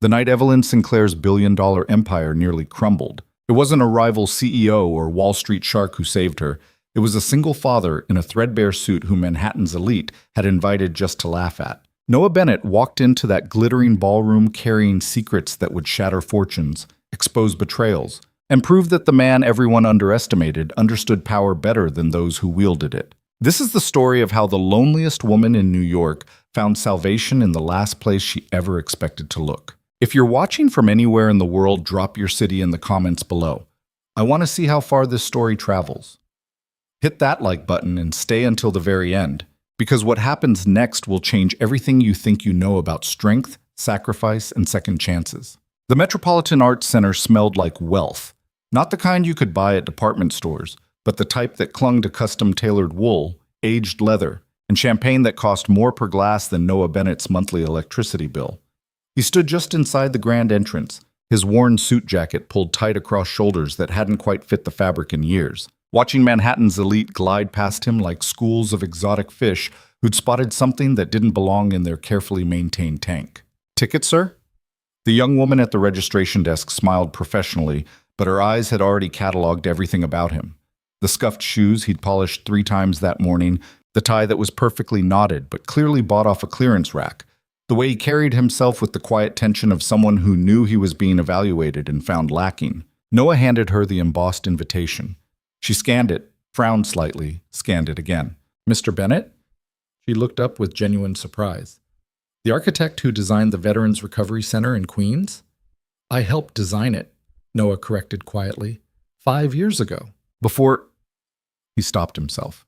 the night Evelyn Sinclair's billion-dollar empire nearly crumbled. It wasn't a rival CEO or Wall Street shark who saved her. It was a single father in a threadbare suit who Manhattan's elite had invited just to laugh at. Noah Bennett walked into that glittering ballroom carrying secrets that would shatter fortunes, expose betrayals, and prove that the man everyone underestimated understood power better than those who wielded it. This is the story of how the loneliest woman in New York found salvation in the last place she ever expected to look. If you're watching from anywhere in the world, drop your city in the comments below. I want to see how far this story travels. Hit that like button and stay until the very end, because what happens next will change everything you think you know about strength, sacrifice, and second chances. The Metropolitan Arts Center smelled like wealth, not the kind you could buy at department stores, but the type that clung to custom-tailored wool, aged leather, and champagne that cost more per glass than Noah Bennett's monthly electricity bill. He stood just inside the grand entrance, his worn suit jacket pulled tight across shoulders that hadn't quite fit the fabric in years, watching Manhattan's elite glide past him like schools of exotic fish who'd spotted something that didn't belong in their carefully maintained tank. "Ticket, sir?" The young woman at the registration desk smiled professionally, but her eyes had already cataloged everything about him. The scuffed shoes he'd polished 3 times that morning, the tie that was perfectly knotted but clearly bought off a clearance rack, the way he carried himself with the quiet tension of someone who knew he was being evaluated and found lacking. Noah handed her the embossed invitation. She scanned it, frowned slightly, scanned it again. "Mr. Bennett?" She looked up with genuine surprise. "The architect who designed the Veterans Recovery Center in Queens?" "I helped design it," Noah corrected quietly. 5 years ago. Before... He stopped himself.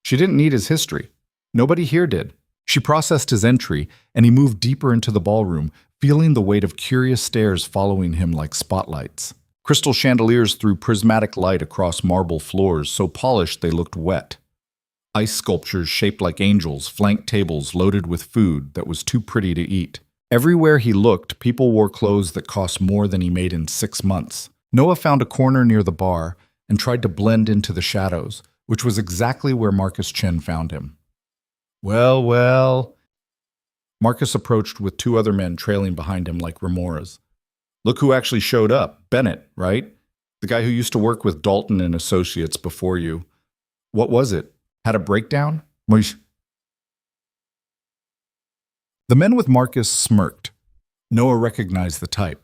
She didn't need his history. Nobody here did. She processed his entry, and he moved deeper into the ballroom, feeling the weight of curious stares following him like spotlights. Crystal chandeliers threw prismatic light across marble floors so polished they looked wet. Ice sculptures shaped like angels flanked tables loaded with food that was too pretty to eat. Everywhere he looked, people wore clothes that cost more than he made in 6 months. Noah found a corner near the bar and tried to blend into the shadows, which was exactly where Marcus Chen found him. "Well, well." Marcus approached with 2 other men trailing behind him like remoras. "Look who actually showed up. Bennett, right? The guy who used to work with Dalton and Associates before you. What was it? Had a breakdown?" The men with Marcus smirked. Noah recognized the type.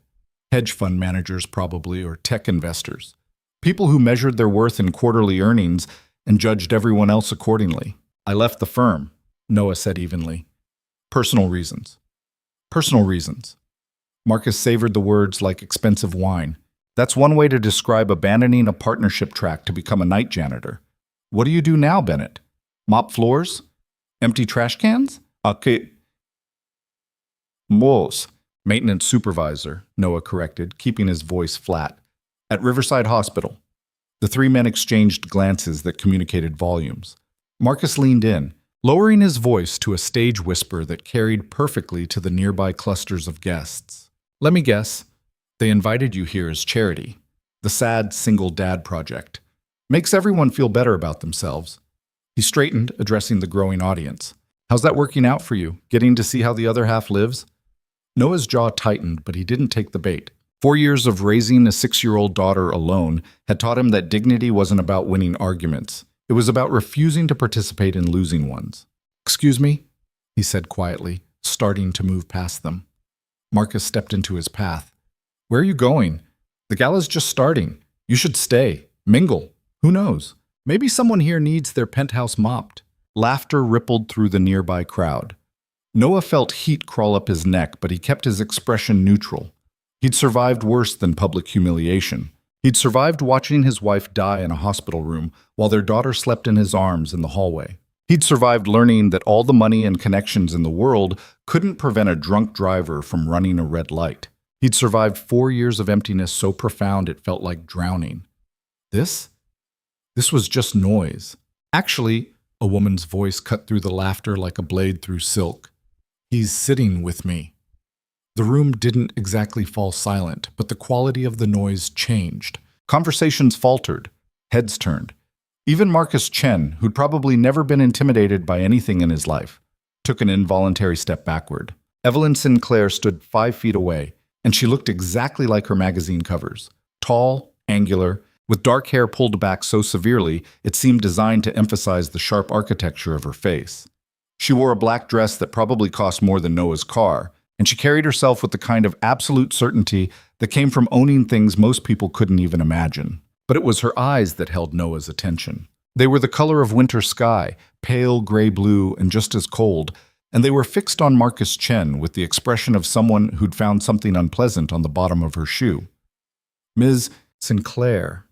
Hedge fund managers probably, or tech investors. People who measured their worth in quarterly earnings and judged everyone else accordingly. "I left the firm," Noah said evenly. "Personal reasons." "Personal reasons." Marcus savored the words like expensive wine. That's one way to describe abandoning a partnership track to become a night janitor. "What do you do now, Bennett? Mop floors? Empty trash cans?" "Okay. Mos. Maintenance supervisor," Noah corrected, keeping his voice flat. "At Riverside Hospital." The 3 men exchanged glances that communicated volumes. Marcus leaned in, lowering his voice to a stage whisper that carried perfectly to the nearby clusters of guests. "Let me guess. They invited you here as charity. The sad single dad project. Makes everyone feel better about themselves." He straightened, addressing the growing audience. "How's that working out for you? Getting to see how the other half lives?" Noah's jaw tightened, but he didn't take the bait. 4 years of raising a 6-year-old daughter alone had taught him that dignity wasn't about winning arguments. It was about refusing to participate in losing ones. "Excuse me?" he said quietly, starting to move past them. Marcus stepped into his path. "Where are you going? The gala's just starting. You should stay. Mingle. Who knows? Maybe someone here needs their penthouse mopped." Laughter rippled through the nearby crowd. Noah felt heat crawl up his neck, but he kept his expression neutral. He'd survived worse than public humiliation. He'd survived watching his wife die in a hospital room while their daughter slept in his arms in the hallway. He'd survived learning that all the money and connections in the world couldn't prevent a drunk driver from running a red light. He'd survived 4 years of emptiness so profound it felt like drowning. This was just noise. Actually, a woman's voice cut through the laughter like a blade through silk. "He's sitting with me." The room didn't exactly fall silent, but the quality of the noise changed. Conversations faltered. Heads turned. Even Marcus Chen, who'd probably never been intimidated by anything in his life, took an involuntary step backward. Evelyn Sinclair stood 5 feet away, and she looked exactly like her magazine covers. Tall, angular, with dark hair pulled back so severely it seemed designed to emphasize the sharp architecture of her face. She wore a black dress that probably cost more than Noah's car, and she carried herself with the kind of absolute certainty that came from owning things most people couldn't even imagine. But it was her eyes that held Noah's attention. They were the color of winter sky, pale gray-blue and just as cold, and they were fixed on Marcus Chen with the expression of someone who'd found something unpleasant on the bottom of her shoe. "Ms. Sinclair."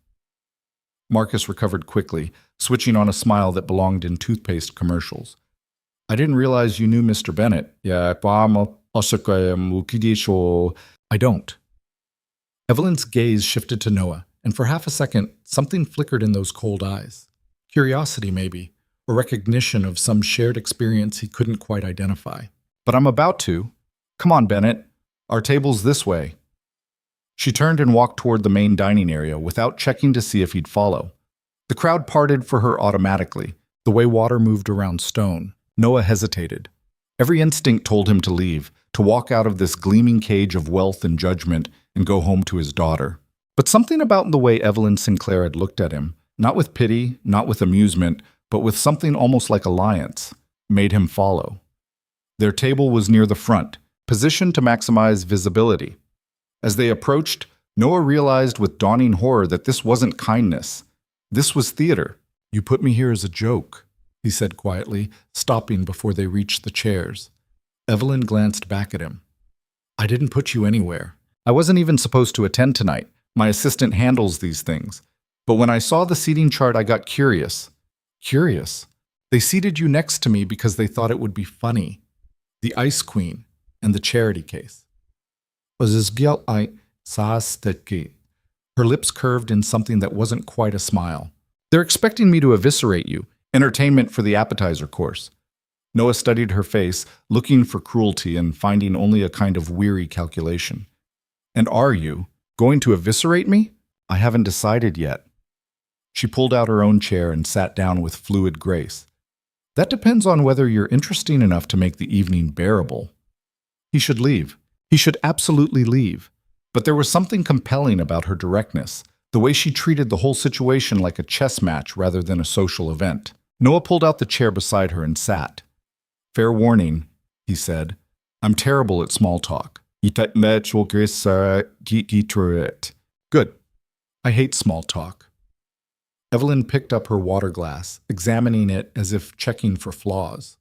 Marcus recovered quickly, switching on a smile that belonged in toothpaste commercials. "I didn't realize you knew Mr. Bennett." "I don't." Evelyn's gaze shifted to Noah, and for half a second, something flickered in those cold eyes. Curiosity, maybe, or recognition of some shared experience he couldn't quite identify. "But I'm about to. Come on, Bennett. Our table's this way." She turned and walked toward the main dining area without checking to see if he'd follow. The crowd parted for her automatically, the way water moved around stone. Noah hesitated. Every instinct told him to leave, to walk out of this gleaming cage of wealth and judgment and go home to his daughter. But something about the way Evelyn Sinclair had looked at him, not with pity, not with amusement, but with something almost like alliance, made him follow. Their table was near the front, positioned to maximize visibility. As they approached, Noah realized with dawning horror that this wasn't kindness. This was theater. "You put me here as a joke," he said quietly, stopping before they reached the chairs. Evelyn glanced back at him. "I didn't put you anywhere. I wasn't even supposed to attend tonight. My assistant handles these things. But when I saw the seating chart, I got curious." "Curious? They seated you next to me because they thought it would be funny. The Ice Queen and the charity case." Her lips curved in something that wasn't quite a smile. "They're expecting me to eviscerate you. Entertainment for the appetizer course." Noah studied her face, looking for cruelty and finding only a kind of weary calculation. "And are you going to eviscerate me?" "I haven't decided yet." She pulled out her own chair and sat down with fluid grace. "That depends on whether you're interesting enough to make the evening bearable." He should leave. He should absolutely leave. But there was something compelling about her directness, the way she treated the whole situation like a chess match rather than a social event. Noah pulled out the chair beside her and sat. "Fair warning," he said. "I'm terrible at small talk." "Good. I hate small talk." Evelyn picked up her water glass, examining it as if checking for flaws.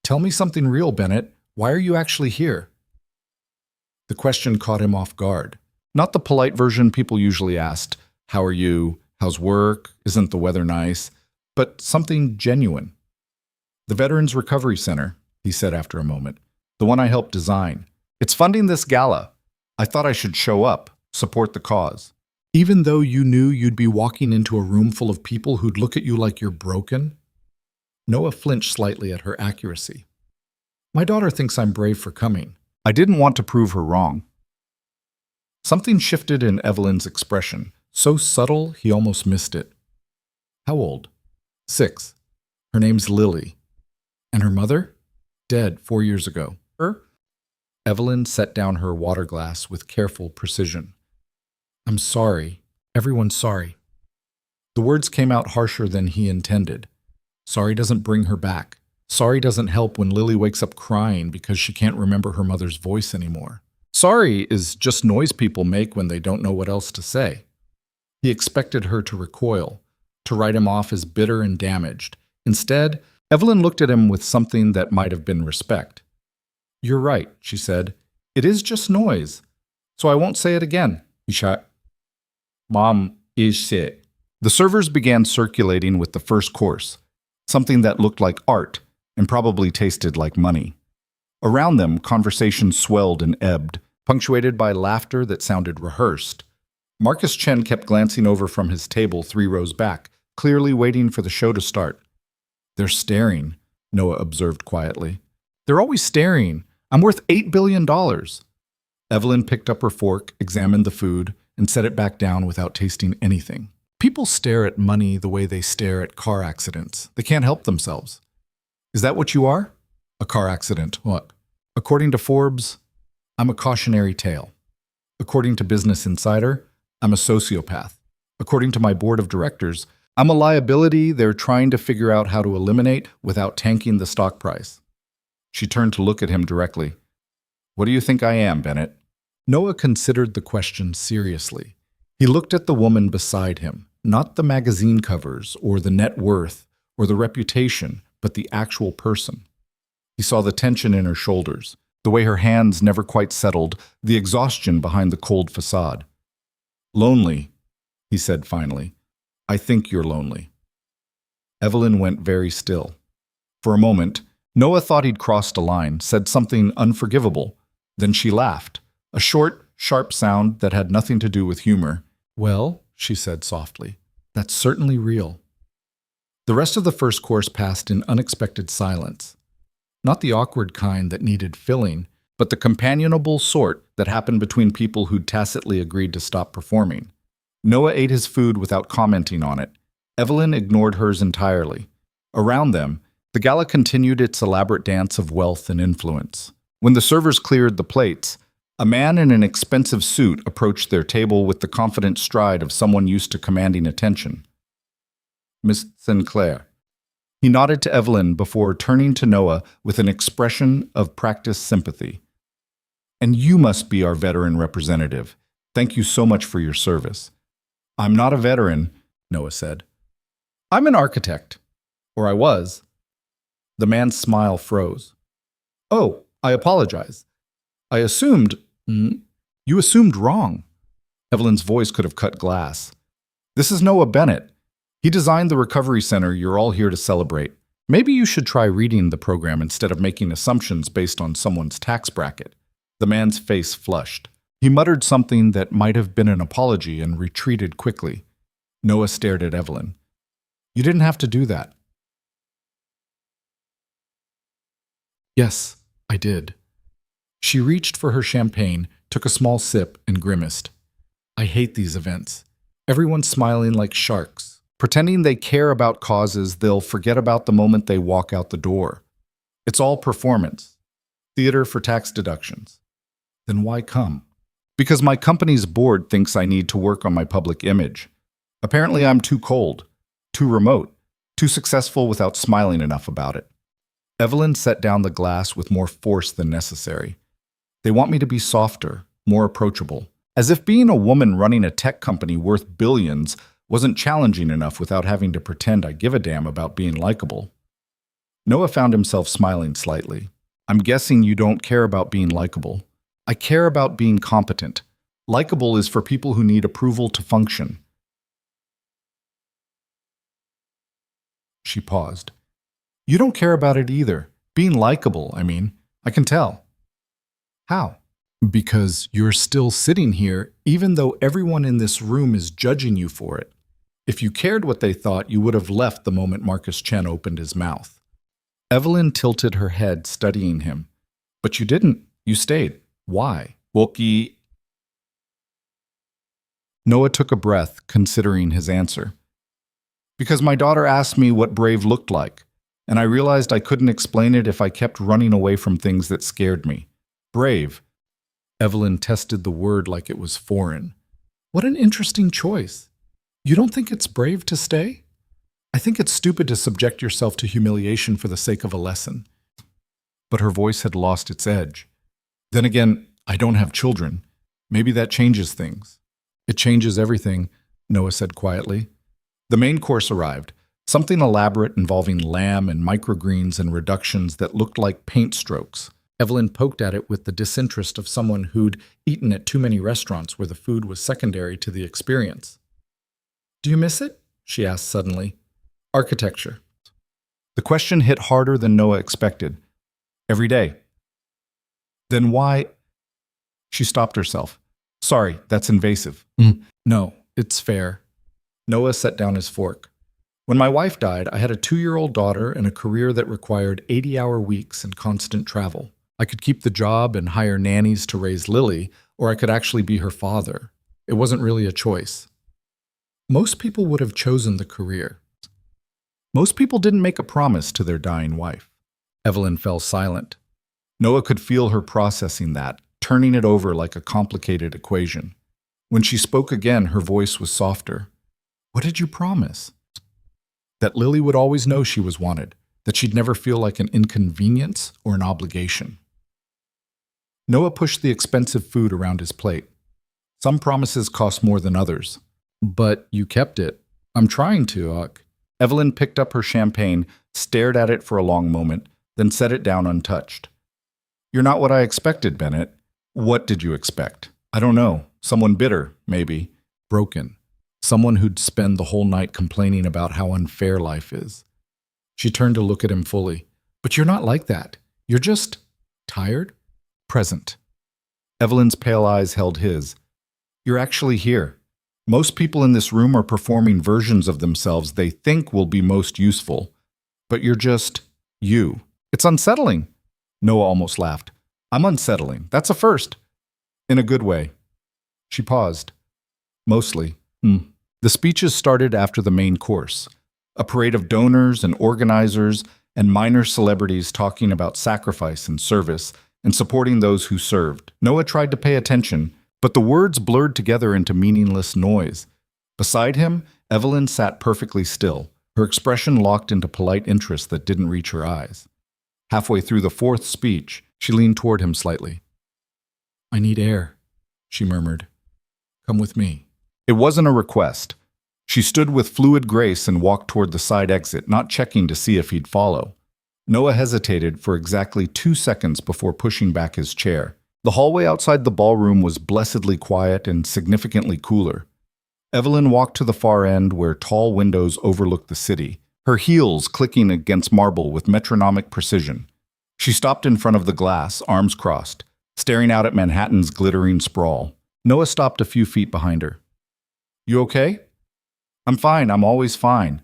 "Tell me something real, Bennett. Why are you actually here?" The question caught him off guard. Not the polite version people usually asked, "How are you? How's work? Isn't the weather nice?" But something genuine. "The Veterans Recovery Center," he said after a moment. "The one I helped design. It's funding this gala. I thought I should show up, support the cause." "Even though you knew you'd be walking into a room full of people who'd look at you like you're broken?" Noah flinched slightly at her accuracy. "My daughter thinks I'm brave for coming. I didn't want to prove her wrong." Something shifted in Evelyn's expression, so subtle he almost missed it. "How old?" "6. Her name's Lily." "And her mother?" "Dead 4 years ago." "Her?" Evelyn set down her water glass with careful precision. "I'm sorry. Everyone's sorry." The words came out harsher than he intended. Sorry doesn't bring her back. Sorry doesn't help when Lily wakes up crying because she can't remember her mother's voice anymore. Sorry is just noise people make when they don't know what else to say. He expected her to recoil, to write him off as bitter and damaged. Instead, Evelyn looked at him with something that might have been respect. "You're right," she said. "It is just noise. So I won't say it again." "Mom, is it?" The servers began circulating with the first course, something that looked like art and probably tasted like money. Around them, conversation swelled and ebbed, punctuated by laughter that sounded rehearsed. Marcus Chen kept glancing over from his table 3 rows back, clearly waiting for the show to start. "They're staring," Noah observed quietly. "They're always staring. I'm worth $8 billion. Evelyn picked up her fork, examined the food, and set it back down without tasting anything. People stare at money the way they stare at car accidents. They can't help themselves. "Is that what you are?" "A car accident. What?" "According to Forbes, I'm a cautionary tale." According to Business Insider, I'm a sociopath. According to my board of directors, I'm a liability they're trying to figure out how to eliminate without tanking the stock price. She turned to look at him directly. What do you think I am, Bennett? Noah considered the question seriously. He looked at the woman beside him, not the magazine covers or the net worth or the reputation, but the actual person. He saw the tension in her shoulders, the way her hands never quite settled, the exhaustion behind the cold facade. Lonely, he said finally. I think you're lonely. Evelyn went very still. For a moment, Noah thought he'd crossed a line, said something unforgivable. Then she laughed, a short, sharp sound that had nothing to do with humor. Well, she said softly, that's certainly real. The rest of the first course passed in unexpected silence. Not the awkward kind that needed filling, but the companionable sort that happened between people who'd tacitly agreed to stop performing. Noah ate his food without commenting on it. Evelyn ignored hers entirely. Around them, the gala continued its elaborate dance of wealth and influence. When the servers cleared the plates, a man in an expensive suit approached their table with the confident stride of someone used to commanding attention. Miss Sinclair. He nodded to Evelyn before turning to Noah with an expression of practiced sympathy. And you must be our veteran representative. Thank you so much for your service. I'm not a veteran, Noah said. I'm an architect. Or I was. The man's smile froze. Oh, I apologize. I assumed... You assumed wrong. Evelyn's voice could have cut glass. This is Noah Bennett. He designed the recovery center you're all here to celebrate. Maybe you should try reading the program instead of making assumptions based on someone's tax bracket. The man's face flushed. He muttered something that might have been an apology and retreated quickly. Noah stared at Evelyn. You didn't have to do that. Yes, I did. She reached for her champagne, took a small sip, and grimaced. I hate these events. Everyone's smiling like sharks, pretending they care about causes they'll forget about the moment they walk out the door. It's all performance. Theater for tax deductions. Then why come? Because my company's board thinks I need to work on my public image. Apparently I'm too cold, too remote, too successful without smiling enough about it. Evelyn set down the glass with more force than necessary. They want me to be softer, more approachable, as if being a woman running a tech company worth billions wasn't challenging enough without having to pretend I give a damn about being likable. Noah found himself smiling slightly. I'm guessing you don't care about being likable. I care about being competent. Likable is for people who need approval to function. She paused. You don't care about it either. Being likable, I mean. I can tell. How? Because you're still sitting here, even though everyone in this room is judging you for it. If you cared what they thought, you would have left the moment Marcus Chen opened his mouth. Evelyn tilted her head, studying him. But you didn't. You stayed. Why? Wookie. Noah took a breath, considering his answer. Because my daughter asked me what brave looked like, and I realized I couldn't explain it if I kept running away from things that scared me. Brave. Evelyn tested the word like it was foreign. What an interesting choice. You don't think it's brave to stay? I think it's stupid to subject yourself to humiliation for the sake of a lesson. But her voice had lost its edge. Then again, I don't have children. Maybe that changes things. It changes everything, Noah said quietly. The main course arrived, something elaborate involving lamb and microgreens and reductions that looked like paint strokes. Evelyn poked at it with the disinterest of someone who'd eaten at too many restaurants where the food was secondary to the experience. Do you miss it? She asked suddenly. Architecture. The question hit harder than Noah expected. Every day. Then why? She stopped herself. Sorry, that's invasive. No, it's fair. Noah set down his fork. When my wife died, I had a 2-year-old daughter and a career that required 80-hour weeks and constant travel. I could keep the job and hire nannies to raise Lily, or I could actually be her father. It wasn't really a choice. Most people would have chosen the career. Most people didn't make a promise to their dying wife. Evelyn fell silent. Noah could feel her processing that, turning it over like a complicated equation. When she spoke again, her voice was softer. What did you promise? That Lily would always know she was wanted, that she'd never feel like an inconvenience or an obligation. Noah pushed the expensive food around his plate. Some promises cost more than others. But you kept it. I'm trying to, Evelyn picked up her champagne, stared at it for a long moment, then set it down untouched. You're not what I expected, Bennett. What did you expect? I don't know. Someone bitter, maybe. Broken. Someone who'd spend the whole night complaining about how unfair life is. She turned to look at him fully. But you're not like that. You're just tired? Present. Evelyn's pale eyes held his. You're actually here. Most people in this room are performing versions of themselves they think will be most useful. But you're just you. It's unsettling. Noah almost laughed. I'm unsettling. That's a first. In a good way. She paused. Mostly. The speeches started after the main course. A parade of donors and organizers and minor celebrities talking about sacrifice and service and supporting those who served. Noah tried to pay attention, but the words blurred together into meaningless noise. Beside him, Evelyn sat perfectly still, her expression locked into polite interest that didn't reach her eyes. Halfway through the fourth speech, she leaned toward him slightly. I need air, she murmured. Come with me. It wasn't a request. She stood with fluid grace and walked toward the side exit, not checking to see if he'd follow. Noah hesitated for exactly 2 seconds before pushing back his chair. The hallway outside the ballroom was blessedly quiet and significantly cooler. Evelyn walked to the far end where tall windows overlooked the city, her heels clicking against marble with metronomic precision. She stopped in front of the glass, arms crossed, staring out at Manhattan's glittering sprawl. Noah stopped a few feet behind her. You okay? I'm fine, I'm always fine.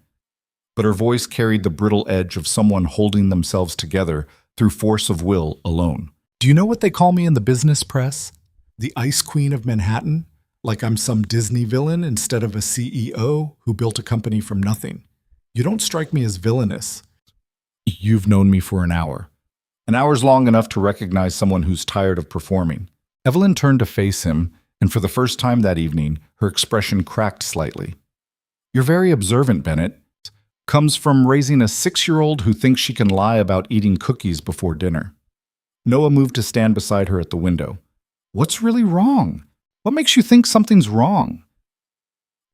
But her voice carried the brittle edge of someone holding themselves together through force of will alone. Do you know what they call me in the business press? The Ice Queen of Manhattan? Like I'm some Disney villain instead of a CEO who built a company from nothing. You don't strike me as villainous. You've known me for an hour. An hour's long enough to recognize someone who's tired of performing. Evelyn turned to face him, and for the first time that evening, her expression cracked slightly. You're very observant, Bennett. Comes from raising a 6-year-old who thinks she can lie about eating cookies before dinner. Noah moved to stand beside her at the window. What's really wrong? What makes you think something's wrong?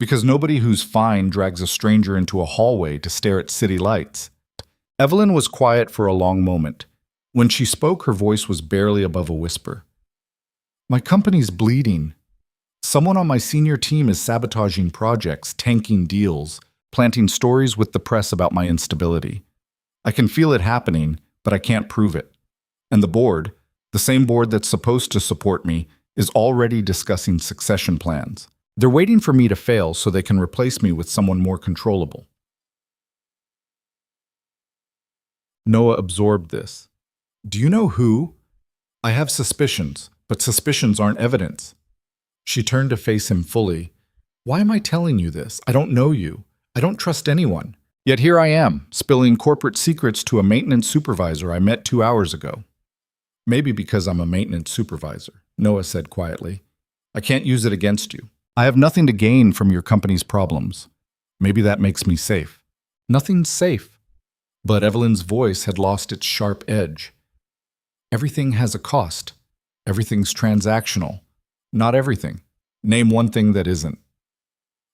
Because nobody who's fine drags a stranger into a hallway to stare at city lights. Evelyn was quiet for a long moment. When she spoke, her voice was barely above a whisper. My company's bleeding. Someone on my senior team is sabotaging projects, tanking deals, planting stories with the press about my instability. I can feel it happening, but I can't prove it. And the board, the same board that's supposed to support me, is already discussing succession plans. They're waiting for me to fail so they can replace me with someone more controllable. Noah absorbed this. Do you know who? I have suspicions, but suspicions aren't evidence. She turned to face him fully. Why am I telling you this? I don't know you. I don't trust anyone. Yet here I am, spilling corporate secrets to a maintenance supervisor I met 2 hours ago. Maybe because I'm a maintenance supervisor, Noah said quietly. I can't use it against you. I have nothing to gain from your company's problems. Maybe that makes me safe. Nothing's safe. But Evelyn's voice had lost its sharp edge. Everything has a cost. Everything's transactional. Not everything. Name one thing that isn't.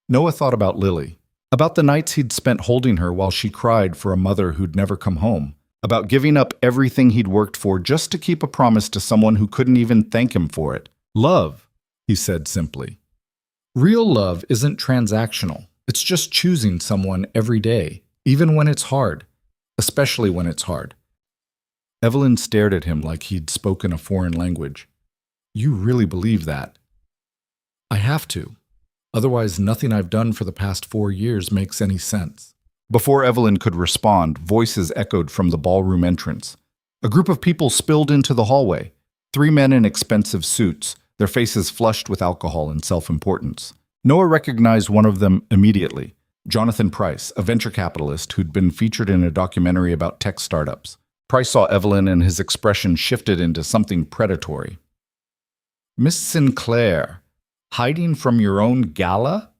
Noah thought about Lily. About the nights he'd spent holding her while she cried for a mother who'd never come home. About giving up everything he'd worked for just to keep a promise to someone who couldn't even thank him for it. Love, he said simply. Real love isn't transactional. It's just choosing someone every day, even when it's hard, especially when it's hard. Evelyn stared at him like he'd spoken a foreign language. You really believe that? I have to. Otherwise, nothing I've done for the past 4 years makes any sense. Before Evelyn could respond, voices echoed from the ballroom entrance. A group of people spilled into the hallway. 3 men in expensive suits, their faces flushed with alcohol and self-importance. Noah recognized one of them immediately, Jonathan Price, a venture capitalist who'd been featured in a documentary about tech startups. Price saw Evelyn and his expression shifted into something predatory. Miss Sinclair, hiding from your own gala?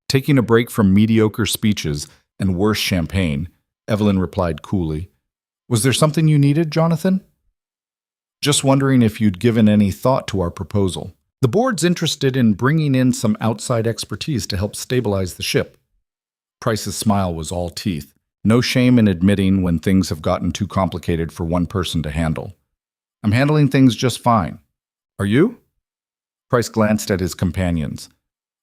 Taking a break from mediocre speeches and worse champagne, Evelyn replied coolly. Was there something you needed, Jonathan? Just wondering if you'd given any thought to our proposal. The board's interested in bringing in some outside expertise to help stabilize the ship. Price's smile was all teeth. No shame in admitting when things have gotten too complicated for one person to handle. I'm handling things just fine. Are you? Price glanced at his companions.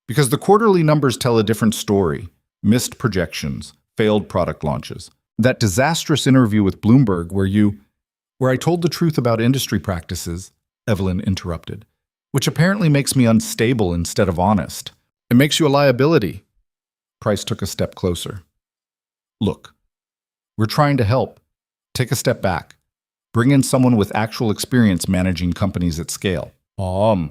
Because the quarterly numbers tell a different story. Missed projections, failed product launches. That disastrous interview with Bloomberg where I told the truth about industry practices, Evelyn interrupted, which apparently makes me unstable instead of honest. It makes you a liability. Price took a step closer. Look, we're trying to help. Take a step back. Bring in someone with actual experience managing companies at scale. I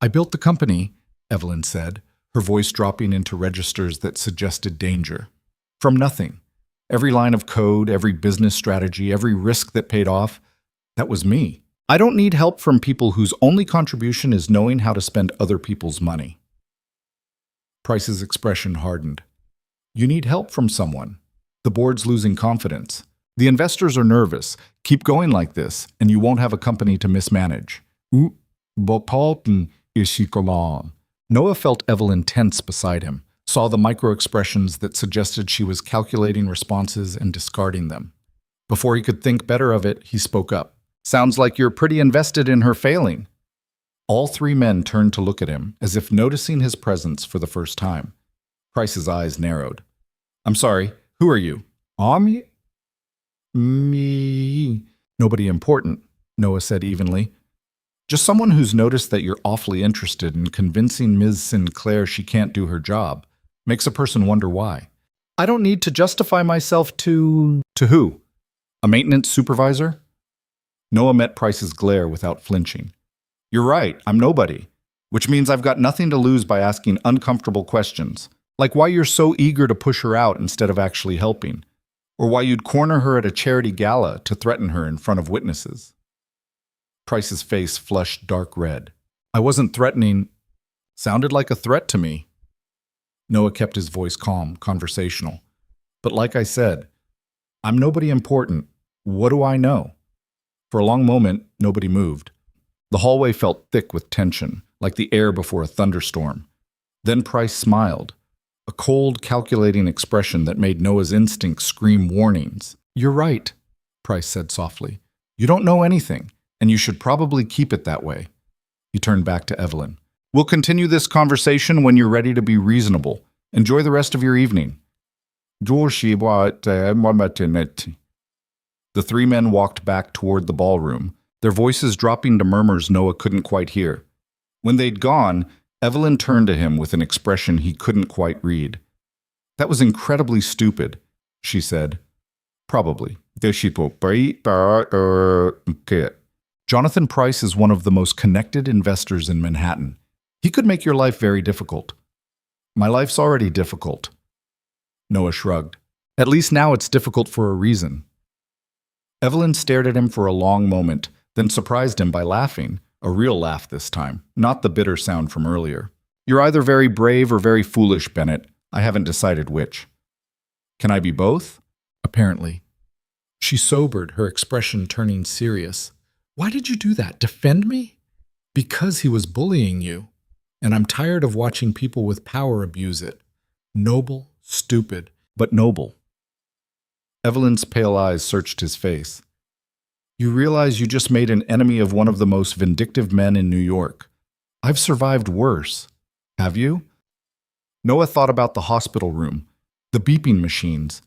built the company, Evelyn said, her voice dropping into registers that suggested danger. From nothing. Every line of code, every business strategy, every risk that paid off, that was me. I don't need help from people whose only contribution is knowing how to spend other people's money. Price's expression hardened. You need help from someone. The board's losing confidence. The investors are nervous. Keep going like this, and you won't have a company to mismanage. Noah felt Evelyn tense beside him, saw the micro-expressions that suggested she was calculating responses and discarding them. Before he could think better of it, he spoke up. Sounds like you're pretty invested in her failing. All three men turned to look at him, as if noticing his presence for the first time. Price's eyes narrowed. I'm sorry, who are you? Me. Nobody important, Noah said evenly. Just someone who's noticed that you're awfully interested in convincing Ms. Sinclair she can't do her job. Makes a person wonder why. I don't need to justify myself to... To who? A maintenance supervisor? Noah met Price's glare without flinching. You're right, I'm nobody. Which means I've got nothing to lose by asking uncomfortable questions. Like why you're so eager to push her out instead of actually helping. Or why you'd corner her at a charity gala to threaten her in front of witnesses. Price's face flushed dark red. I wasn't threatening. Sounded like a threat to me. Noah kept his voice calm, conversational. But like I said, I'm nobody important. What do I know? For a long moment, nobody moved. The hallway felt thick with tension, like the air before a thunderstorm. Then Price smiled, a cold, calculating expression that made Noah's instincts scream warnings. You're right, Price said softly. You don't know anything, and you should probably keep it that way. He turned back to Evelyn. We'll continue this conversation when you're ready to be reasonable. Enjoy the rest of your evening. The three men walked back toward the ballroom, their voices dropping to murmurs Noah couldn't quite hear. When they'd gone, Evelyn turned to him with an expression he couldn't quite read. That was incredibly stupid, she said. Probably. Jonathan Price is one of the most connected investors in Manhattan. He could make your life very difficult. My life's already difficult. Noah shrugged. At least now it's difficult for a reason. Evelyn stared at him for a long moment, then surprised him by laughing. A real laugh this time, not the bitter sound from earlier. You're either very brave or very foolish, Bennett. I haven't decided which. Can I be both? Apparently. She sobered, her expression turning serious. Why did you do that? Defend me? Because he was bullying you. And I'm tired of watching people with power abuse it. Noble, stupid, but noble. Evelyn's pale eyes searched his face. You realize you just made an enemy of one of the most vindictive men in New York. I've survived worse. Have you? Noah thought about the hospital room, the beeping machines,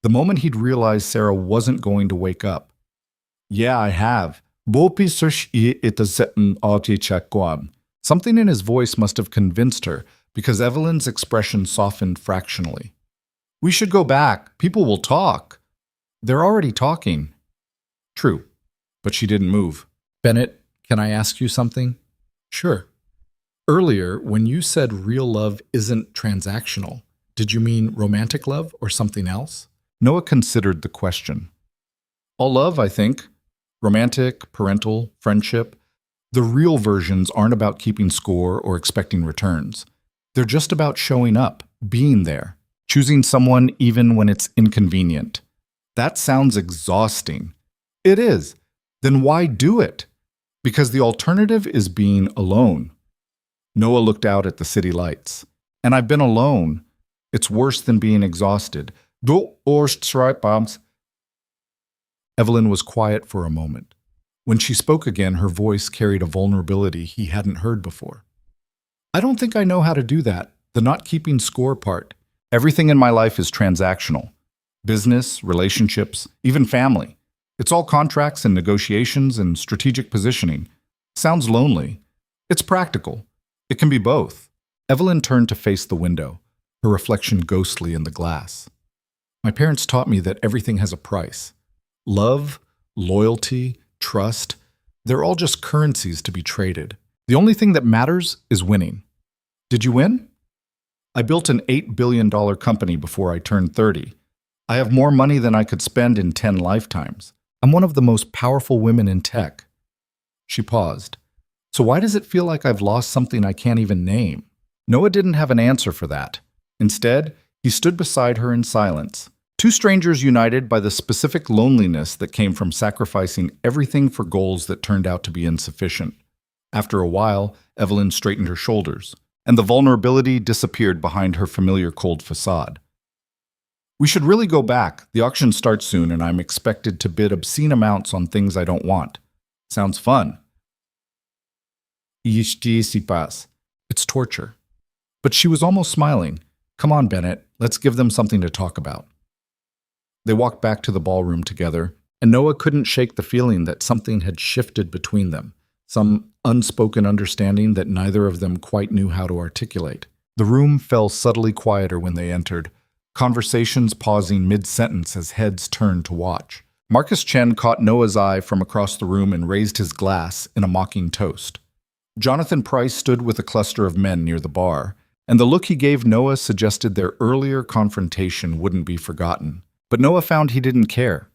the moment he'd realized Sarah wasn't going to wake up. Yeah, I have. Something in his voice must have convinced her, because Evelyn's expression softened fractionally. We should go back. People will talk. They're already talking. True, but she didn't move. Bennett, can I ask you something? Sure. Earlier, when you said real love isn't transactional, did you mean romantic love or something else? Noah considered the question. All love, I think. Romantic, parental, friendship. The real versions aren't about keeping score or expecting returns. They're just about showing up, being there, choosing someone even when it's inconvenient. That sounds exhausting. It is. Then why do it? Because the alternative is being alone. Noah looked out at the city lights. And I've been alone. It's worse than being exhausted. Bombs. Evelyn was quiet for a moment. When she spoke again, her voice carried a vulnerability he hadn't heard before. I don't think I know how to do that, the not keeping score part. Everything in my life is transactional. Business, relationships, even family. It's all contracts and negotiations and strategic positioning. Sounds lonely. It's practical. It can be both. Evelyn turned to face the window, her reflection ghostly in the glass. My parents taught me that everything has a price. Love, loyalty, trust, they're all just currencies to be traded. The only thing that matters is winning. Did you win? I built an $8 billion company before I turned 30. I have more money than I could spend in 10 lifetimes. I'm one of the most powerful women in tech. She paused. So why does it feel like I've lost something I can't even name? Noah didn't have an answer for that. Instead, he stood beside her in silence. Two strangers united by the specific loneliness that came from sacrificing everything for goals that turned out to be insufficient. After a while, Evelyn straightened her shoulders, and the vulnerability disappeared behind her familiar cold facade. We should really go back. The auction starts soon, and I'm expected to bid obscene amounts on things I don't want. Sounds fun. It's torture. But she was almost smiling. Come on, Bennett, let's give them something to talk about. They walked back to the ballroom together, and Noah couldn't shake the feeling that something had shifted between them, some unspoken understanding that neither of them quite knew how to articulate. The room fell subtly quieter when they entered, conversations pausing mid-sentence as heads turned to watch. Marcus Chen caught Noah's eye from across the room and raised his glass in a mocking toast. Jonathan Price stood with a cluster of men near the bar, and the look he gave Noah suggested their earlier confrontation wouldn't be forgotten. But Noah found he didn't care.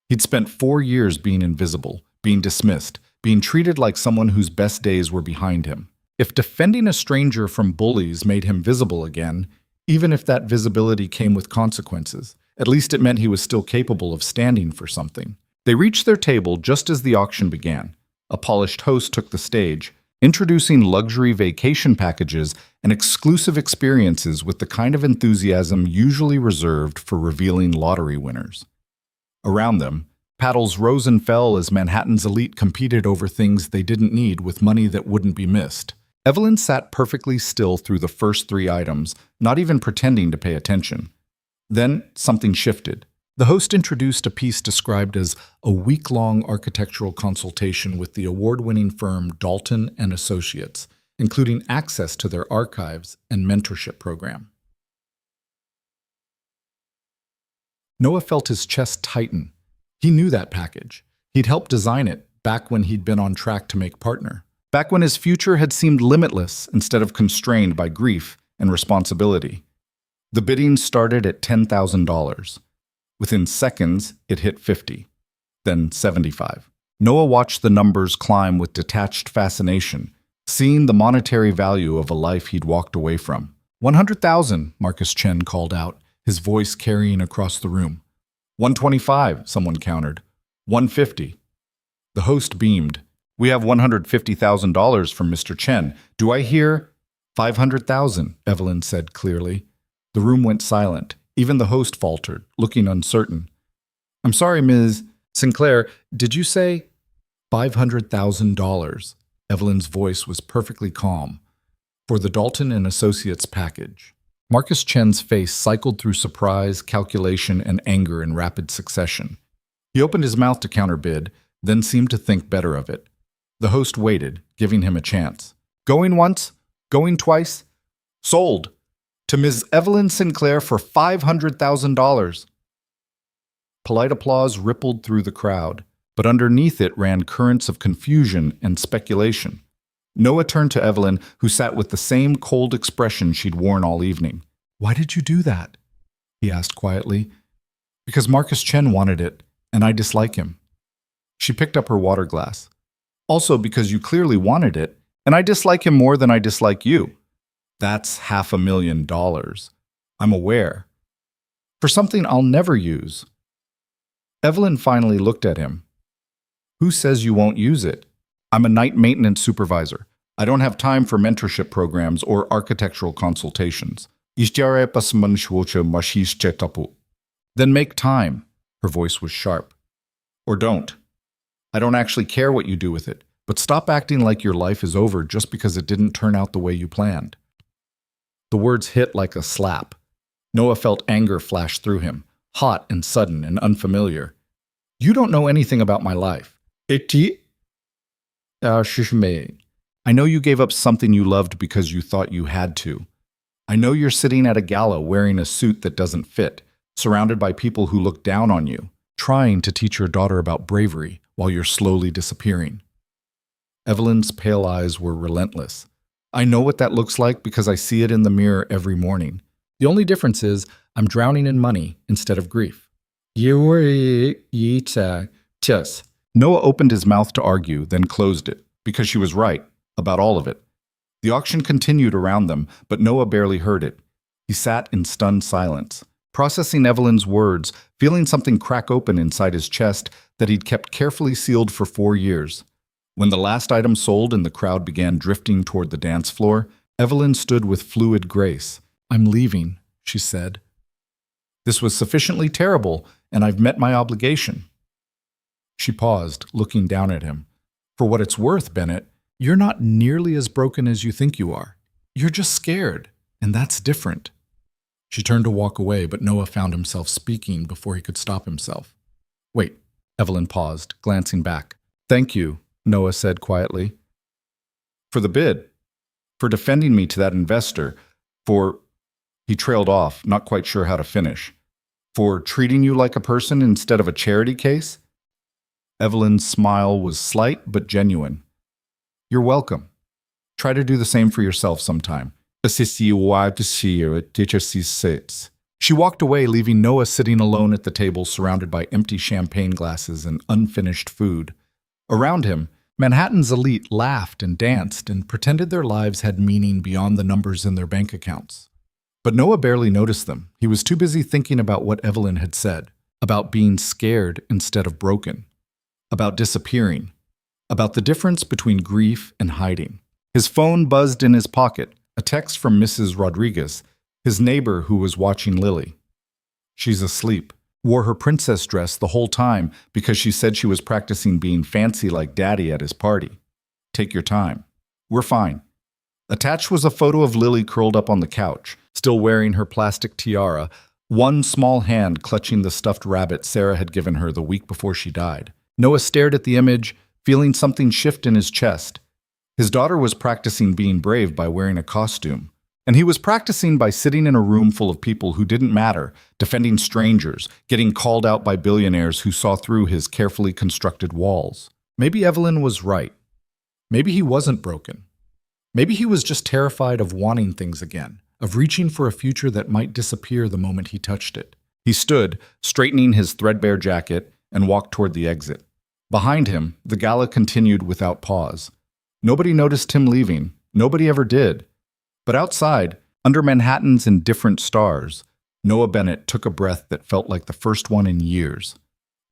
He'd spent 4 years being invisible, being dismissed, being treated like someone whose best days were behind him. If defending a stranger from bullies made him visible again, even if that visibility came with consequences, at least it meant he was still capable of standing for something. They reached their table just as the auction began. A polished host took the stage, introducing luxury vacation packages and exclusive experiences with the kind of enthusiasm usually reserved for revealing lottery winners. Around them, paddles rose and fell as Manhattan's elite competed over things they didn't need with money that wouldn't be missed. Evelyn sat perfectly still through the first 3 items, not even pretending to pay attention. Then something shifted. The host introduced a piece described as a week-long architectural consultation with the award-winning firm Dalton and Associates, including access to their archives and mentorship program. Noah felt his chest tighten. He knew that package. He'd helped design it back when he'd been on track to make partner, back when his future had seemed limitless instead of constrained by grief and responsibility. The bidding started at $10,000. Within seconds, it hit 50, then 75. Noah watched the numbers climb with detached fascination, seeing the monetary value of a life he'd walked away from. 100,000, Marcus Chen called out, his voice carrying across the room. 125, someone countered. 150. The host beamed. We have $150,000 from Mr. Chen. Do I hear? 500,000, Evelyn said clearly. The room went silent. Even the host faltered, looking uncertain. I'm sorry, Ms. Sinclair, did you say $500,000? Evelyn's voice was perfectly calm. For the Dalton and Associates package. Marcus Chen's face cycled through surprise, calculation, and anger in rapid succession. He opened his mouth to counterbid, then seemed to think better of it. The host waited, giving him a chance. Going once? Going twice? Sold! To Ms. Evelyn Sinclair for $500,000. Polite applause rippled through the crowd, but underneath it ran currents of confusion and speculation. Noah turned to Evelyn, who sat with the same cold expression she'd worn all evening. Why did you do that? He asked quietly. Because Marcus Chen wanted it, and I dislike him. She picked up her water glass. Also because you clearly wanted it, and I dislike him more than I dislike you. That's $500,000. I'm aware. For something I'll never use. Evelyn finally looked at him. Who says you won't use it? I'm a night maintenance supervisor. I don't have time for mentorship programs or architectural consultations. Then make time. Her voice was sharp. Or don't. I don't actually care what you do with it, but stop acting like your life is over just because it didn't turn out the way you planned. The words hit like a slap. Noah felt anger flash through him, hot and sudden and unfamiliar. You don't know anything about my life. I know you gave up something you loved because you thought you had to. I know you're sitting at a gala wearing a suit that doesn't fit, surrounded by people who look down on you, trying to teach your daughter about bravery while you're slowly disappearing. Evelyn's pale eyes were relentless. I know what that looks like because I see it in the mirror every morning. The only difference is I'm drowning in money instead of grief. Noah opened his mouth to argue, then closed it, because she was right, about all of it. The auction continued around them, but Noah barely heard it. He sat in stunned silence, processing Evelyn's words, feeling something crack open inside his chest that he'd kept carefully sealed for 4 years. When the last item sold and the crowd began drifting toward the dance floor, Evelyn stood with fluid grace. I'm leaving, she said. This was sufficiently terrible, and I've met my obligation. She paused, looking down at him. For what it's worth, Bennett, you're not nearly as broken as you think you are. You're just scared, and that's different. She turned to walk away, but Noah found himself speaking before he could stop himself. Wait, Evelyn paused, glancing back. Thank you, Noah said quietly. For the bid. For defending me to that investor. For... He trailed off, not quite sure how to finish. For treating you like a person instead of a charity case? Evelyn's smile was slight but genuine. You're welcome. Try to do the same for yourself sometime. She walked away, leaving Noah sitting alone at the table surrounded by empty champagne glasses and unfinished food. Around him, Manhattan's elite laughed and danced and pretended their lives had meaning beyond the numbers in their bank accounts. But Noah barely noticed them. He was too busy thinking about what Evelyn had said, about being scared instead of broken, about disappearing, about the difference between grief and hiding. His phone buzzed in his pocket, a text from Mrs. Rodriguez, his neighbor who was watching Lily. She's asleep, wore her princess dress the whole time because she said she was practicing being fancy like Daddy at his party. Take your time. We're fine. Attached was a photo of Lily curled up on the couch, still wearing her plastic tiara, one small hand clutching the stuffed rabbit Sarah had given her the week before she died. Noah stared at the image, feeling something shift in his chest. His daughter was practicing being brave by wearing a costume, and he was practicing by sitting in a room full of people who didn't matter, defending strangers, getting called out by billionaires who saw through his carefully constructed walls. Maybe Evelyn was right. Maybe he wasn't broken. Maybe he was just terrified of wanting things again, of reaching for a future that might disappear the moment he touched it. He stood, straightening his threadbare jacket, and walked toward the exit. Behind him, the gala continued without pause. Nobody noticed him leaving. Nobody ever did. But outside, under Manhattan's indifferent stars, Noah Bennett took a breath that felt like the first one in years.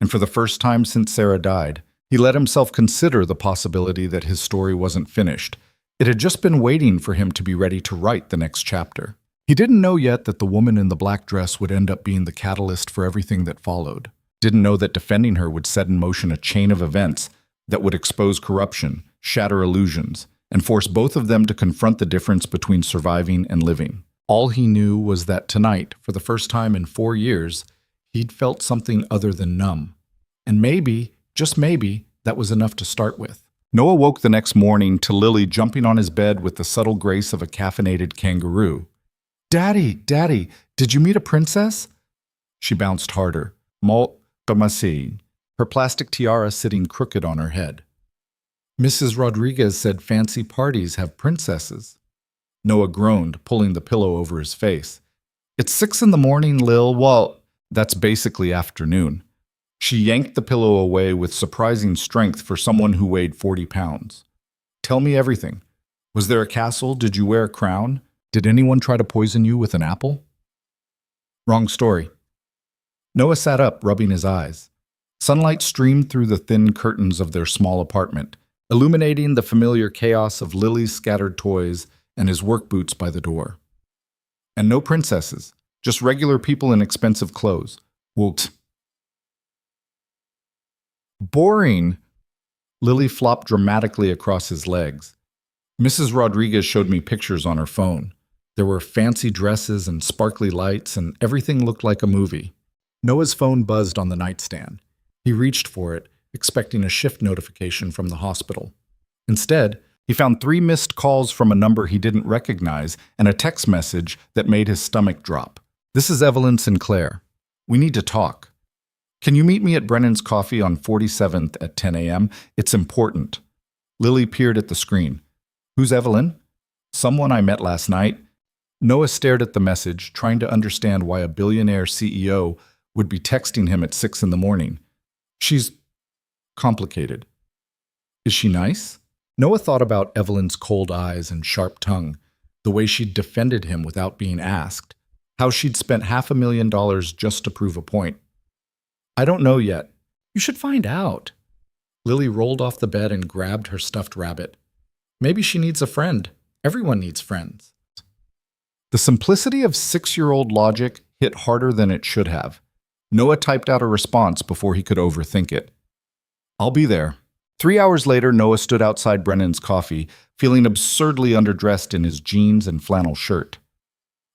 And for the first time since Sarah died, he let himself consider the possibility that his story wasn't finished. It had just been waiting for him to be ready to write the next chapter. He didn't know yet that the woman in the black dress would end up being the catalyst for everything that followed. Didn't know that defending her would set in motion a chain of events that would expose corruption, shatter illusions, and force both of them to confront the difference between surviving and living. All he knew was that tonight, for the first time in 4 years, he'd felt something other than numb. And maybe, just maybe, that was enough to start with. Noah woke the next morning to Lily jumping on his bed with the subtle grace of a caffeinated kangaroo. Daddy, Daddy, did you meet a princess? She bounced harder. Her plastic tiara sitting crooked on her head. Mrs. Rodriguez said fancy parties have princesses. Noah groaned, pulling the pillow over his face. It's 6 in the morning, Lil. Well, that's basically afternoon. She yanked the pillow away with surprising strength for someone who weighed 40 pounds. Tell me everything. Was there a castle? Did you wear a crown? Did anyone try to poison you with an apple? Wrong story. Noah sat up, rubbing his eyes. Sunlight streamed through the thin curtains of their small apartment, illuminating the familiar chaos of Lily's scattered toys and his work boots by the door. And no princesses, just regular people in expensive clothes. Woot. Boring. Lily flopped dramatically across his legs. Mrs. Rodriguez showed me pictures on her phone. There were fancy dresses and sparkly lights, and everything looked like a movie. Noah's phone buzzed on the nightstand. He reached for it, expecting a shift notification from the hospital. Instead, he found 3 missed calls from a number he didn't recognize and a text message that made his stomach drop. This is Evelyn Sinclair. We need to talk. Can you meet me at Brennan's Coffee on 47th at 10 a.m.? It's important. Lily peered at the screen. Who's Evelyn? Someone I met last night. Noah stared at the message, trying to understand why a billionaire CEO would be texting him at 6 in the morning. She's complicated. Is she nice? Noah thought about Evelyn's cold eyes and sharp tongue, the way she'd defended him without being asked, how she'd spent $500,000 just to prove a point. I don't know yet. You should find out. Lily rolled off the bed and grabbed her stuffed rabbit. Maybe she needs a friend. Everyone needs friends. The simplicity of 6-year-old logic hit harder than it should have. Noah typed out a response before he could overthink it. I'll be there. 3 hours later, Noah stood outside Brennan's Coffee, feeling absurdly underdressed in his jeans and flannel shirt.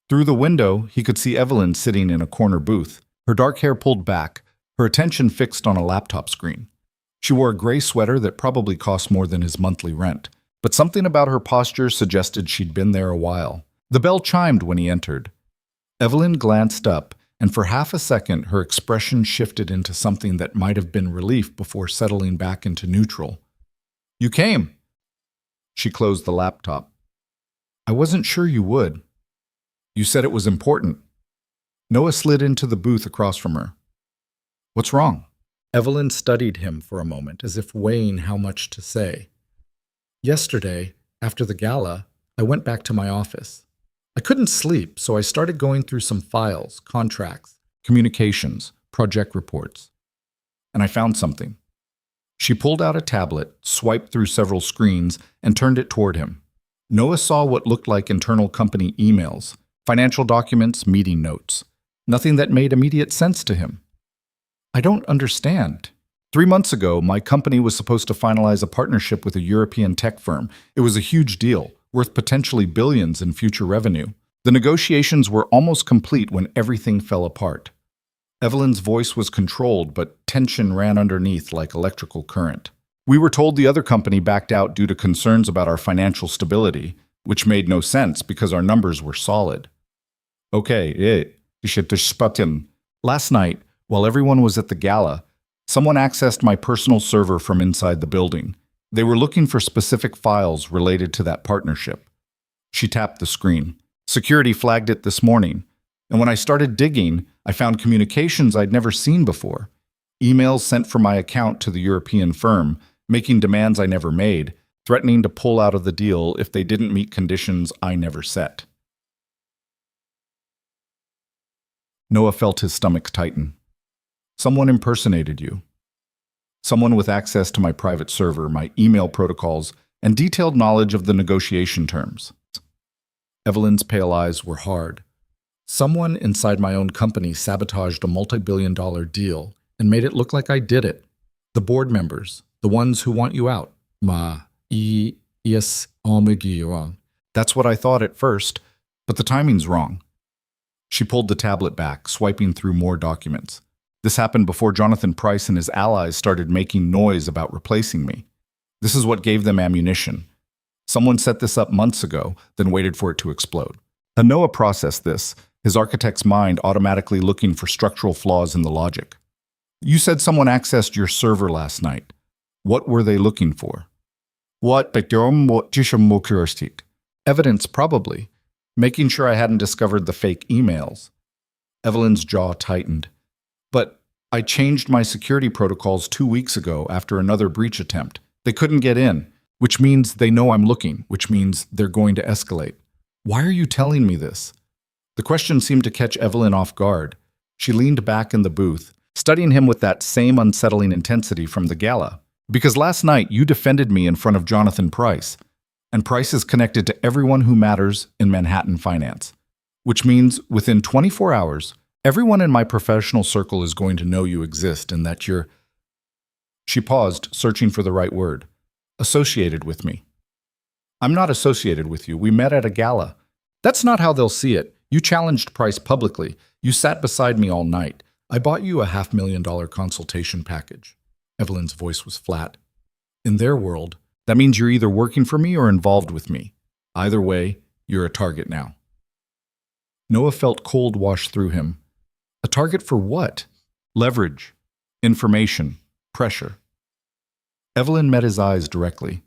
Through the window, he could see Evelyn sitting in a corner booth, her dark hair pulled back, her attention fixed on a laptop screen. She wore a gray sweater that probably cost more than his monthly rent, but something about her posture suggested she'd been there a while. The bell chimed when he entered. Evelyn glanced up, and for half a second her expression shifted into something that might have been relief before settling back into neutral. You came. She closed the laptop. I wasn't sure you would. You said it was important. Noah slid into the booth across from her. What's wrong? Evelyn studied him for a moment, as if weighing how much to say. Yesterday, after the gala, I went back to my office. I couldn't sleep, so I started going through some files, contracts, communications, project reports. And I found something. She pulled out a tablet, swiped through several screens, and turned it toward him. Noah saw what looked like internal company emails, financial documents, meeting notes. Nothing that made immediate sense to him. I don't understand. 3 months ago, my company was supposed to finalize a partnership with a European tech firm. It was a huge deal, worth potentially billions in future revenue. The negotiations were almost complete when everything fell apart. Evelyn's voice was controlled, but tension ran underneath like electrical current. We were told the other company backed out due to concerns about our financial stability, which made no sense because our numbers were solid. Okay, last night, while everyone was at the gala, someone accessed my personal server from inside the building. They were looking for specific files related to that partnership. She tapped the screen. Security flagged it this morning. And when I started digging, I found communications I'd never seen before. Emails sent from my account to the European firm, making demands I never made, threatening to pull out of the deal if they didn't meet conditions I never set. Noah felt his stomach tighten. Someone impersonated you. Someone with access to my private server, my email protocols, and detailed knowledge of the negotiation terms. Evelyn's pale eyes were hard. Someone inside my own company sabotaged a multi-billion-dollar deal and made it look like I did it. The board members, the ones who want you out. Yes, wrong. That's what I thought at first, but the timing's wrong. She pulled the tablet back, swiping through more documents. This happened before Jonathan Price and his allies started making noise about replacing me. This is what gave them ammunition. Someone set this up months ago, then waited for it to explode. Noah processed this, his architect's mind automatically looking for structural flaws in the logic. You said someone accessed your server last night. What were they looking for? Evidence, probably. Making sure I hadn't discovered the fake emails. Evelyn's jaw tightened. But I changed my security protocols 2 weeks ago after another breach attempt. They couldn't get in, which means they know I'm looking, which means they're going to escalate. Why are you telling me this? The question seemed to catch Evelyn off guard. She leaned back in the booth, studying him with that same unsettling intensity from the gala. Because last night you defended me in front of Jonathan Price, and Price is connected to everyone who matters in Manhattan finance. Which means within 24 hours, everyone in my professional circle is going to know you exist and that you're... She paused, searching for the right word. Associated with me. I'm not associated with you. We met at a gala. That's not how they'll see it. You challenged Price publicly. You sat beside me all night. I bought you a $500,000 consultation package. Evelyn's voice was flat. In their world, that means you're either working for me or involved with me. Either way, you're a target now. Noah felt cold wash through him. A target for what? Leverage, information, pressure. Evelyn met his eyes directly.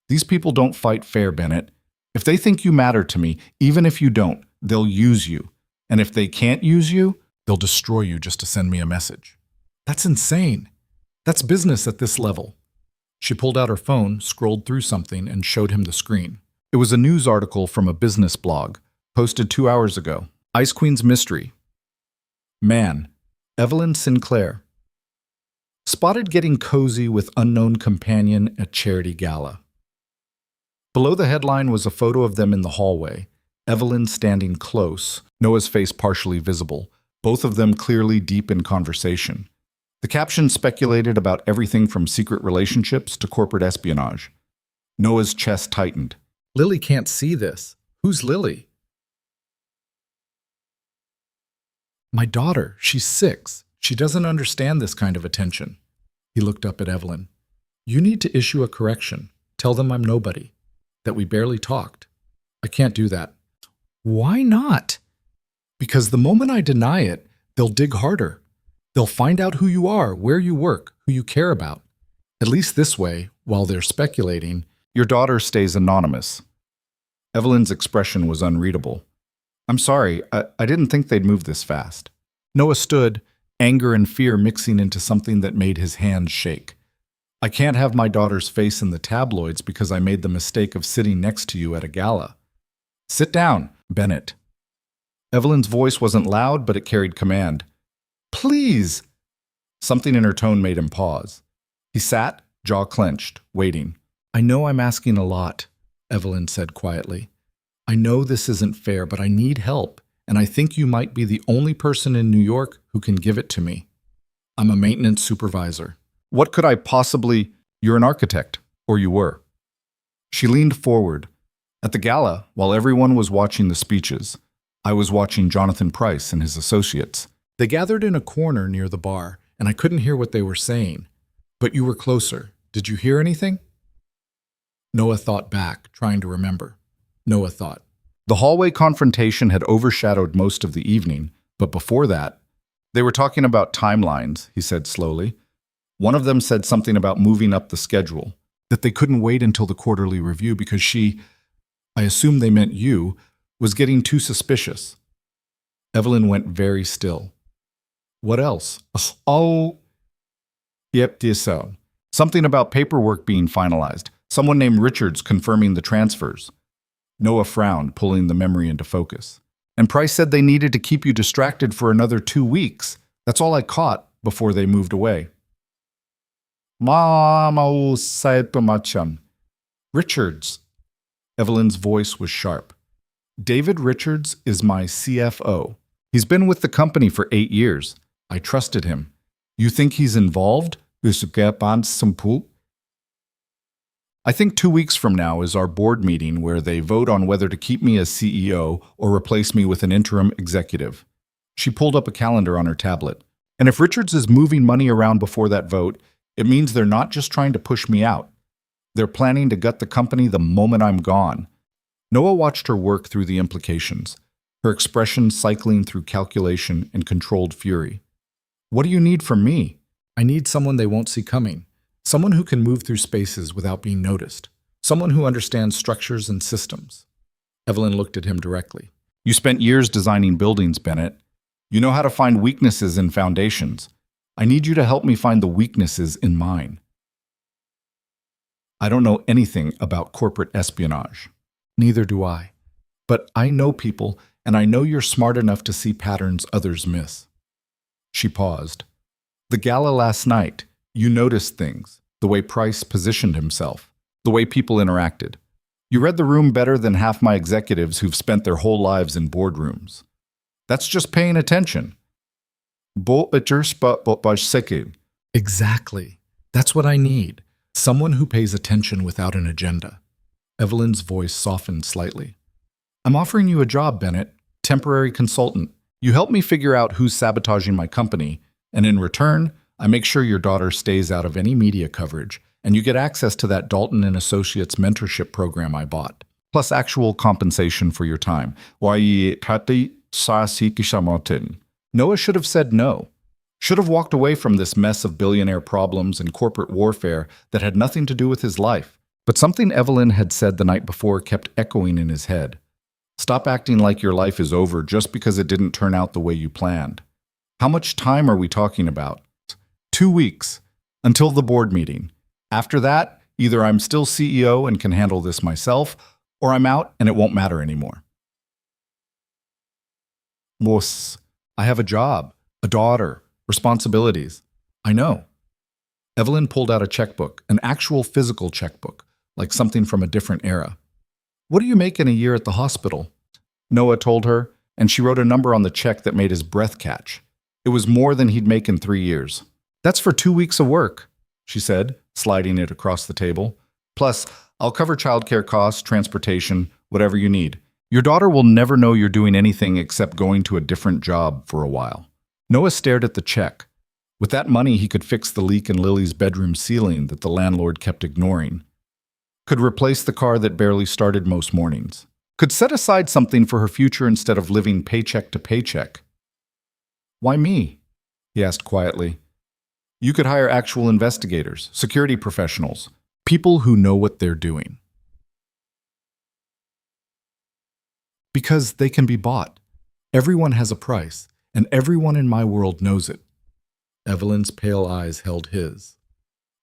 These people don't fight fair, Bennett. If they think you matter to me, even if you don't, they'll use you. And if they can't use you, they'll destroy you just to send me a message. That's insane. That's business at this level. She pulled out her phone, scrolled through something, and showed him the screen. It was a news article from a business blog, posted 2 hours ago. Ice Queen's Mystery. Man, Evelyn Sinclair. Spotted getting cozy with unknown companion at charity gala. Below the headline was a photo of them in the hallway, Evelyn standing close, Noah's face partially visible, both of them clearly deep in conversation. The caption speculated about everything from secret relationships to corporate espionage. Noah's chest tightened. Lily can't see this. Who's Lily? My daughter. She's 6. She doesn't understand this kind of attention. He looked up at Evelyn. You need to issue a correction. Tell them I'm nobody. That we barely talked. I can't do that. Why not? Because the moment I deny it, they'll dig harder. They'll find out who you are, where you work, who you care about. At least this way, while they're speculating, your daughter stays anonymous. Evelyn's expression was unreadable. I'm sorry, I didn't think they'd move this fast. Noah stood, anger and fear mixing into something that made his hands shake. I can't have my daughter's face in the tabloids because I made the mistake of sitting next to you at a gala. Sit down, Bennett. Evelyn's voice wasn't loud, but it carried command. Please! Something in her tone made him pause. He sat, jaw clenched, waiting. I know I'm asking a lot, Evelyn said quietly. I know this isn't fair, but I need help, and I think you might be the only person in New York who can give it to me. I'm a maintenance supervisor. What could I possibly... You're an architect, or you were. She leaned forward. At the gala, while everyone was watching the speeches, I was watching Jonathan Price and his associates. They gathered in a corner near the bar, and I couldn't hear what they were saying. But you were closer. Did you hear anything? Noah thought back, trying to remember. Noah thought. The hallway confrontation had overshadowed most of the evening, but before that, they were talking about timelines, he said slowly. One of them said something about moving up the schedule, that they couldn't wait until the quarterly review because she, I assume they meant you, was getting too suspicious. Evelyn went very still. What else? Oh, yep, so. Something about paperwork being finalized. Someone named Richards confirming the transfers. Noah frowned, pulling the memory into focus. And Price said they needed to keep you distracted for another 2 weeks. That's all I caught before they moved away. Richards. Evelyn's voice was sharp. David Richards is my CFO. He's been with the company for 8 years. I trusted him. You think he's involved? I think 2 weeks from now is our board meeting where they vote on whether to keep me as CEO or replace me with an interim executive. She pulled up a calendar on her tablet. And if Richards is moving money around before that vote, it means they're not just trying to push me out. They're planning to gut the company the moment I'm gone. Noah watched her work through the implications, her expression cycling through calculation and controlled fury. What do you need from me? I need someone they won't see coming. Someone who can move through spaces without being noticed. Someone who understands structures and systems. Evelyn looked at him directly. You spent years designing buildings, Bennett. You know how to find weaknesses in foundations. I need you to help me find the weaknesses in mine. I don't know anything about corporate espionage. Neither do I. But I know people, and I know you're smart enough to see patterns others miss. She paused. The gala last night, you noticed things, the way Price positioned himself, the way people interacted. You read the room better than half my executives who've spent their whole lives in boardrooms. That's just paying attention. Exactly. That's what I need. Someone who pays attention without an agenda. Evelyn's voice softened slightly. I'm offering you a job, Bennett, temporary consultant. You help me figure out who's sabotaging my company, and in return, I make sure your daughter stays out of any media coverage, and you get access to that Dalton and Associates mentorship program I bought, plus actual compensation for your time. Noah should have said no. Should have walked away from this mess of billionaire problems and corporate warfare that had nothing to do with his life. But something Evelyn had said the night before kept echoing in his head. Stop acting like your life is over just because it didn't turn out the way you planned. How much time are we talking about? 2 weeks, until the board meeting. After that, either I'm still CEO and can handle this myself, or I'm out and it won't matter anymore. Boss, I have a job, a daughter, responsibilities. I know. Evelyn pulled out a checkbook, an actual physical checkbook, like something from a different era. What do you make in a year at the hospital? Noah told her, and she wrote a number on the check that made his breath catch. It was more than he'd make in 3 years. That's for 2 weeks of work, she said, sliding it across the table. Plus, I'll cover childcare costs, transportation, whatever you need. Your daughter will never know you're doing anything except going to a different job for a while. Noah stared at the check. With that money, he could fix the leak in Lily's bedroom ceiling that the landlord kept ignoring. Could replace the car that barely started most mornings. Could set aside something for her future instead of living paycheck to paycheck. Why me? He asked quietly. You could hire actual investigators, security professionals, people who know what they're doing. Because they can be bought. Everyone has a price, and everyone in my world knows it. Evelyn's pale eyes held his.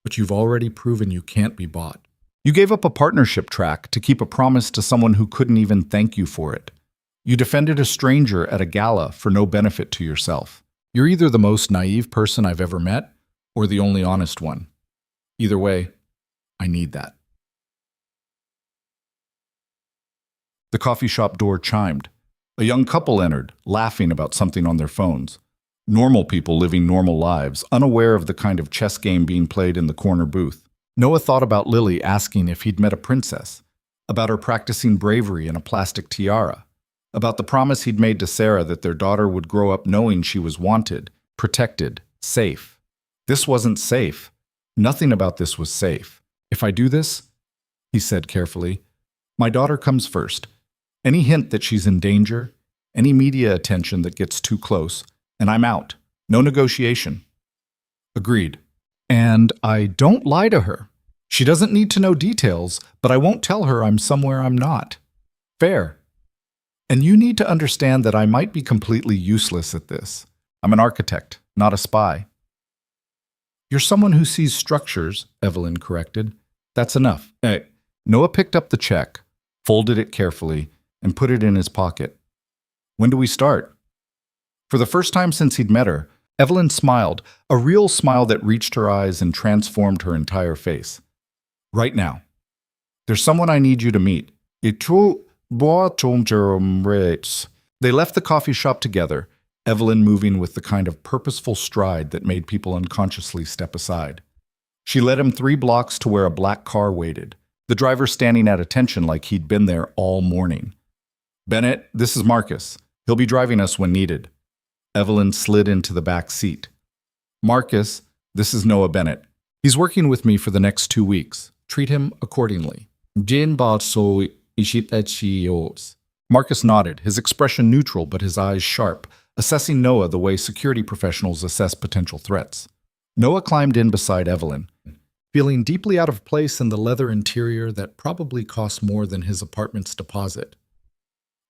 But you've already proven you can't be bought. You gave up a partnership track to keep a promise to someone who couldn't even thank you for it. You defended a stranger at a gala for no benefit to yourself. You're either the most naive person I've ever met, or the only honest one. Either way, I need that. The coffee shop door chimed. A young couple entered, laughing about something on their phones. Normal people living normal lives, unaware of the kind of chess game being played in the corner booth. Noah thought about Lily asking if he'd met a princess, about her practicing bravery in a plastic tiara, about the promise he'd made to Sarah that their daughter would grow up knowing she was wanted, protected, safe. This wasn't safe. Nothing about this was safe. If I do this, he said carefully, my daughter comes first. Any hint that she's in danger, any media attention that gets too close, and I'm out. No negotiation. Agreed. And I don't lie to her. She doesn't need to know details, but I won't tell her I'm somewhere I'm not. Fair. And you need to understand that I might be completely useless at this. I'm an architect, not a spy. You're someone who sees structures, Evelyn corrected. That's enough. Noah picked up the check, folded it carefully, and put it in his pocket. When do we start? For the first time since he'd met her, Evelyn smiled, a real smile that reached her eyes and transformed her entire face. Right now. There's someone I need you to meet. They left the coffee shop together, Evelyn moving with the kind of purposeful stride that made people unconsciously step aside. She led him 3 blocks to where a black car waited, the driver standing at attention like he'd been there all morning. Bennett, this is Marcus. He'll be driving us when needed. Evelyn slid into the back seat. Marcus, this is Noah Bennett. He's working with me for the next 2 weeks. Treat him accordingly. Marcus nodded, his expression neutral but his eyes sharp, assessing Noah the way security professionals assess potential threats. Noah climbed in beside Evelyn, feeling deeply out of place in the leather interior that probably cost more than his apartment's deposit.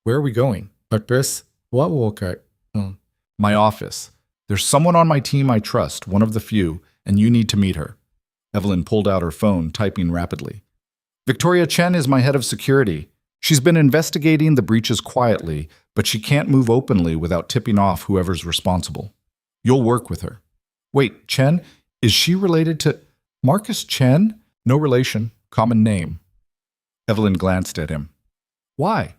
Where are we going? My office. There's someone on my team I trust, one of the few, and you need to meet her. Evelyn pulled out her phone, typing rapidly. Victoria Chen is my head of security. She's been investigating the breaches quietly, but she can't move openly without tipping off whoever's responsible. You'll work with her. Wait, Chen? Is she related to Marcus Chen? No relation, common name. Evelyn glanced at him. Why?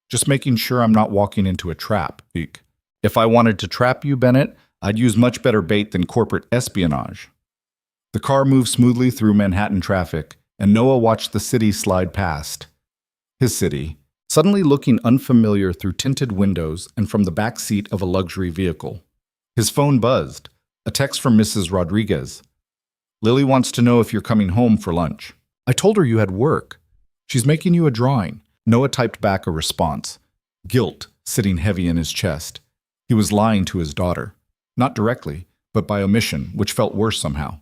Just making sure I'm not walking into a trap, Vic. If I wanted to trap you, Bennett, I'd use much better bait than corporate espionage. The car moved smoothly through Manhattan traffic, and Noah watched the city slide past. His city, suddenly looking unfamiliar through tinted windows and from the back seat of a luxury vehicle. His phone buzzed, a text from Mrs. Rodriguez. Lily wants to know if you're coming home for lunch. I told her you had work. She's making you a drawing. Noah typed back a response, guilt sitting heavy in his chest. He was lying to his daughter, not directly, but by omission, which felt worse somehow.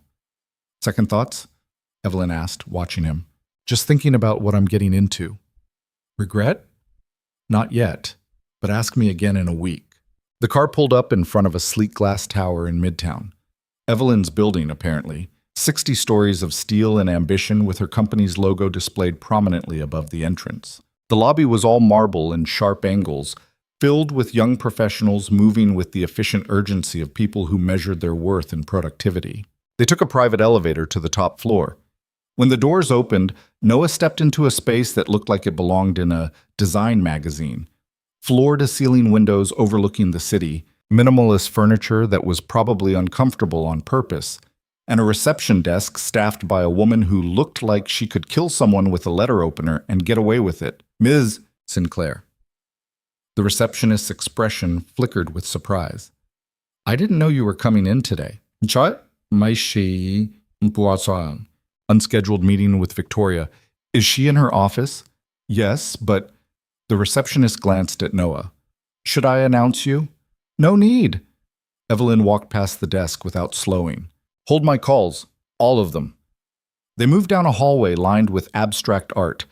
Second thoughts? Evelyn asked, watching him. Just thinking about what I'm getting into. Regret? Not yet, but ask me again in a week. The car pulled up in front of a sleek glass tower in Midtown. Evelyn's building, apparently. 60 stories of steel and ambition with her company's logo displayed prominently above the entrance. The lobby was all marble and sharp angles, filled with young professionals moving with the efficient urgency of people who measured their worth in productivity. They took a private elevator to the top floor. When the doors opened, Noah stepped into a space that looked like it belonged in a design magazine. Floor-to-ceiling windows overlooking the city, minimalist furniture that was probably uncomfortable on purpose, and a reception desk staffed by a woman who looked like she could kill someone with a letter opener and get away with it. Ms. Sinclair. The receptionist's expression flickered with surprise. I didn't know you were coming in today. Unscheduled meeting with Victoria. Is she in her office? Yes, but... The receptionist glanced at Noah. Should I announce you? No need. Evelyn walked past the desk without slowing. Hold my calls. All of them. They moved down a hallway lined with abstract art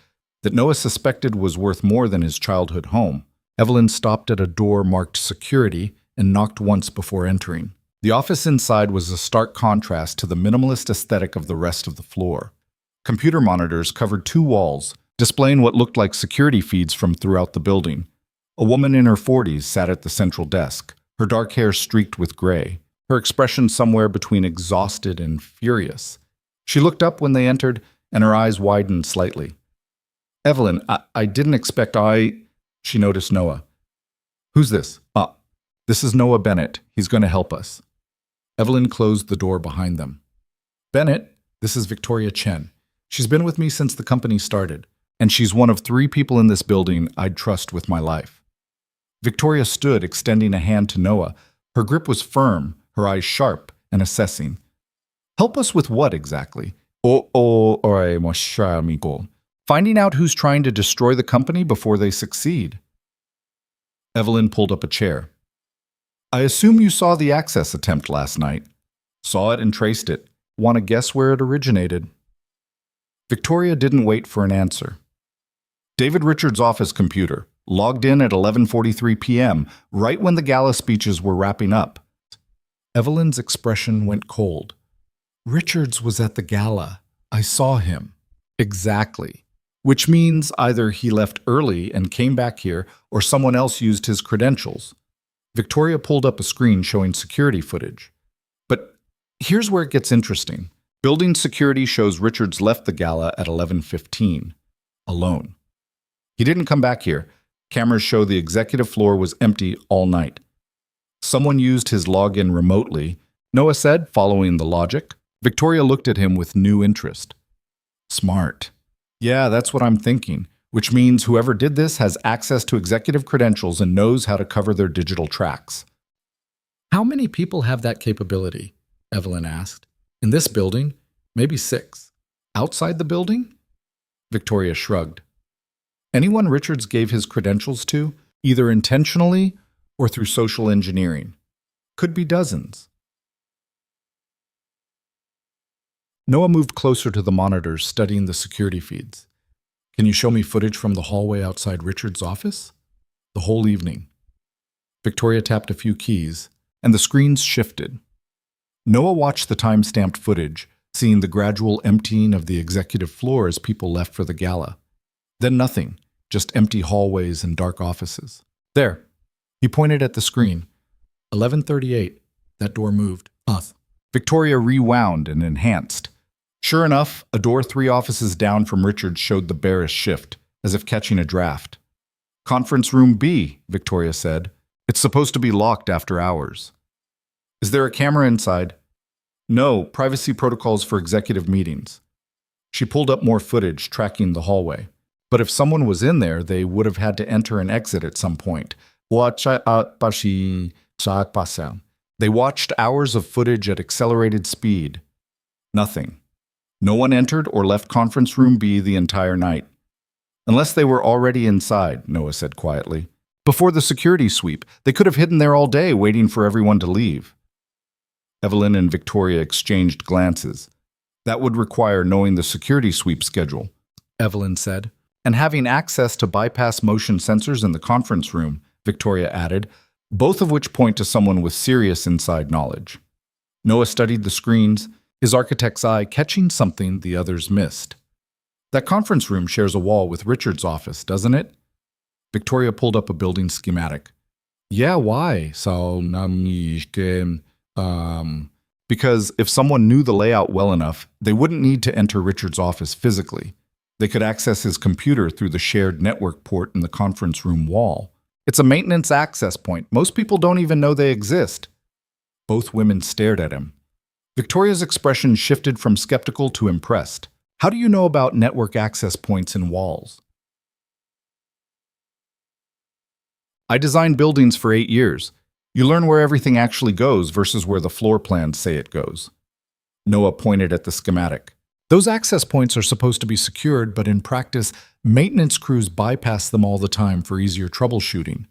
that Noah suspected was worth more than his childhood home. Evelyn stopped at a door marked security and knocked once before entering. The office inside was a stark contrast to the minimalist aesthetic of the rest of the floor. Computer monitors covered 2 walls, displaying what looked like security feeds from throughout the building. A woman in her 40s sat at the central desk, her dark hair streaked with gray, her expression somewhere between exhausted and furious. She looked up when they entered, and her eyes widened slightly. Evelyn, I didn't expect She noticed Noah. Who's this? This is Noah Bennett. He's going to help us. Evelyn closed the door behind them. Bennett, this is Victoria Chen. She's been with me since the company started, and she's one of 3 people in this building I'd trust with my life. Victoria stood, extending a hand to Noah. Her grip was firm, her eyes sharp and assessing. Help us with what exactly? Finding out who's trying to destroy the company before they succeed. Evelyn pulled up a chair. I assume you saw the access attempt last night. Saw it and traced it. Want to guess where it originated? Victoria didn't wait for an answer. David Richards' office computer, logged in at 11:43 p.m., right when the gala speeches were wrapping up. Evelyn's expression went cold. Richards was at the gala. I saw him. Exactly. Which means either he left early and came back here, or someone else used his credentials. Victoria pulled up a screen showing security footage. But here's where it gets interesting. Building security shows Richards left the gala at 11:15, alone. He didn't come back here. Cameras show the executive floor was empty all night. Someone used his login remotely, Noah said, following the logic. Victoria looked at him with new interest. Smart. Yeah, that's what I'm thinking, which means whoever did this has access to executive credentials and knows how to cover their digital tracks. How many people have that capability? Evelyn asked. In this building, maybe 6. Outside the building? Victoria shrugged. Anyone Richards gave his credentials to, either intentionally or through social engineering. Could be dozens. Noah moved closer to the monitors, studying the security feeds. Can you show me footage from the hallway outside Richards' office? The whole evening. Victoria tapped a few keys. and the screens shifted. Noah watched the time-stamped footage, seeing the gradual emptying of the executive floor as people left for the gala. Then nothing, just empty hallways and dark offices. There. He pointed at the screen. 11:38. That door moved. Victoria rewound and enhanced. Sure enough, a door 3 offices down from Richard's showed the barest shift, as if catching a draft. Conference room B, Victoria said. It's supposed to be locked after hours. Is there a camera inside? No, privacy protocols for executive meetings. She pulled up more footage, tracking the hallway. But if someone was in there, they would have had to enter and exit at some point. They watched hours of footage at accelerated speed. Nothing. No one entered or left conference room B the entire night. Unless they were already inside, Noah said quietly. Before the security sweep, they could have hidden there all day waiting for everyone to leave. Evelyn and Victoria exchanged glances. That would require knowing the security sweep schedule, Evelyn said. And having access to bypass motion sensors in the conference room, Victoria added, both of which point to someone with serious inside knowledge. Noah studied the screens, his architect's eye catching something the others missed. That conference room shares a wall with Richard's office, doesn't it? Victoria pulled up a building schematic. Yeah, why? Because if someone knew the layout well enough, they wouldn't need to enter Richard's office physically. They could access his computer through the shared network port in the conference room wall. It's a maintenance access point. Most people don't even know they exist. Both women stared at him. Victoria's expression shifted from skeptical to impressed. How do you know about network access points in walls? I designed buildings for 8 years. You learn where everything actually goes versus where the floor plans say it goes. Noah pointed at the schematic. Those access points are supposed to be secured, but in practice, maintenance crews bypass them all the time for easier troubleshooting.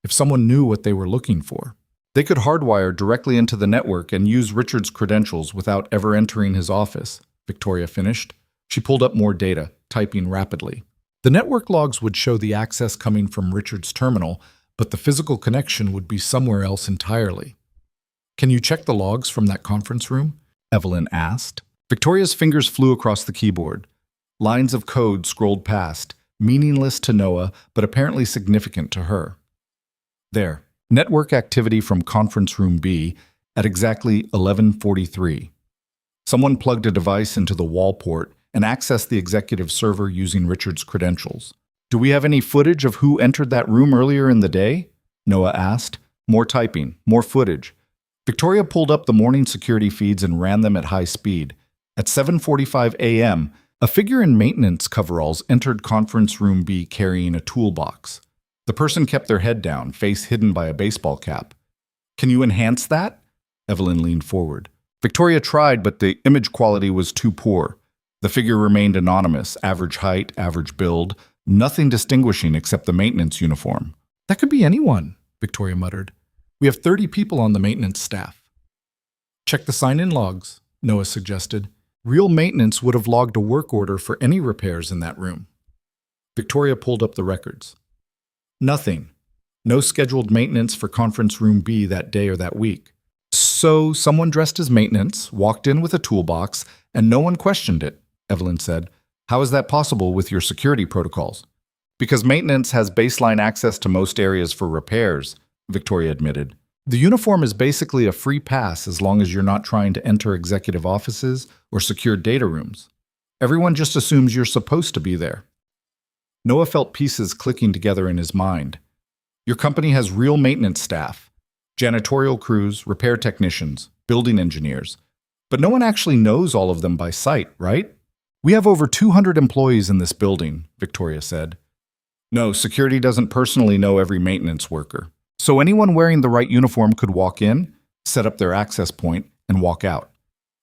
If someone knew what they were looking for, they could hardwire directly into the network and use Richard's credentials without ever entering his office, Victoria finished. She pulled up more data, typing rapidly. The network logs would show the access coming from Richard's terminal, but the physical connection would be somewhere else entirely. Can you check the logs from that conference room? Evelyn asked. Victoria's fingers flew across the keyboard. Lines of code scrolled past, meaningless to Noah, but apparently significant to her. There, network activity from conference room B at exactly 11:43. Someone plugged a device into the wall port and accessed the executive server using Richard's credentials. Do we have any footage of who entered that room earlier in the day? Noah asked. More typing, more footage. Victoria pulled up the morning security feeds and ran them at high speed. At 7:45 a.m., a figure in maintenance coveralls entered conference room B carrying a toolbox. The person kept their head down, face hidden by a baseball cap. Can you enhance that? Evelyn leaned forward. Victoria tried, but the image quality was too poor. The figure remained anonymous, average height, average build, nothing distinguishing except the maintenance uniform. That could be anyone, Victoria muttered. We have 30 people on the maintenance staff. Check the sign-in logs, Noah suggested. Real maintenance would have logged a work order for any repairs in that room. Victoria pulled up the records. Nothing. No scheduled maintenance for conference room B that day or that week. So someone dressed as maintenance, walked in with a toolbox, and no one questioned it, Evelyn said. How is that possible with your security protocols? Because maintenance has baseline access to most areas for repairs, Victoria admitted. The uniform is basically a free pass as long as you're not trying to enter executive offices or secure data rooms. Everyone just assumes you're supposed to be there. Noah felt pieces clicking together in his mind. Your company has real maintenance staff, janitorial crews, repair technicians, building engineers. But no one actually knows all of them by sight, right? We have over 200 employees in this building, Victoria said. No, security doesn't personally know every maintenance worker. So anyone wearing the right uniform could walk in, set up their access point, and walk out.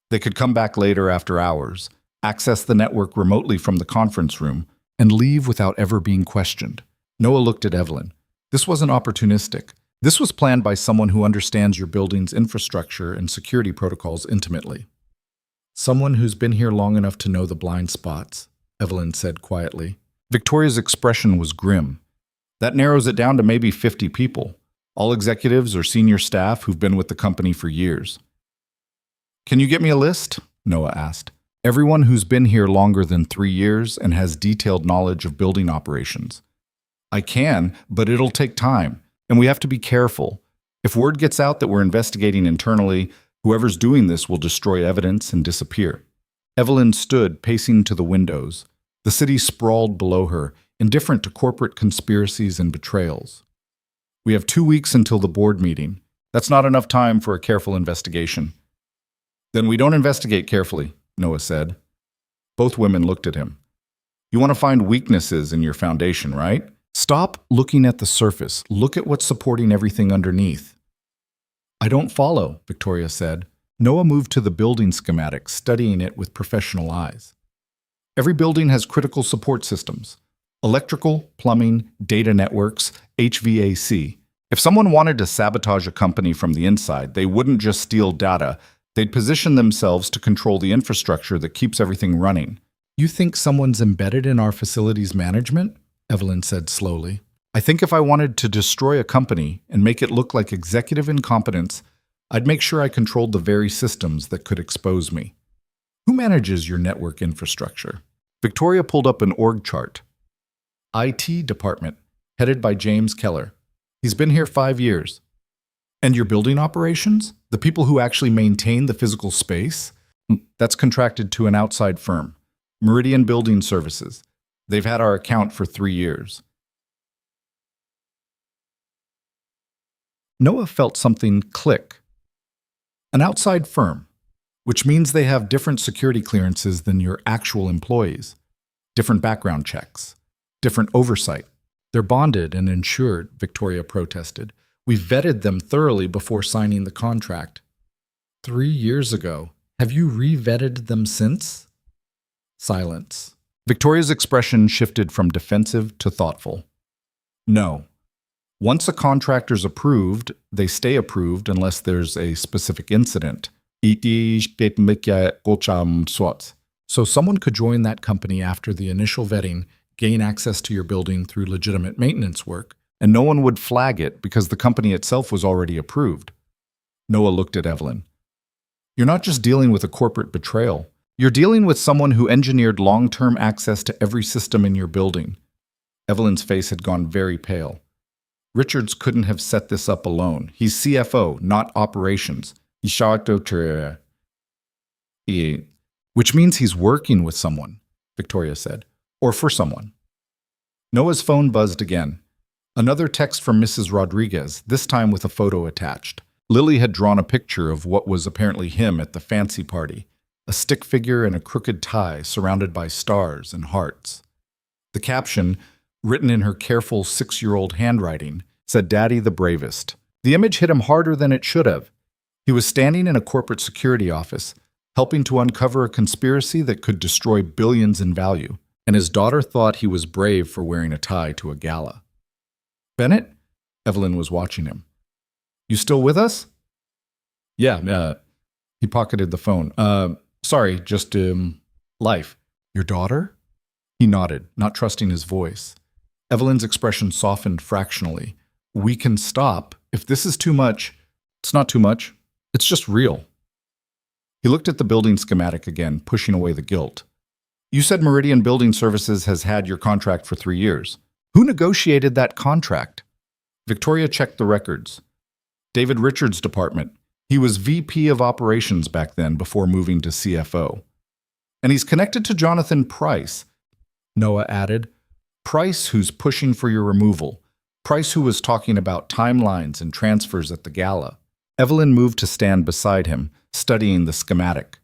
They could come back later after hours, access the network remotely from the conference room, and leave without ever being questioned. Noah looked at Evelyn. This wasn't opportunistic. This was planned by someone who understands your building's infrastructure and security protocols intimately. Someone who's been here long enough to know the blind spots, Evelyn said quietly. Victoria's expression was grim. That narrows it down to maybe 50 people. All executives or senior staff who've been with the company for years. Can you get me a list? Noah asked. Everyone who's been here longer than 3 years and has detailed knowledge of building operations. I can, but it'll take time, and we have to be careful. If word gets out that we're investigating internally, whoever's doing this will destroy evidence and disappear. Evelyn stood, pacing to the windows. The city sprawled below her, indifferent to corporate conspiracies and betrayals. We have 2 weeks until the board meeting. That's not enough time for a careful investigation. Then we don't investigate carefully, Noah said. Both women looked at him. You want to find weaknesses in your foundation, right? Stop looking at the surface. Look at what's supporting everything underneath. I don't follow, Victoria said. Noah moved to the building schematic, studying it with professional eyes. Every building has critical support systems. Electrical, plumbing, data networks, HVAC. If someone wanted to sabotage a company from the inside, they wouldn't just steal data. They'd position themselves to control the infrastructure that keeps everything running. You think someone's embedded in our facilities management? Evelyn said slowly. I think if I wanted to destroy a company and make it look like executive incompetence, I'd make sure I controlled the very systems that could expose me. Who manages your network infrastructure? Victoria pulled up an org chart. IT department, headed by James Keller. He's been here 5 years. And your building operations? The people who actually maintain the physical space? That's contracted to an outside firm, Meridian Building Services. They've had our account for 3 years. Noah felt something click. An outside firm, which means they have different security clearances than your actual employees, different background checks, different oversight. They're bonded and insured, Victoria protested. We vetted them thoroughly before signing the contract. 3 years ago. Have you re-vetted them since? Silence. Victoria's expression shifted from defensive to thoughtful. No. Once a contractor's approved, they stay approved unless there's a specific incident. So someone could join that company after the initial vetting, gain access to your building through legitimate maintenance work, and no one would flag it because the company itself was already approved. Noah looked at Evelyn. You're not just dealing with a corporate betrayal. You're dealing with someone who engineered long-term access to every system in your building. Evelyn's face had gone very pale. Richards couldn't have set this up alone. He's CFO, not operations. Which means he's working with someone, Victoria said. Or for someone. Noah's phone buzzed again. Another text from Mrs. Rodriguez, this time with a photo attached. Lily had drawn a picture of what was apparently him at the fancy party, a stick figure in a crooked tie surrounded by stars and hearts. The caption, written in her careful 6-year-old handwriting, said, "Daddy the bravest." The image hit him harder than it should have. He was standing in a corporate security office, helping to uncover a conspiracy that could destroy billions in value, and his daughter thought he was brave for wearing a tie to a gala. Bennett? Evelyn was watching him. You still with us? Yeah, he pocketed the phone. Sorry, just, life. Your daughter? He nodded, not trusting his voice. Evelyn's expression softened fractionally. We can stop. If this is too much, it's not too much. It's just real. He looked at the building schematic again, pushing away the guilt. You said Meridian Building Services has had your contract for 3 years. Who negotiated that contract? Victoria checked the records. David Richards' department. He was VP of operations back then before moving to CFO. And he's connected to Jonathan Price, Noah added. Price, who's pushing for your removal. Price, who was talking about timelines and transfers at the gala. Evelyn moved to stand beside him, studying the schematic.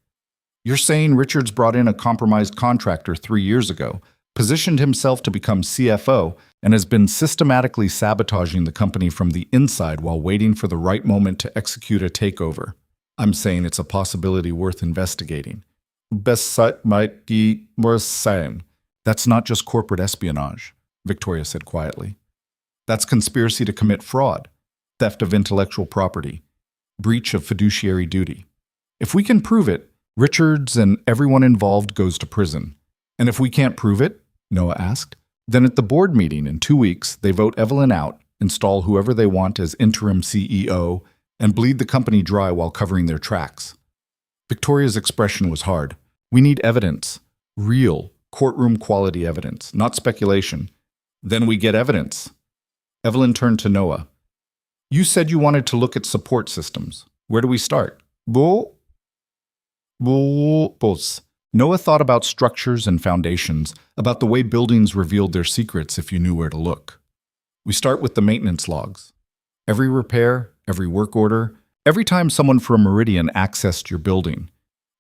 You're saying Richards brought in a compromised contractor 3 years ago, positioned himself to become CFO, and has been systematically sabotaging the company from the inside while waiting for the right moment to execute a takeover. I'm saying it's a possibility worth investigating. Best site might be worth saying. That's not just corporate espionage, Victoria said quietly. That's conspiracy to commit fraud, theft of intellectual property, breach of fiduciary duty. If we can prove it, Richards and everyone involved goes to prison. And if we can't prove it, Noah asked, then at the board meeting in 2 weeks, they vote Evelyn out install whoever they want as interim CEO, and bleed the company dry while covering their tracks. Victoria's expression was hard. We need evidence. Real, courtroom-quality evidence, not speculation. Then we get evidence. Evelyn turned to Noah. You said you wanted to look at support systems. Where do we start? Boss. Noah thought about structures and foundations, about the way buildings revealed their secrets if you knew where to look. We start with the maintenance logs. Every repair, every work order, every time someone from Meridian accessed your building.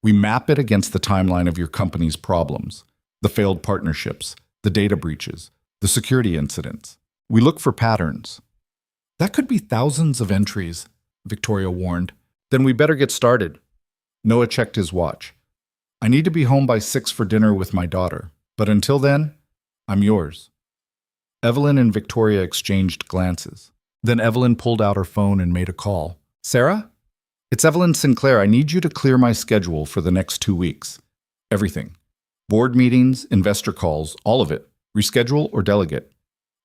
We map it against the timeline of your company's problems, the failed partnerships, the data breaches, the security incidents. We look for patterns. That could be thousands of entries, Victoria warned. Then we better get started. Noah checked his watch. I need to be home by 6 for dinner with my daughter, but until then, I'm yours. Evelyn and Victoria exchanged glances. Then Evelyn pulled out her phone and made a call. Sarah? It's Evelyn Sinclair. I need you to clear my schedule for the next 2 weeks. Everything. Board meetings, investor calls, all of it. Reschedule or delegate.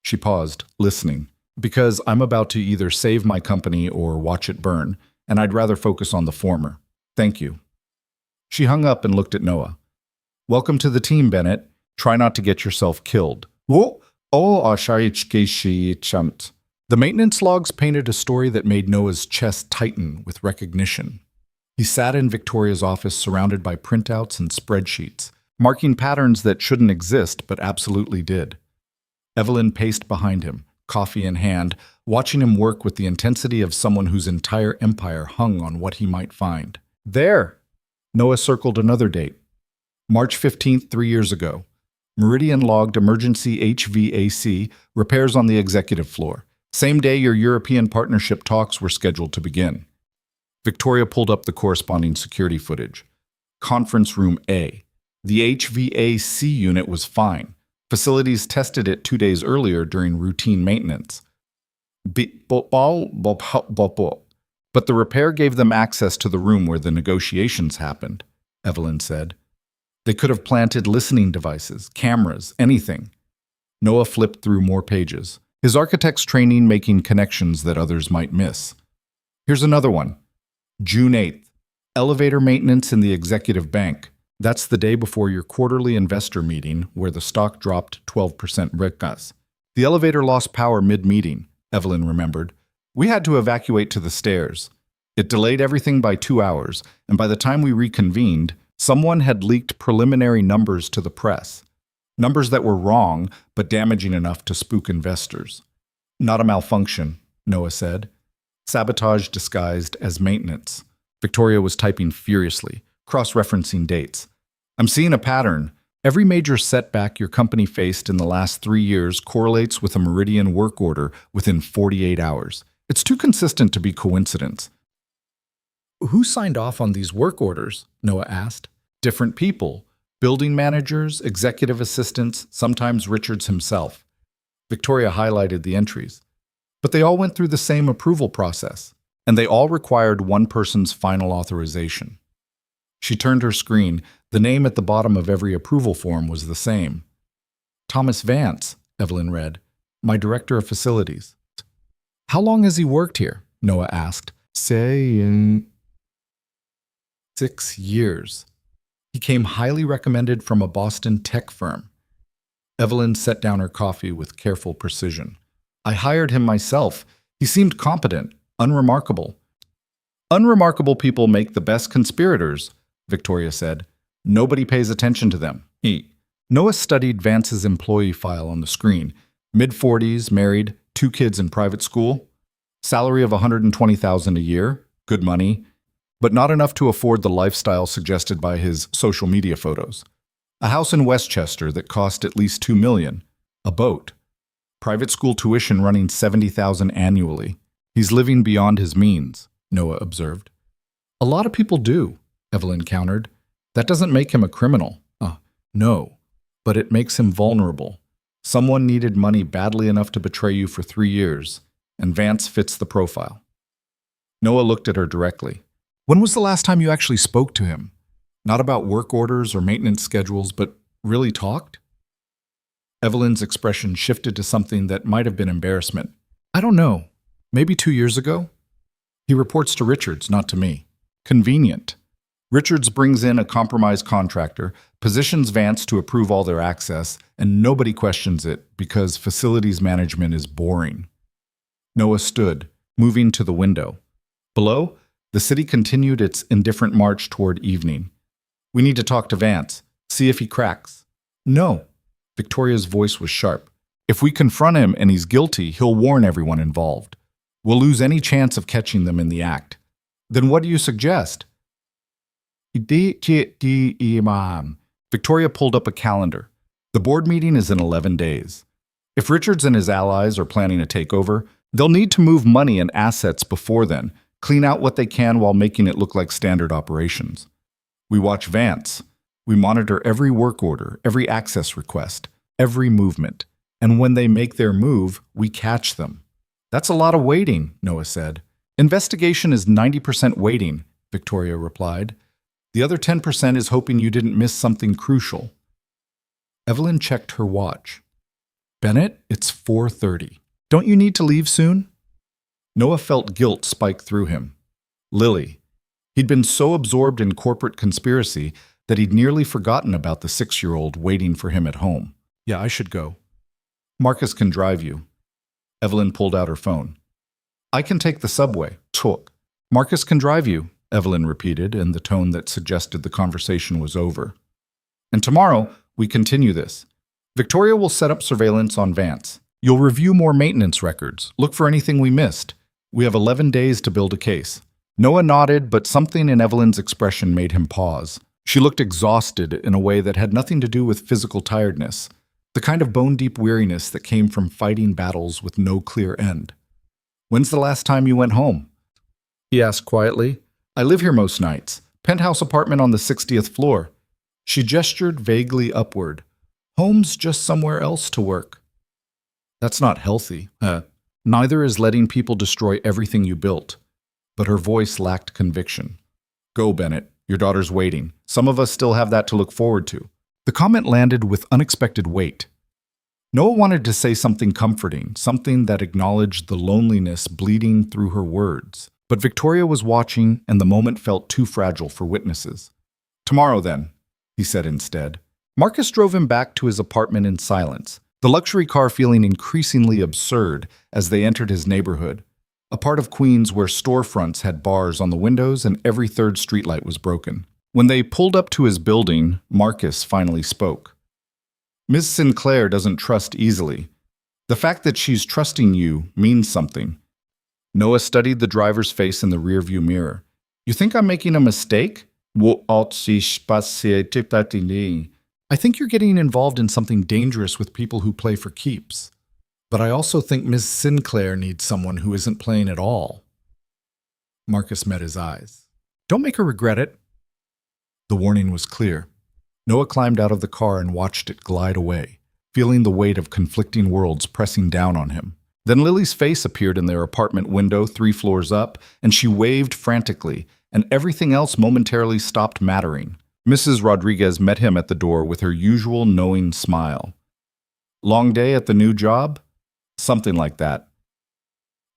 She paused, listening. Because I'm about to either save my company or watch it burn, and I'd rather focus on the former. Thank you. She hung up and looked at Noah. Welcome to the team, Bennett. Try not to get yourself killed. The maintenance logs painted a story that made Noah's chest tighten with recognition. He sat in Victoria's office surrounded by printouts and spreadsheets, marking patterns that shouldn't exist but absolutely did. Evelyn paced behind him, coffee in hand, watching him work with the intensity of someone whose entire empire hung on what he might find. There! Noah circled another date. March 15th, 3 years ago. Meridian logged emergency HVAC repairs on the executive floor. Same day your European partnership talks were scheduled to begin. Victoria pulled up the corresponding security footage. Conference room A. The HVAC unit was fine. Facilities tested it 2 days earlier during routine maintenance. But the repair gave them access to the room where the negotiations happened, Evelyn said. They could have planted listening devices, cameras, anything. Noah flipped through more pages, his architect's training making connections that others might miss. Here's another one. June 8th. Elevator maintenance in the executive bank. That's the day before your quarterly investor meeting where the stock dropped 12% breakgas. The elevator lost power mid-meeting, Evelyn remembered. We had to evacuate to the stairs. It delayed everything by 2 hours, and by the time we reconvened, someone had leaked preliminary numbers to the press. Numbers that were wrong, but damaging enough to spook investors. Not a malfunction, Noah said. Sabotage disguised as maintenance. Victoria was typing furiously, cross-referencing dates. I'm seeing a pattern. Every major setback your company faced in the last 3 years correlates with a Meridian work order within 48 hours. It's too consistent to be coincidence. Who signed off on these work orders? Noah asked. Different people. Building managers, executive assistants, sometimes Richards himself. Victoria highlighted the entries. But they all went through the same approval process, and they all required one person's final authorization. She turned her screen. The name at the bottom of every approval form was the same. Thomas Vance, Evelyn read. My director of facilities. How long has he worked here? Noah asked. Say in 6 years. He came highly recommended from a Boston tech firm. Evelyn set down her coffee with careful precision. I hired him myself. He seemed competent, unremarkable. Unremarkable people make the best conspirators, Victoria said. Nobody pays attention to them. Noah studied Vance's employee file on the screen. Mid-40s, married, 2 kids in private school. Salary of $120,000 a year. Good money. But not enough to afford the lifestyle suggested by his social media photos. A house in Westchester that cost at least $2 million. A boat. Private school tuition running $70,000 annually. He's living beyond his means, Noah observed. A lot of people do, Evelyn countered. That doesn't make him a criminal. No, but it makes him vulnerable. Someone needed money badly enough to betray you for 3 years, and Vance fits the profile. Noah looked at her directly. When was the last time you actually spoke to him? Not about work orders or maintenance schedules, but really talked? Evelyn's expression shifted to something that might have been embarrassment. I don't know. Maybe 2 years ago? He reports to Richards, not to me. Convenient. Richards brings in a compromised contractor, positions Vance to approve all their access, and nobody questions it because facilities management is boring. Noah stood, moving to the window. Below, the city continued its indifferent march toward evening. We need to talk to Vance, see if he cracks. No. Victoria's voice was sharp. If we confront him and he's guilty, he'll warn everyone involved. We'll lose any chance of catching them in the act. Then what do you suggest? Victoria pulled up a calendar. The board meeting is in 11 days. If Richards and his allies are planning a takeover, they'll need to move money and assets before then, clean out what they can while making it look like standard operations. We watch Vance. We monitor every work order, every access request, every movement. And when they make their move, we catch them. That's a lot of waiting, Noah said. Investigation is 90% waiting, Victoria replied. The other 10% is hoping you didn't miss something crucial. Evelyn checked her watch. Bennett, it's 4:30. Don't you need to leave soon? Noah felt guilt spike through him. Lily. He'd been so absorbed in corporate conspiracy that he'd nearly forgotten about the 6-year-old waiting for him at home. Yeah, I should go. Marcus can drive you. Evelyn pulled out her phone. I can take the subway. Talk. Marcus can drive you, Evelyn repeated in the tone that suggested the conversation was over. And tomorrow, we continue this. Victoria will set up surveillance on Vance. You'll review more maintenance records. Look for anything we missed. We have 11 days to build a case. Noah nodded, but something in Evelyn's expression made him pause. She looked exhausted in a way that had nothing to do with physical tiredness, the kind of bone-deep weariness that came from fighting battles with no clear end. When's the last time you went home? He asked quietly. I live here most nights. Penthouse apartment on the 60th floor. She gestured vaguely upward. Home's just somewhere else to work. That's not healthy. Neither is letting people destroy everything you built. But her voice lacked conviction. Go, Bennett. Your daughter's waiting. Some of us still have that to look forward to. The comment landed with unexpected weight. Noah wanted to say something comforting, something that acknowledged the loneliness bleeding through her words. But Victoria was watching, and the moment felt too fragile for witnesses. Tomorrow, then, he said instead. Marcus drove him back to his apartment in silence, the luxury car feeling increasingly absurd as they entered his neighborhood, a part of Queens where storefronts had bars on the windows and every third streetlight was broken. When they pulled up to his building, Marcus finally spoke. Ms. Sinclair doesn't trust easily. The fact that she's trusting you means something. Noah studied the driver's face in the rearview mirror. You think I'm making a mistake? I think you're getting involved in something dangerous with people who play for keeps. But I also think Ms. Sinclair needs someone who isn't playing at all. Marcus met his eyes. Don't make her regret it. The warning was clear. Noah climbed out of the car and watched it glide away, feeling the weight of conflicting worlds pressing down on him. Then Lily's face appeared in their apartment window 3 floors up, and she waved frantically, and everything else momentarily stopped mattering. Mrs. Rodriguez met him at the door with her usual knowing smile. Long day at the new job? Something like that.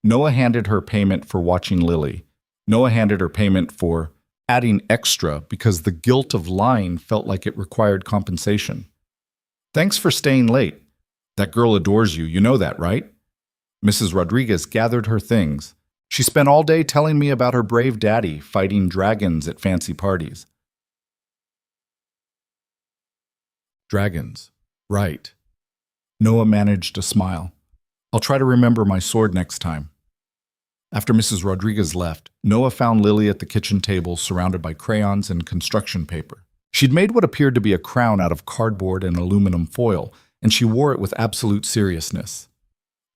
Noah handed her payment for watching Lily. Noah handed her payment for adding extra because the guilt of lying felt like it required compensation. Thanks for staying late. That girl adores you, you know that, right? Mrs. Rodriguez gathered her things. She spent all day telling me about her brave daddy fighting dragons at fancy parties. Dragons. Right. Noah managed a smile. I'll try to remember my sword next time. After Mrs. Rodriguez left, Noah found Lily at the kitchen table surrounded by crayons and construction paper. She'd made what appeared to be a crown out of cardboard and aluminum foil, and she wore it with absolute seriousness.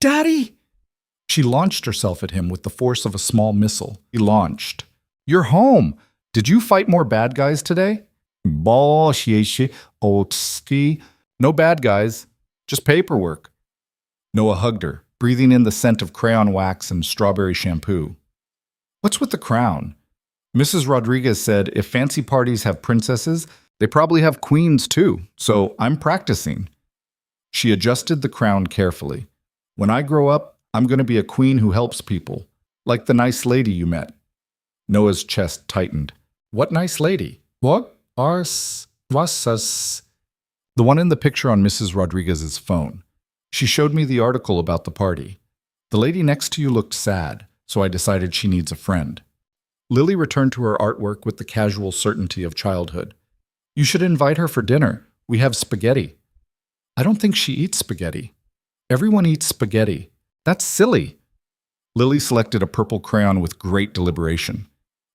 Daddy! She launched herself at him with the force of a small missile. He launched. You're home! Did you fight more bad guys today? No bad guys, just paperwork. Noah hugged her, breathing in the scent of crayon wax and strawberry shampoo. What's with the crown? Mrs. Rodriguez said if fancy parties have princesses, they probably have queens too, so I'm practicing. She adjusted the crown carefully. When I grow up, I'm going to be a queen who helps people, like the nice lady you met. Noah's chest tightened. What nice lady? What? Was? The one in the picture on Mrs. Rodriguez's phone. She showed me the article about the party. The lady next to you looked sad, so I decided she needs a friend. Lily returned to her artwork with the casual certainty of childhood. You should invite her for dinner. We have spaghetti. I don't think she eats spaghetti. Everyone eats spaghetti. That's silly. Lily selected a purple crayon with great deliberation.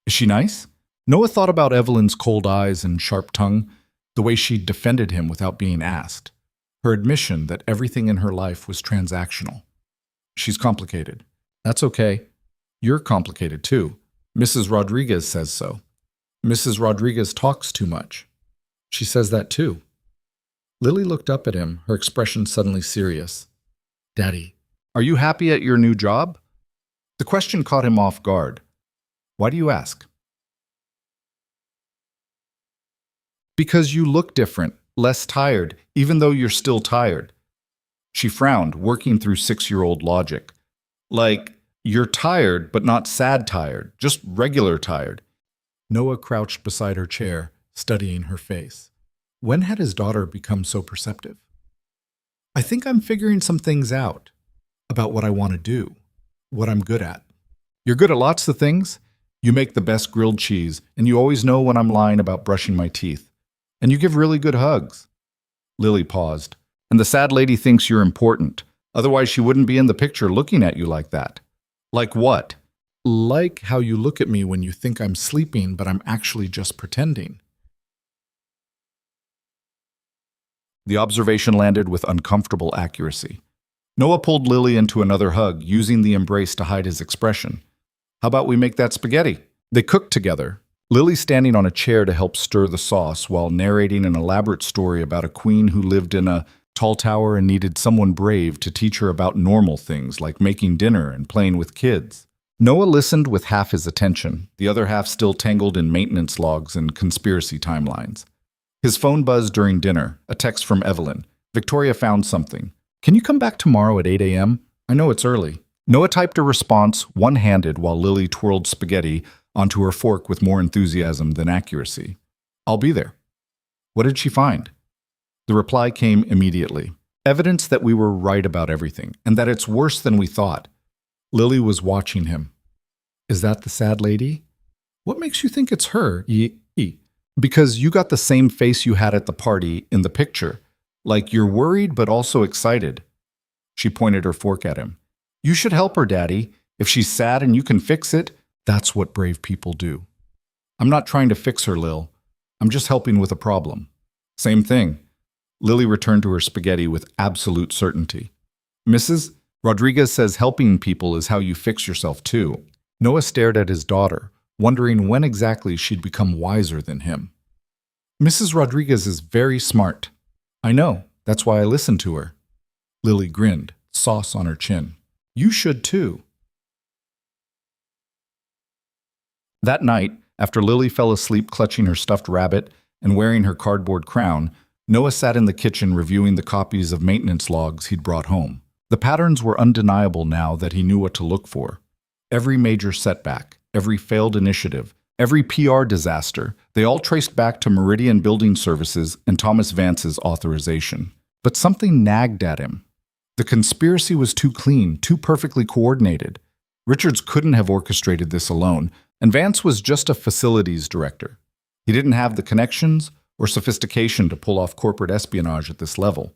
Is she nice? Noah thought about Evelyn's cold eyes and sharp tongue, the way she defended him without being asked, her admission that everything in her life was transactional. She's complicated. That's okay. You're complicated too. Mrs. Rodriguez says so. Mrs. Rodriguez talks too much. She says that too. Lily looked up at him, her expression suddenly serious. Daddy, are you happy at your new job? The question caught him off guard. Why do you ask? Because you look different, less tired, even though you're still tired. She frowned, working through 6-year-old logic. Like, you're tired, but not sad tired, just regular tired. Noah crouched beside her chair, studying her face. When had his daughter become so perceptive? I think I'm figuring some things out about what I want to do, what I'm good at. You're good at lots of things. You make the best grilled cheese, and you always know when I'm lying about brushing my teeth. And you give really good hugs. Lily paused. And the sad lady thinks you're important. Otherwise, she wouldn't be in the picture looking at you like that. Like what? Like how you look at me when you think I'm sleeping, but I'm actually just pretending. The observation landed with uncomfortable accuracy. Noah pulled Lily into another hug, using the embrace to hide his expression. How about we make that spaghetti? They cooked together, Lily standing on a chair to help stir the sauce while narrating an elaborate story about a queen who lived in a tall tower and needed someone brave to teach her about normal things like making dinner and playing with kids. Noah listened with half his attention, the other half still tangled in maintenance logs and conspiracy timelines. His phone buzzed during dinner, a text from Evelyn. Victoria found something. Can you come back tomorrow at 8 a.m.? I know it's early. Noah typed a response, one-handed, while Lily twirled spaghetti onto her fork with more enthusiasm than accuracy. I'll be there. What did she find? The reply came immediately. Evidence that we were right about everything, and that it's worse than we thought. Lily was watching him. Is that the sad lady? What makes you think it's her? Because you got the same face you had at the party in the picture. Like you're worried but also excited. She pointed her fork at him. You should help her, Daddy. If she's sad and you can fix it, that's what brave people do. I'm not trying to fix her, Lil. I'm just helping with a problem. Same thing. Lily returned to her spaghetti with absolute certainty. Mrs. Rodriguez says helping people is how you fix yourself too. Noah stared at his daughter, wondering when exactly she'd become wiser than him. Mrs. Rodriguez is very smart. I know. That's why I listen to her. Lily grinned, sauce on her chin. You should too. That night, after Lily fell asleep clutching her stuffed rabbit and wearing her cardboard crown, Noah sat in the kitchen reviewing the copies of maintenance logs he'd brought home. The patterns were undeniable now that he knew what to look for. Every major setback, every failed initiative, every PR disaster, they all traced back to Meridian Building Services and Thomas Vance's authorization. But something nagged at him. The conspiracy was too clean, too perfectly coordinated. Richards couldn't have orchestrated this alone, and Vance was just a facilities director. He didn't have the connections or sophistication to pull off corporate espionage at this level.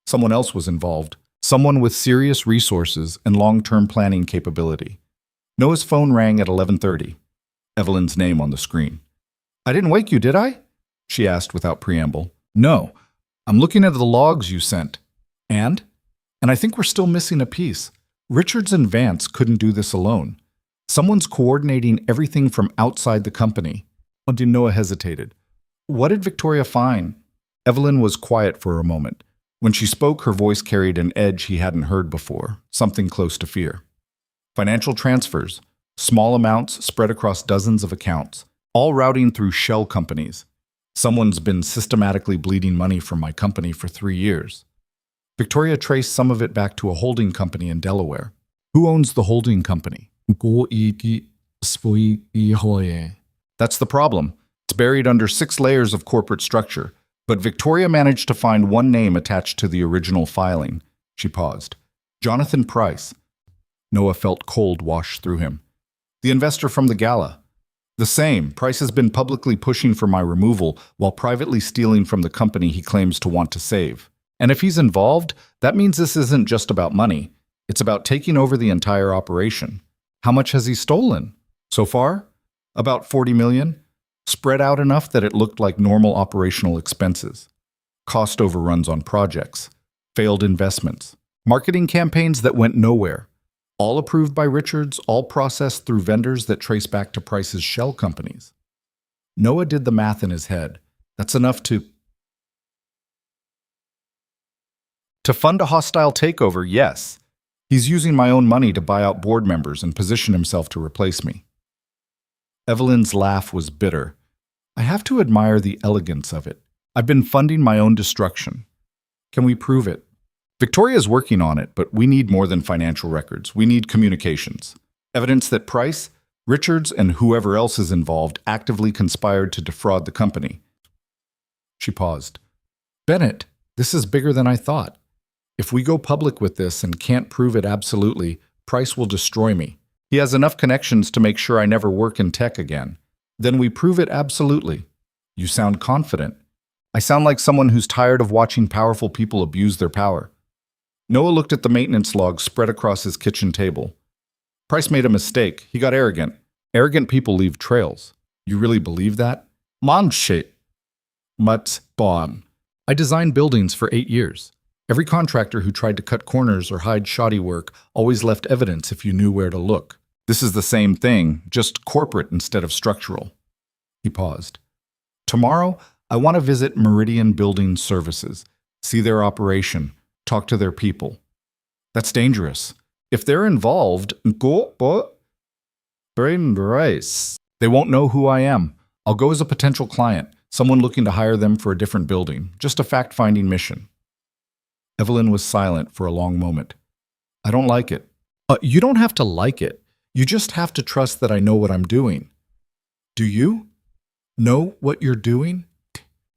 Someone else was involved, someone with serious resources and long-term planning capability. Noah's phone rang at 11:30. Evelyn's name on the screen. I didn't wake you, did I? She asked without preamble. No, I'm looking at the logs you sent. And I think we're still missing a piece. Richards and Vance couldn't do this alone. Someone's coordinating everything from outside the company. Noah hesitated. What did Victoria find? Evelyn was quiet for a moment. When she spoke, her voice carried an edge he hadn't heard before, something close to fear. Financial transfers, small amounts spread across dozens of accounts, all routing through shell companies. Someone's been systematically bleeding money from my company for 3 years. Victoria traced some of it back to a holding company in Delaware. Who owns the holding company? 고익이 스포이호에 That's the problem. It's buried under 6 layers of corporate structure. But Victoria managed to find one name attached to the original filing. She paused. Jonathan Price. Noah felt cold wash through him. The investor from the gala. The same. Price has been publicly pushing for my removal while privately stealing from the company he claims to want to save. And if he's involved, that means this isn't just about money. It's about taking over the entire operation. How much has he stolen? So far? About 40 million? Spread out enough that it looked like normal operational expenses. Cost overruns on projects. Failed investments. Marketing campaigns that went nowhere. All approved by Richards, all processed through vendors that trace back to Price's shell companies. Noah did the math in his head. That's enough to fund a hostile takeover, yes. He's using my own money to buy out board members and position himself to replace me. Evelyn's laugh was bitter. I have to admire the elegance of it. I've been funding my own destruction. Can we prove it? Victoria's working on it, but we need more than financial records. We need communications. Evidence that Price, Richards, and whoever else is involved actively conspired to defraud the company. She paused. Bennett, this is bigger than I thought. If we go public with this and can't prove it absolutely, Price will destroy me. He has enough connections to make sure I never work in tech again. Then we prove it absolutely. You sound confident. I sound like someone who's tired of watching powerful people abuse their power. Noah looked at the maintenance log spread across his kitchen table. Price made a mistake. He got arrogant. Arrogant people leave trails. You really believe that? Manche. Mut bon. I designed buildings for 8 years. Every contractor who tried to cut corners or hide shoddy work always left evidence if you knew where to look. This is the same thing, just corporate instead of structural. He paused. Tomorrow, I want to visit Meridian Building Services, see their operation, talk to their people. That's dangerous. If they're involved, they won't know who I am. I'll go as a potential client, someone looking to hire them for a different building, just a fact-finding mission. Evelyn was silent for a long moment. I don't like it. You don't have to like it. You just have to trust that I know what I'm doing. Do you? Know what you're doing?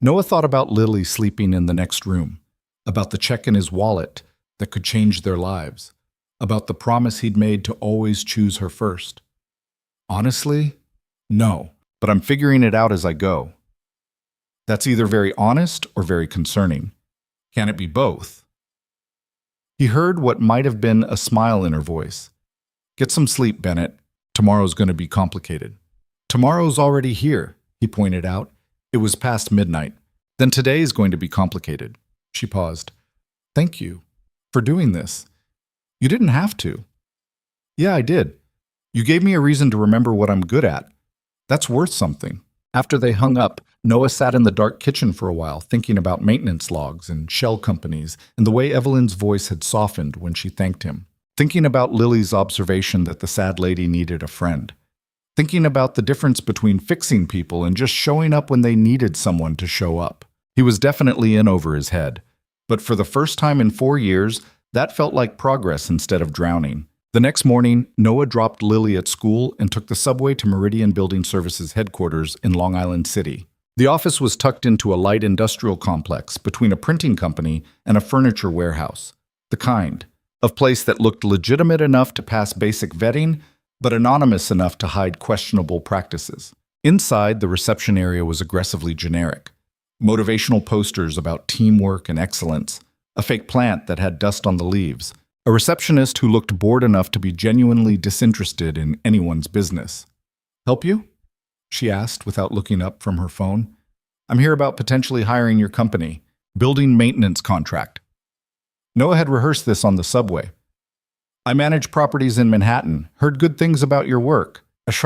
Noah thought about Lily sleeping in the next room, about the check in his wallet that could change their lives, about the promise he'd made to always choose her first. Honestly, no, but I'm figuring it out as I go. That's either very honest or very concerning. Can it be both? He heard what might have been a smile in her voice. Get some sleep, Bennett. Tomorrow's going to be complicated. Tomorrow's already here, he pointed out. It was past midnight. Then today's going to be complicated. She paused. Thank you for doing this. You didn't have to. Yeah, I did. You gave me a reason to remember what I'm good at. That's worth something. After they hung up, Noah sat in the dark kitchen for a while, thinking about maintenance logs and shell companies and the way Evelyn's voice had softened when she thanked him. Thinking about Lily's observation that the sad lady needed a friend. Thinking about the difference between fixing people and just showing up when they needed someone to show up. He was definitely in over his head. But for the first time in 4 years, that felt like progress instead of drowning. The next morning, Noah dropped Lily at school and took the subway to Meridian Building Services headquarters in Long Island City. The office was tucked into a light industrial complex between a printing company and a furniture warehouse. The kind of place that looked legitimate enough to pass basic vetting, but anonymous enough to hide questionable practices. Inside, the reception area was aggressively generic. Motivational posters about teamwork and excellence, a fake plant that had dust on the leaves, a receptionist who looked bored enough to be genuinely disinterested in anyone's business. Help you? She asked without looking up from her phone. I'm here about potentially hiring your company. Building maintenance contract. Noah had rehearsed this on the subway. I manage properties in Manhattan. Heard good things about your work. That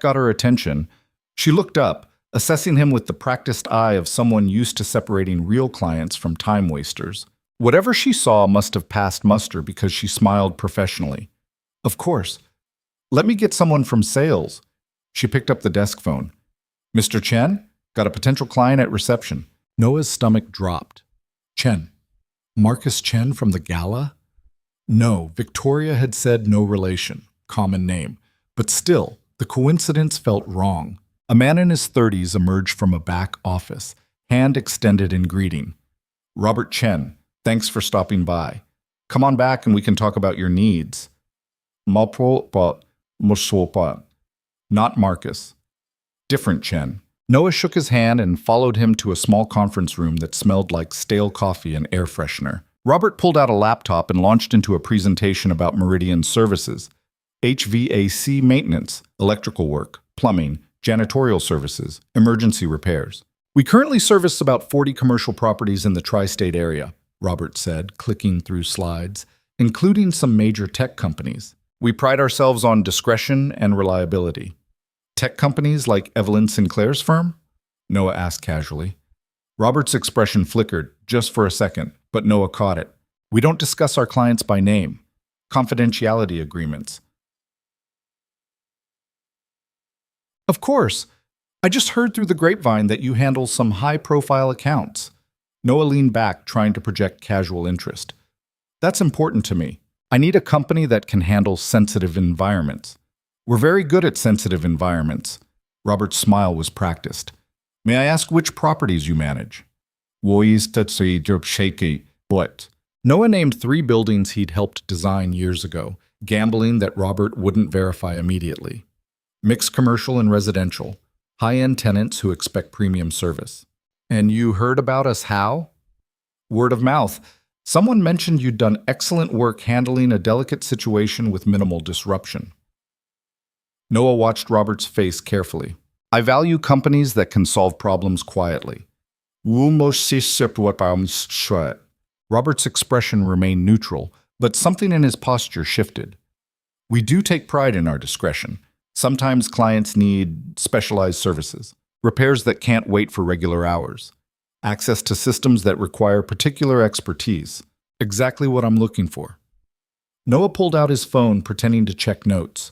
got her attention. She looked up, assessing him with the practiced eye of someone used to separating real clients from time wasters. Whatever she saw must have passed muster because she smiled professionally. Of course. Let me get someone from sales. She picked up the desk phone. Mr. Chen? Got a potential client at reception. Noah's stomach dropped. Chen. Marcus Chen from the gala? No, Victoria had said no relation, common name. But still, the coincidence felt wrong. A man in his 30s emerged from a back office, hand extended in greeting. Robert Chen, thanks for stopping by. Come on back and we can talk about your needs. Not Marcus. Different Chen. Noah shook his hand and followed him to a small conference room that smelled like stale coffee and air freshener. Robert pulled out a laptop and launched into a presentation about Meridian services. HVAC maintenance, electrical work, plumbing, janitorial services, emergency repairs. We currently service about 40 commercial properties in the tri-state area, Robert said, clicking through slides, including some major tech companies. We pride ourselves on discretion and reliability. Tech companies like Evelyn Sinclair's firm? Noah asked casually. Robert's expression flickered, just for a second, but Noah caught it. We don't discuss our clients by name. Confidentiality agreements. Of course. I just heard through the grapevine that you handle some high-profile accounts. Noah leaned back, trying to project casual interest. That's important to me. I need a company that can handle sensitive environments. We're very good at sensitive environments. Robert's smile was practiced. May I ask which properties you manage? What? Noah named 3 buildings he'd helped design years ago, gambling that Robert wouldn't verify immediately. Mixed commercial and residential. High-end tenants who expect premium service. And you heard about us how? Word of mouth. Someone mentioned you'd done excellent work handling a delicate situation with minimal disruption. Noah watched Robert's face carefully. I value companies that can solve problems quietly. Robert's expression remained neutral, but something in his posture shifted. We do take pride in our discretion. Sometimes clients need specialized services, repairs that can't wait for regular hours, access to systems that require particular expertise. Exactly what I'm looking for. Noah pulled out his phone, pretending to check notes.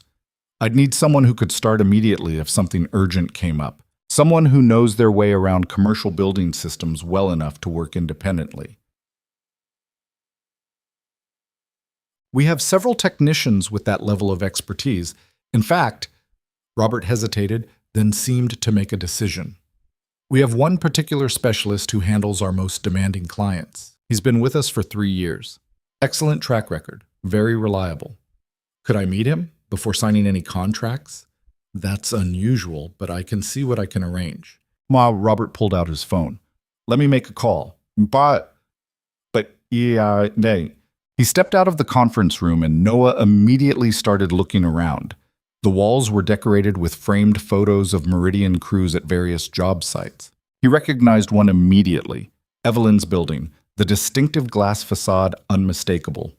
I'd need someone who could start immediately if something urgent came up. Someone who knows their way around commercial building systems well enough to work independently. We have several technicians with that level of expertise. In fact, Robert hesitated, then seemed to make a decision. We have one particular specialist who handles our most demanding clients. He's been with us for 3 years. Excellent track record, very reliable. Could I meet him before signing any contracts? That's unusual, but I can see what I can arrange. Robert pulled out his phone. Let me make a call. But yeah, nay. He stepped out of the conference room and Noah immediately started looking around. The walls were decorated with framed photos of Meridian crews at various job sites. He recognized one immediately, Evelyn's building, the distinctive glass facade unmistakable.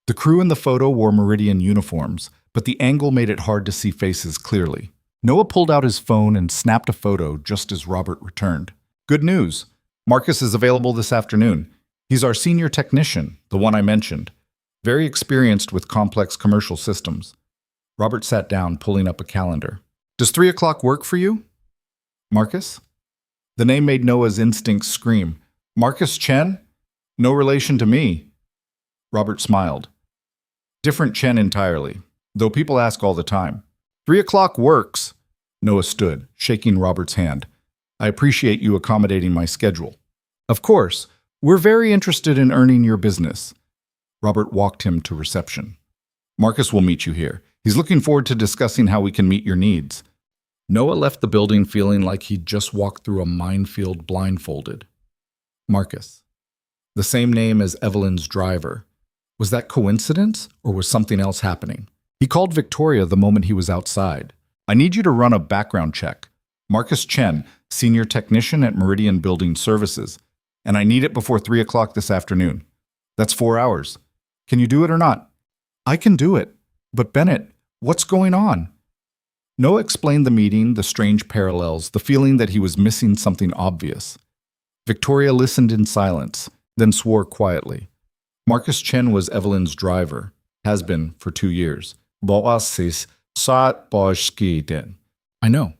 The crew in the photo wore Meridian uniforms, but the angle made it hard to see faces clearly. Noah pulled out his phone and snapped a photo just as Robert returned. Good news! Marcus is available this afternoon. He's our senior technician, the one I mentioned, very experienced with complex commercial systems. Robert sat down, pulling up a calendar. Does 3 o'clock work for you? Marcus? The name made Noah's instincts scream. Marcus Chen? No relation to me. Robert smiled. Different Chen entirely, though people ask all the time. 3 o'clock works. Noah stood, shaking Robert's hand. I appreciate you accommodating my schedule. Of course, we're very interested in earning your business. Robert walked him to reception. Marcus will meet you here. He's looking forward to discussing how we can meet your needs. Noah left the building feeling like he'd just walked through a minefield blindfolded. Marcus. The same name as Evelyn's driver. Was that coincidence, or was something else happening? He called Victoria the moment he was outside. I need you to run a background check. Marcus Chen, senior technician at Meridian Building Services. And I need it before 3 o'clock this afternoon. That's 4 hours. Can you do it or not? I can do it. But Bennett, what's going on? Noah explained the meeting, the strange parallels, the feeling that he was missing something obvious. Victoria listened in silence, then swore quietly. Marcus Chen was Evelyn's driver, has been for 2 years. I know.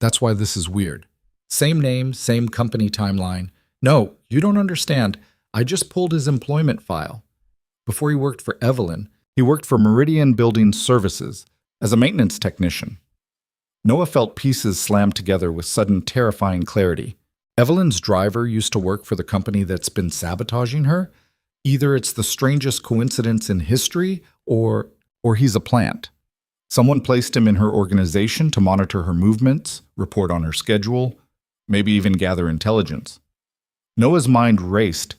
That's why this is weird. Same name, same company timeline. No, you don't understand. I just pulled his employment file. Before he worked for Evelyn, he worked for Meridian Building Services as a maintenance technician. Noah felt pieces slammed together with sudden, terrifying clarity. Evelyn's driver used to work for the company that's been sabotaging her. Either it's the strangest coincidence in history, or he's a plant. Someone placed him in her organization to monitor her movements, report on her schedule, maybe even gather intelligence. Noah's mind raced.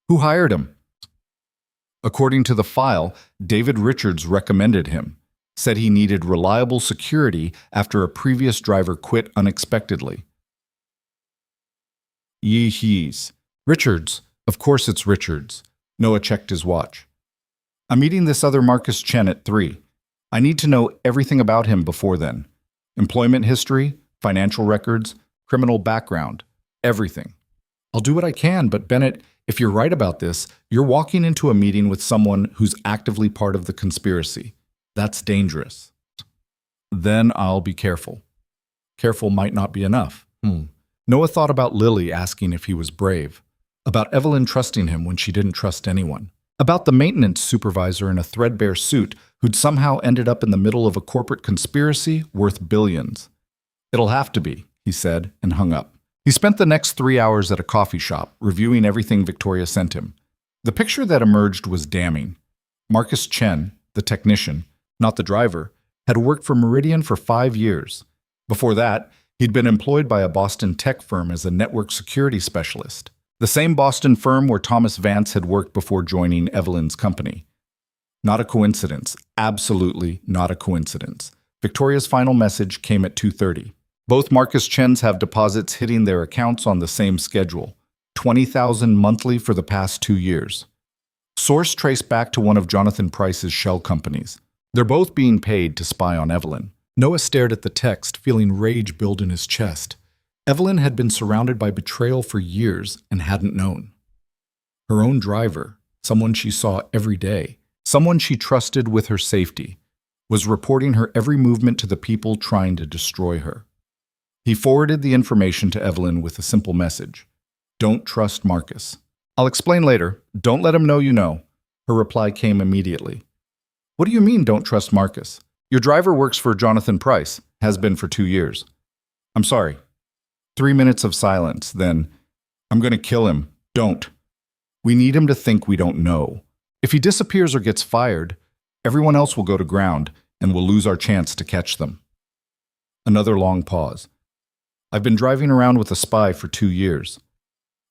Who hired him? According to the file, David Richards recommended him, said he needed reliable security after a previous driver quit unexpectedly. Yeehees. Richards. Of course it's Richards. Noah checked his watch. I'm meeting this other Marcus Chen at 3. I need to know everything about him before then. Employment history, financial records, criminal background, everything. I'll do what I can, but Bennett, if you're right about this, you're walking into a meeting with someone who's actively part of the conspiracy. That's dangerous. Then I'll be careful. Careful might not be enough. Noah thought about Lily asking if he was brave, about Evelyn trusting him when she didn't trust anyone, about the maintenance supervisor in a threadbare suit who'd somehow ended up in the middle of a corporate conspiracy worth billions. It'll have to be, he said, and hung up. He spent the next 3 hours at a coffee shop, reviewing everything Victoria sent him. The picture that emerged was damning. Marcus Chen, the technician, not the driver, had worked for Meridian for 5 years. Before that, he'd been employed by a Boston tech firm as a network security specialist. The same Boston firm where Thomas Vance had worked before joining Evelyn's company. Not a coincidence. Absolutely not a coincidence. Victoria's final message came at 2:30. Both Marcus Chens have deposits hitting their accounts on the same schedule, $20,000 monthly for the past 2 years. Source traced back to one of Jonathan Price's shell companies. They're both being paid to spy on Evelyn. Noah stared at the text, feeling rage build in his chest. Evelyn had been surrounded by betrayal for years and hadn't known. Her own driver, someone she saw every day, someone she trusted with her safety, was reporting her every movement to the people trying to destroy her. He forwarded the information to Evelyn with a simple message. Don't trust Marcus. I'll explain later. Don't let him know you know. Her reply came immediately. What do you mean, don't trust Marcus? Your driver works for Jonathan Price, has been for 2 years. I'm sorry. 3 minutes of silence, then, I'm going to kill him. Don't. We need him to think we don't know. If he disappears or gets fired, everyone else will go to ground, and we'll lose our chance to catch them. Another long pause. I've been driving around with a spy for 2 years.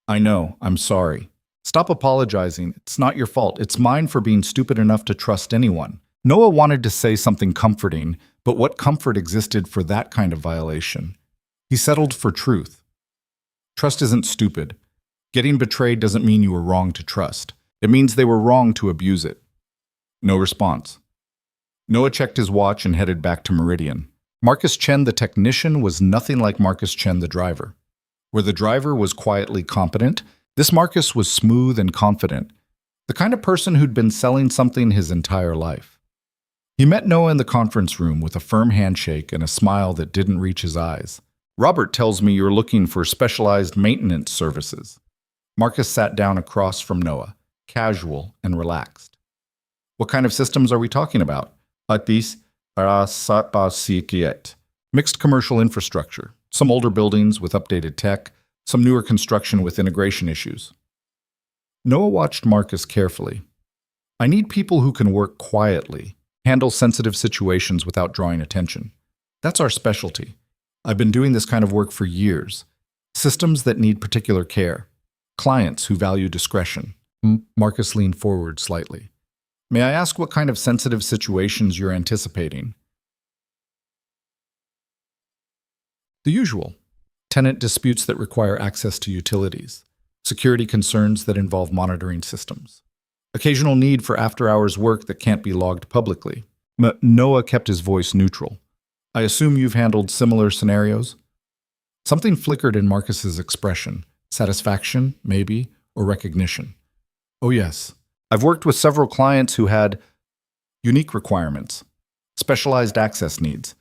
I know, I'm sorry. Stop apologizing. It's not your fault. It's mine for being stupid enough to trust anyone. Noah wanted to say something comforting, but what comfort existed for that kind of violation? He settled for truth. Trust isn't stupid. Getting betrayed doesn't mean you were wrong to trust. It means they were wrong to abuse it. No response. Noah checked his watch and headed back to Meridian. Marcus Chen, the technician, was nothing like Marcus Chen, the driver. Where the driver was quietly competent, this Marcus was smooth and confident, the kind of person who'd been selling something his entire life. He met Noah in the conference room with a firm handshake and a smile that didn't reach his eyes. Robert tells me you're looking for specialized maintenance services. Marcus sat down across from Noah, casual and relaxed. What kind of systems are we talking about? Mixed commercial infrastructure, some older buildings with updated tech, some newer construction with integration issues. Noah watched Marcus carefully. I need people who can work quietly, handle sensitive situations without drawing attention. That's our specialty. I've been doing this kind of work for years. Systems that need particular care. Clients who value discretion. Marcus leaned forward slightly. May I ask what kind of sensitive situations you're anticipating? The usual. Tenant disputes that require access to utilities. Security concerns that involve monitoring systems. Occasional need for after-hours work that can't be logged publicly. Noah kept his voice neutral. I assume you've handled similar scenarios? Something flickered in Marcus's expression. Satisfaction, maybe, or recognition. Oh yes. I've worked with several clients who had unique requirements, specialized access needs,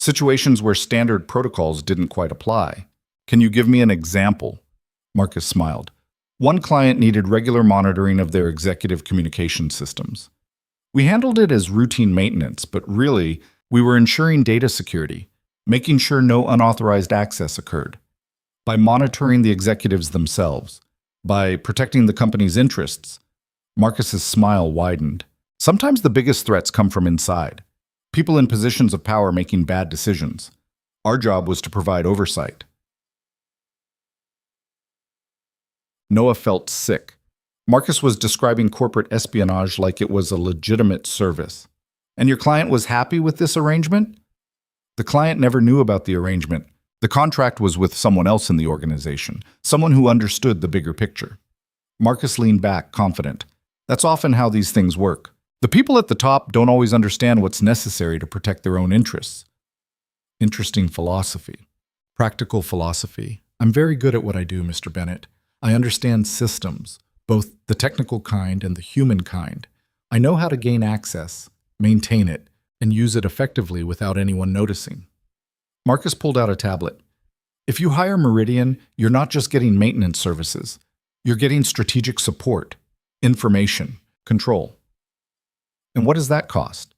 situations where standard protocols didn't quite apply. Can you give me an example? Marcus smiled. One client needed regular monitoring of their executive communication systems. We handled it as routine maintenance, but really, we were ensuring data security, making sure no unauthorized access occurred. By monitoring the executives themselves, by protecting the company's interests, Marcus's smile widened. Sometimes the biggest threats come from inside. People in positions of power making bad decisions. Our job was to provide oversight. Noah felt sick. Marcus was describing corporate espionage like it was a legitimate service. And your client was happy with this arrangement? The client never knew about the arrangement. The contract was with someone else in the organization, someone who understood the bigger picture. Marcus leaned back, confident. That's often how these things work. The people at the top don't always understand what's necessary to protect their own interests. Interesting philosophy. Practical philosophy. I'm very good at what I do, Mr. Bennett. I understand systems, both the technical kind and the human kind. I know how to gain access, maintain it, and use it effectively without anyone noticing. Marcus pulled out a tablet. If you hire Meridian, you're not just getting maintenance services. You're getting strategic support, information, control. And what does that cost?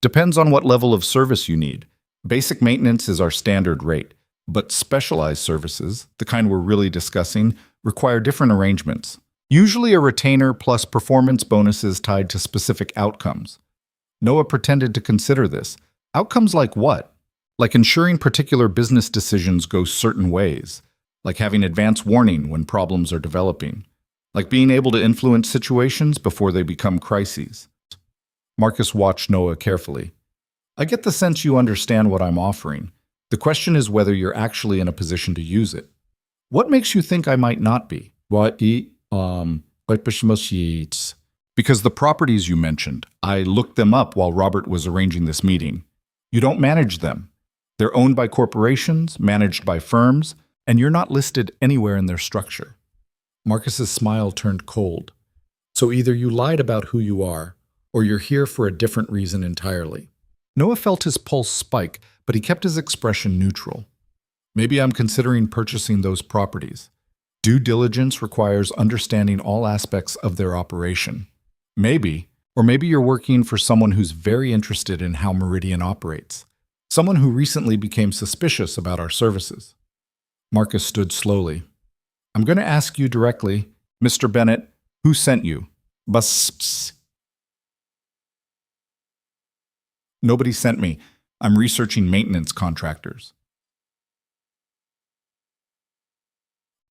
Depends on what level of service you need. Basic maintenance is our standard rate, but specialized services, the kind we're really discussing, require different arrangements. Usually a retainer plus performance bonuses tied to specific outcomes. Noah pretended to consider this. Outcomes like what? Like ensuring particular business decisions go certain ways, like having advance warning when problems are developing, like being able to influence situations before they become crises. Marcus watched Noah carefully. I get the sense you understand what I'm offering. The question is whether you're actually in a position to use it. What makes you think I might not be? Because the properties you mentioned, I looked them up while Robert was arranging this meeting. You don't manage them. They're owned by corporations, managed by firms, and you're not listed anywhere in their structure. Marcus's smile turned cold. So either you lied about who you are, or you're here for a different reason entirely. Noah felt his pulse spike, but he kept his expression neutral. Maybe I'm considering purchasing those properties. Due diligence requires understanding all aspects of their operation. Maybe, or maybe you're working for someone who's very interested in how Meridian operates. Someone who recently became suspicious about our services. Marcus stood slowly. I'm going to ask you directly, Mr. Bennett, who sent you? Bus. Nobody sent me. I'm researching maintenance contractors.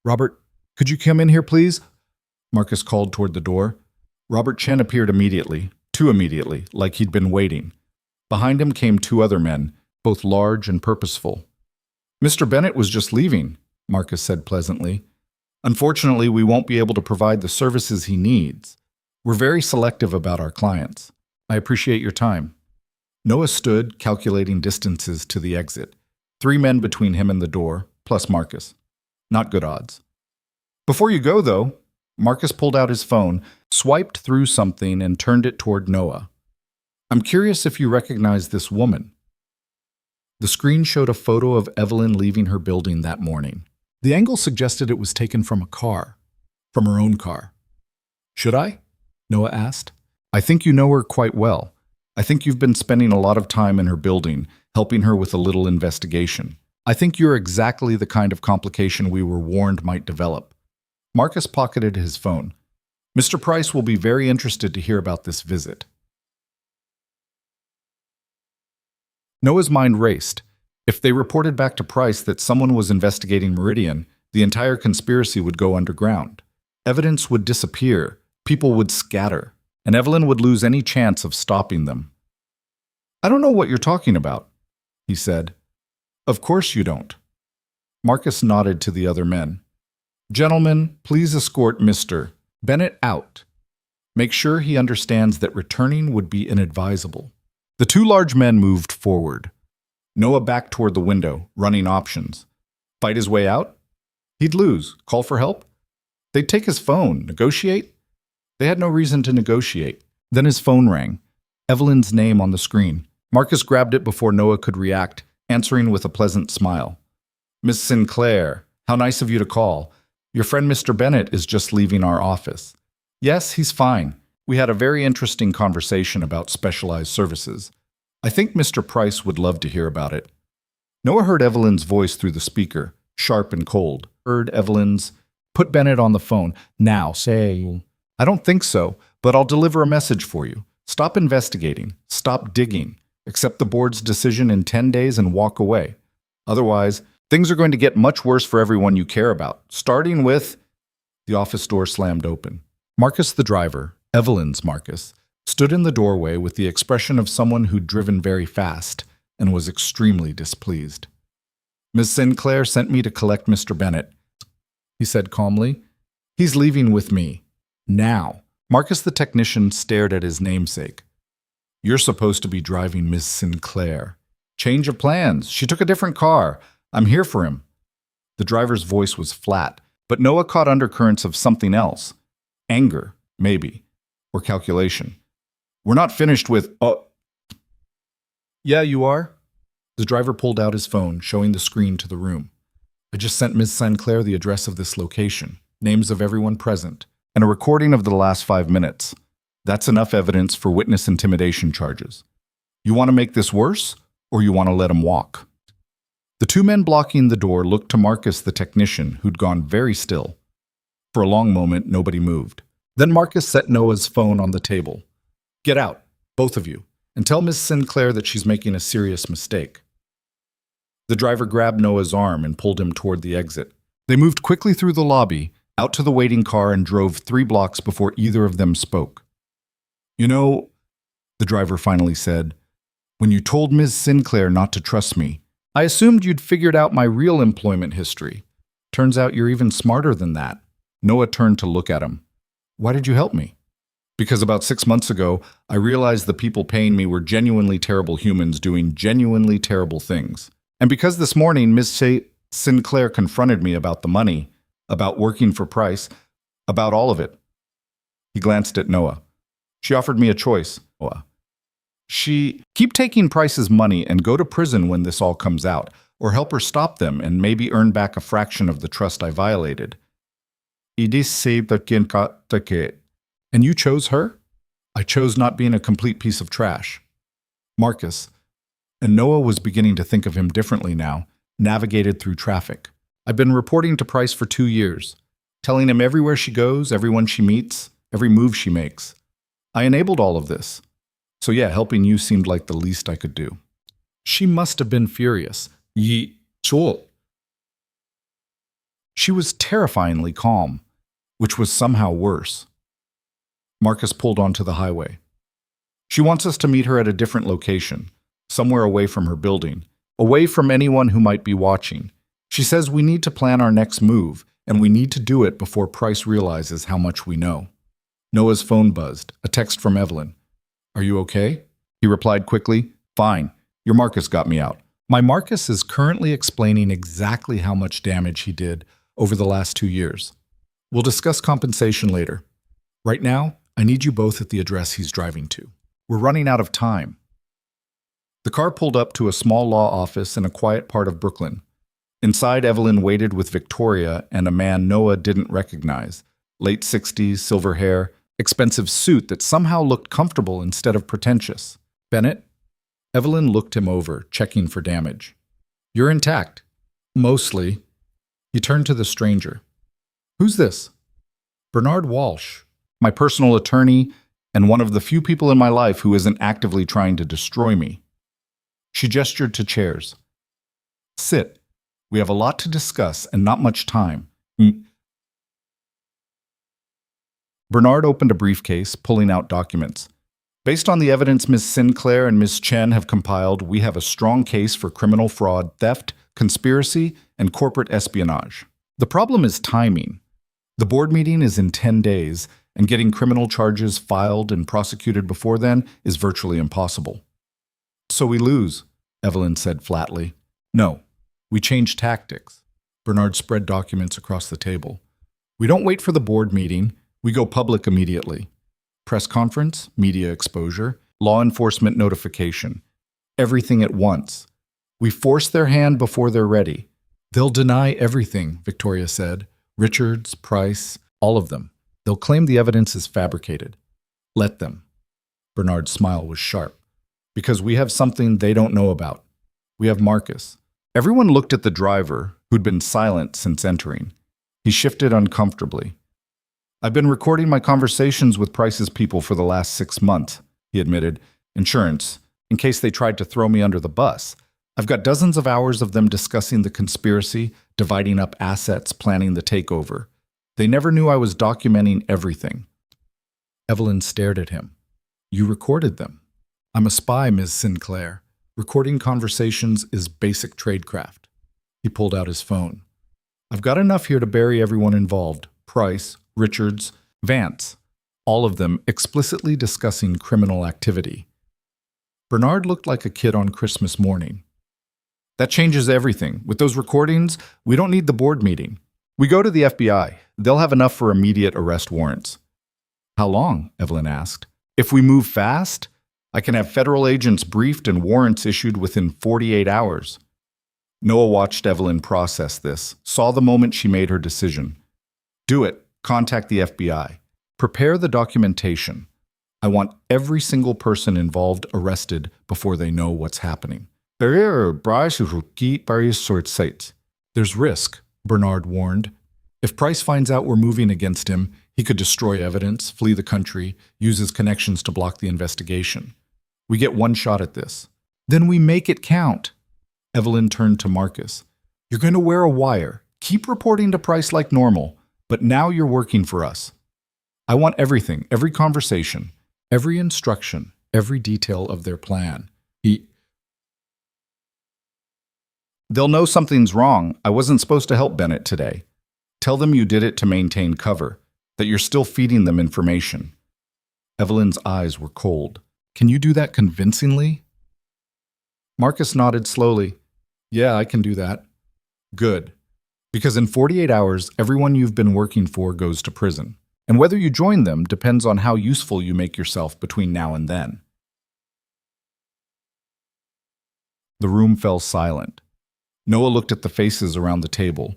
Robert, could you come in here, please? Marcus called toward the door. Robert Chen appeared immediately, too immediately, like he'd been waiting. Behind him came two other men, both large and purposeful. Mr. Bennett was just leaving, Marcus said pleasantly. Unfortunately, we won't be able to provide the services he needs. We're very selective about our clients. I appreciate your time. Noah stood, calculating distances to the exit. 3 men between him and the door, plus Marcus. Not good odds. Before you go, though, Marcus pulled out his phone, swiped through something, and turned it toward Noah. I'm curious if you recognize this woman. The screen showed a photo of Evelyn leaving her building that morning. The angle suggested it was taken from a car, from her own car. Should I? Noah asked. I think you know her quite well. I think you've been spending a lot of time in her building, helping her with a little investigation. I think you're exactly the kind of complication we were warned might develop. Marcus pocketed his phone. Mr. Price will be very interested to hear about this visit. Noah's mind raced. If they reported back to Price that someone was investigating Meridian, the entire conspiracy would go underground. Evidence would disappear, people would scatter, and Evelyn would lose any chance of stopping them. I don't know what you're talking about, he said. Of course you don't. Marcus nodded to the other men. Gentlemen, please escort Mr. Bennett out. Make sure he understands that returning would be inadvisable. The 2 large men moved forward. Noah backed toward the window, running options. Fight his way out? He'd lose. Call for help? They'd take his phone. Negotiate? They had no reason to negotiate. Then his phone rang. Evelyn's name on the screen. Marcus grabbed it before Noah could react, answering with a pleasant smile. Miss Sinclair, how nice of you to call. Your friend Mr. Bennett is just leaving our office. Yes, he's fine. We had a very interesting conversation about specialized services. I think Mr. Price would love to hear about it. Noah heard Evelyn's voice through the speaker, sharp and cold. Heard Evelyn's, "Put Bennett on the phone. Now, say." "I don't think so, but I'll deliver a message for you. Stop investigating. Stop digging. Accept the board's decision in 10 days and walk away. Otherwise, things are going to get much worse for everyone you care about, starting with—" The office door slammed open. Marcus, the driver, Evelyn's Marcus, stood in the doorway with the expression of someone who'd driven very fast and was extremely displeased. "Miss Sinclair sent me to collect Mr. Bennett," he said calmly. "He's leaving with me. Now." Marcus, the technician, stared at his namesake. "You're supposed to be driving Miss Sinclair. Change of plans. She took a different car. I'm here for him." The driver's voice was flat, but Noah caught undercurrents of something else. Anger, maybe, or calculation. "We're not finished with— "Yeah, you are." The driver pulled out his phone, showing the screen to the room. "I just sent Miss Sinclair the address of this location, names of everyone present, and a recording of the last 5 minutes. That's enough evidence for witness intimidation charges. You want to make this worse, or you want to let him walk?" The two men blocking the door looked to Marcus, the technician, who'd gone very still. For a long moment, nobody moved. Then Marcus set Noah's phone on the table. "Get out, both of you, and tell Miss Sinclair that she's making a serious mistake." The driver grabbed Noah's arm and pulled him toward the exit. They moved quickly through the lobby, out to the waiting car, and drove 3 blocks before either of them spoke. "You know," the driver finally said, "when you told Ms. Sinclair not to trust me, I assumed you'd figured out my real employment history. Turns out you're even smarter than that." Noah turned to look at him. "Why did you help me?" "Because about 6 months ago, I realized the people paying me were genuinely terrible humans doing genuinely terrible things. And because this morning Ms. Sinclair confronted me about the money, about working for Price, about all of it." He glanced at Noah. "She offered me a choice, Noah. Keep taking Price's money and go to prison when this all comes out, or help her stop them and maybe earn back a fraction of the trust I violated. And you chose her?" "I chose not being a complete piece of trash." Marcus, and Noah was beginning to think of him differently now, navigated through traffic. "I've been reporting to Price for 2 years, telling him everywhere she goes, everyone she meets, every move she makes. I enabled all of this. So yeah, helping you seemed like the least I could do." She must have been furious. She was terrifyingly calm, which was somehow worse. Marcus pulled onto the highway. "She wants us to meet her at a different location, somewhere away from her building, away from anyone who might be watching. She says we need to plan our next move, and we need to do it before Price realizes how much we know." Noah's phone buzzed, a text from Evelyn. "Are you okay?" He replied quickly, "Fine. Your Marcus got me out." My Marcus is currently explaining exactly how much damage he did over the last 2 years. We'll discuss compensation later. Right now, I need you both at the address he's driving to. We're running out of time. The car pulled up to a small law office in a quiet part of Brooklyn. Inside, Evelyn waited with Victoria and a man Noah didn't recognize. Late 60s, silver hair, expensive suit that somehow looked comfortable instead of pretentious. "Bennett?" Evelyn looked him over, checking for damage. "You're intact." "Mostly." He turned to the stranger. "Who's this?" "Bernard Walsh, my personal attorney, and one of the few people in my life who isn't actively trying to destroy me." She gestured to chairs. "Sit. We have a lot to discuss and not much time." Bernard opened a briefcase, pulling out documents. "Based on the evidence Ms. Sinclair and Ms. Chen have compiled, we have a strong case for criminal fraud, theft, conspiracy, and corporate espionage. The problem is timing. The board meeting is in 10 days, and getting criminal charges filed and prosecuted before then is virtually impossible." "So we lose," Evelyn said flatly. "No, we change tactics." Bernard spread documents across the table. "We don't wait for the board meeting. We go public immediately. Press conference, media exposure, law enforcement notification. Everything at once. We force their hand before they're ready." "They'll deny everything," Victoria said. Richards, Price, all of them. They'll claim the evidence is fabricated. Let them. Bernard's smile was sharp. Because we have something they don't know about. We have Marcus. Everyone looked at the driver, who'd been silent since entering. He shifted uncomfortably. I've been recording my conversations with Price's people for the last 6 months, he admitted. Insurance, in case they tried to throw me under the bus. I've got dozens of hours of them discussing the conspiracy, dividing up assets, planning the takeover. They never knew I was documenting everything. Evelyn stared at him. You recorded them. I'm a spy, Ms. Sinclair. Recording conversations is basic tradecraft. He pulled out his phone. I've got enough here to bury everyone involved. Price, Richards, Vance. All of them explicitly discussing criminal activity. Bernard looked like a kid on Christmas morning. That changes everything. With those recordings, we don't need the board meeting. We go to the FBI. They'll have enough for immediate arrest warrants. How long? Evelyn asked. If we move fast, I can have federal agents briefed and warrants issued within 48 hours. Noah watched Evelyn process this, saw the moment she made her decision. Do it. Contact the FBI. Prepare the documentation. I want every single person involved arrested before they know what's happening. There's risk, Bernard warned. If Price finds out we're moving against him, he could destroy evidence, flee the country, use his connections to block the investigation. We get one shot at this. Then we make it count. Evelyn turned to Marcus. You're going to wear a wire. Keep reporting to Price like normal, but now you're working for us. I want everything, every conversation, every instruction, every detail of their plan. They'll know something's wrong. I wasn't supposed to help Bennett today. Tell them you did it to maintain cover, that you're still feeding them information. Evelyn's eyes were cold. Can you do that convincingly? Marcus nodded slowly. Yeah, I can do that. Good. Because in 48 hours, everyone you've been working for goes to prison. And whether you join them depends on how useful you make yourself between now and then. The room fell silent. Noah looked at the faces around the table.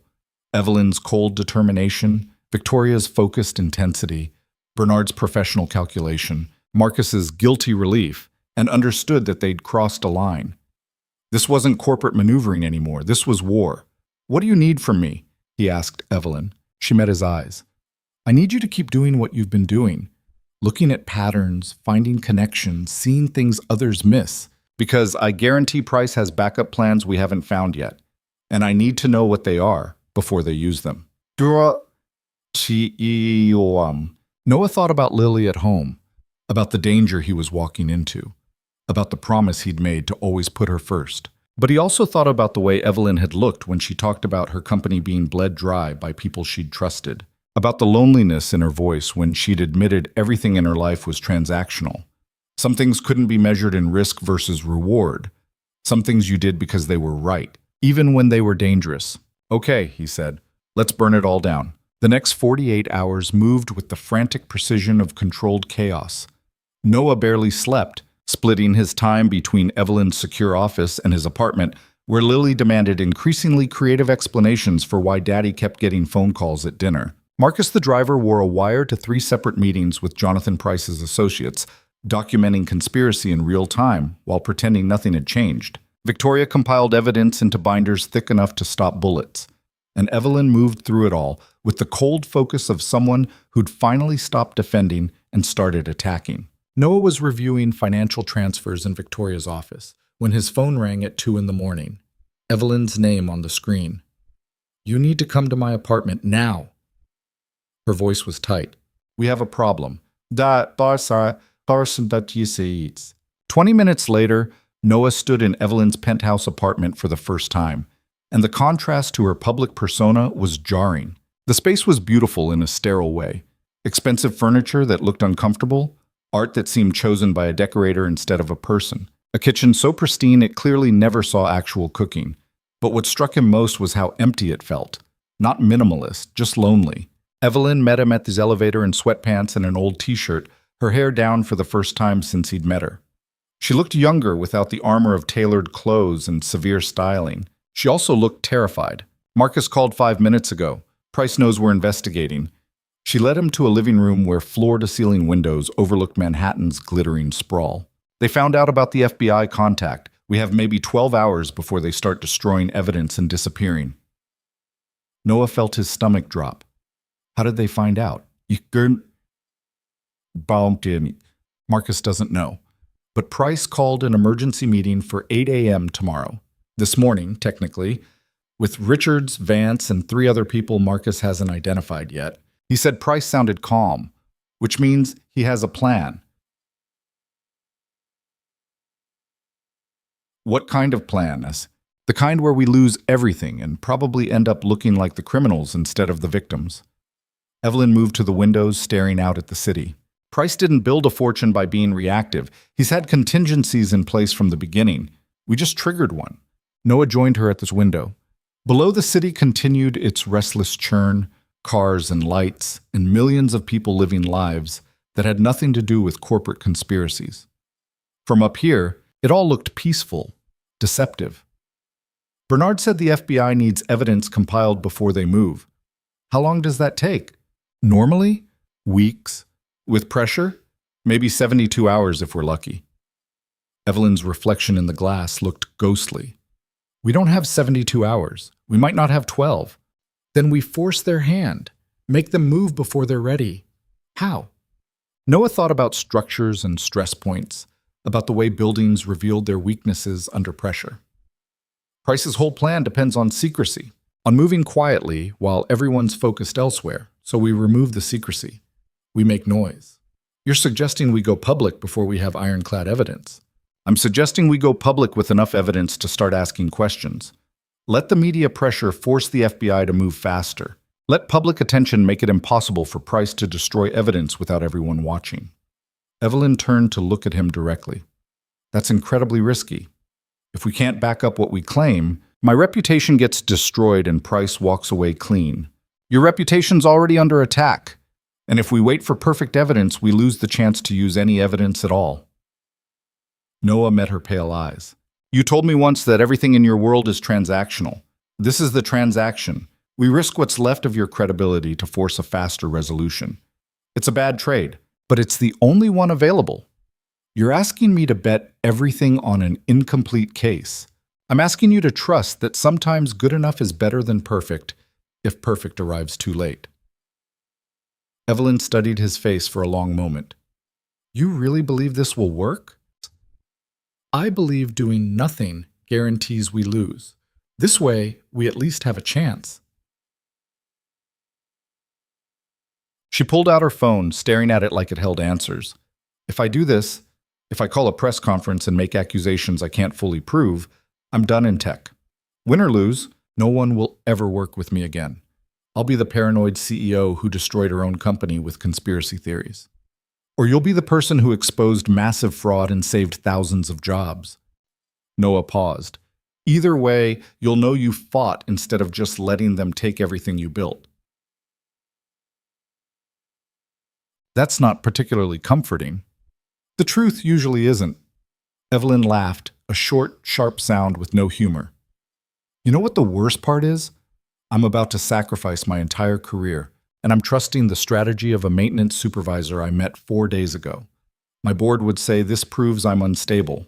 Evelyn's cold determination, Victoria's focused intensity, Bernard's professional calculation, Marcus's guilty relief, and understood that they'd crossed a line. This wasn't corporate maneuvering anymore. This was war. What do you need from me? He asked Evelyn. She met his eyes. I need you to keep doing what you've been doing. Looking at patterns, finding connections, seeing things others miss. Because I guarantee Price has backup plans we haven't found yet. And I need to know what they are before they use them. Noah thought about Lily at home, about the danger he was walking into, about the promise he'd made to always put her first. But he also thought about the way Evelyn had looked when she talked about her company being bled dry by people she'd trusted, about the loneliness in her voice when she'd admitted everything in her life was transactional. Some things couldn't be measured in risk versus reward. Some things you did because they were right, even when they were dangerous. Okay, he said, let's burn it all down. The next 48 hours moved with the frantic precision of controlled chaos. Noah barely slept, splitting his time between Evelyn's secure office and his apartment, where Lily demanded increasingly creative explanations for why Daddy kept getting phone calls at dinner. Marcus the driver wore a wire to 3 separate meetings with Jonathan Price's associates, documenting conspiracy in real time while pretending nothing had changed. Victoria compiled evidence into binders thick enough to stop bullets. And Evelyn moved through it all with the cold focus of someone who'd finally stopped defending and started attacking. Noah was reviewing financial transfers in Victoria's office when his phone rang at 2 in the morning. Evelyn's name on the screen. You need to come to my apartment now. Her voice was tight. We have a problem. 20 minutes later, Noah stood in Evelyn's penthouse apartment for the first time, and the contrast to her public persona was jarring. The space was beautiful in a sterile way. Expensive furniture that looked uncomfortable, art that seemed chosen by a decorator instead of a person, a kitchen so pristine it clearly never saw actual cooking. But what struck him most was how empty it felt. Not minimalist, just lonely. Evelyn met him at his elevator in sweatpants and an old t-shirt, her hair down for the first time since he'd met her. She looked younger without the armor of tailored clothes and severe styling. She also looked terrified. Marcus called 5 minutes ago. Price knows we're investigating. She led him to a living room where floor-to-ceiling windows overlooked Manhattan's glittering sprawl. They found out about the FBI contact. We have maybe 12 hours before they start destroying evidence and disappearing. Noah felt his stomach drop. How did they find out? Marcus doesn't know. But Price called an emergency meeting for 8 a.m. tomorrow. This morning, technically, with Richards, Vance, and 3 other people Marcus hasn't identified yet. He said Price sounded calm, which means he has a plan. What kind of plan? The kind where we lose everything and probably end up looking like the criminals instead of the victims. Evelyn moved to the windows, staring out at the city. Price didn't build a fortune by being reactive. He's had contingencies in place from the beginning. We just triggered one. Noah joined her at this window. Below, the city continued its restless churn, cars and lights, and millions of people living lives that had nothing to do with corporate conspiracies. From up here, it all looked peaceful, deceptive. Bernard said the FBI needs evidence compiled before they move. How long does that take? Normally, weeks. With pressure, maybe 72 hours if we're lucky. Evelyn's reflection in the glass looked ghostly. We don't have 72 hours. We might not have 12. Then we force their hand, make them move before they're ready. How? Noah thought about structures and stress points, about the way buildings revealed their weaknesses under pressure. Price's whole plan depends on secrecy, on moving quietly while everyone's focused elsewhere, so we remove the secrecy. We make noise. You're suggesting we go public before we have ironclad evidence. I'm suggesting we go public with enough evidence to start asking questions. Let the media pressure force the FBI to move faster. Let public attention make it impossible for Price to destroy evidence without everyone watching. Evelyn turned to look at him directly. That's incredibly risky. If we can't back up what we claim, my reputation gets destroyed and Price walks away clean. Your reputation's already under attack. And if we wait for perfect evidence, we lose the chance to use any evidence at all. Noah met her pale eyes. You told me once that everything in your world is transactional. This is the transaction. We risk what's left of your credibility to force a faster resolution. It's a bad trade, but it's the only one available. You're asking me to bet everything on an incomplete case. I'm asking you to trust that sometimes good enough is better than perfect if perfect arrives too late. Evelyn studied his face for a long moment. You really believe this will work? I believe doing nothing guarantees we lose. This way, we at least have a chance. She pulled out her phone, staring at it like it held answers. If I do this, if I call a press conference and make accusations I can't fully prove, I'm done in tech. Win or lose, no one will ever work with me again. I'll be the paranoid CEO who destroyed her own company with conspiracy theories. Or you'll be the person who exposed massive fraud and saved thousands of jobs. Noah paused. Either way, you'll know you fought instead of just letting them take everything you built. That's not particularly comforting. The truth usually isn't. Evelyn laughed, a short, sharp sound with no humor. You know what the worst part is? I'm about to sacrifice my entire career, and I'm trusting the strategy of a maintenance supervisor I met 4 days ago. My board would say this proves I'm unstable.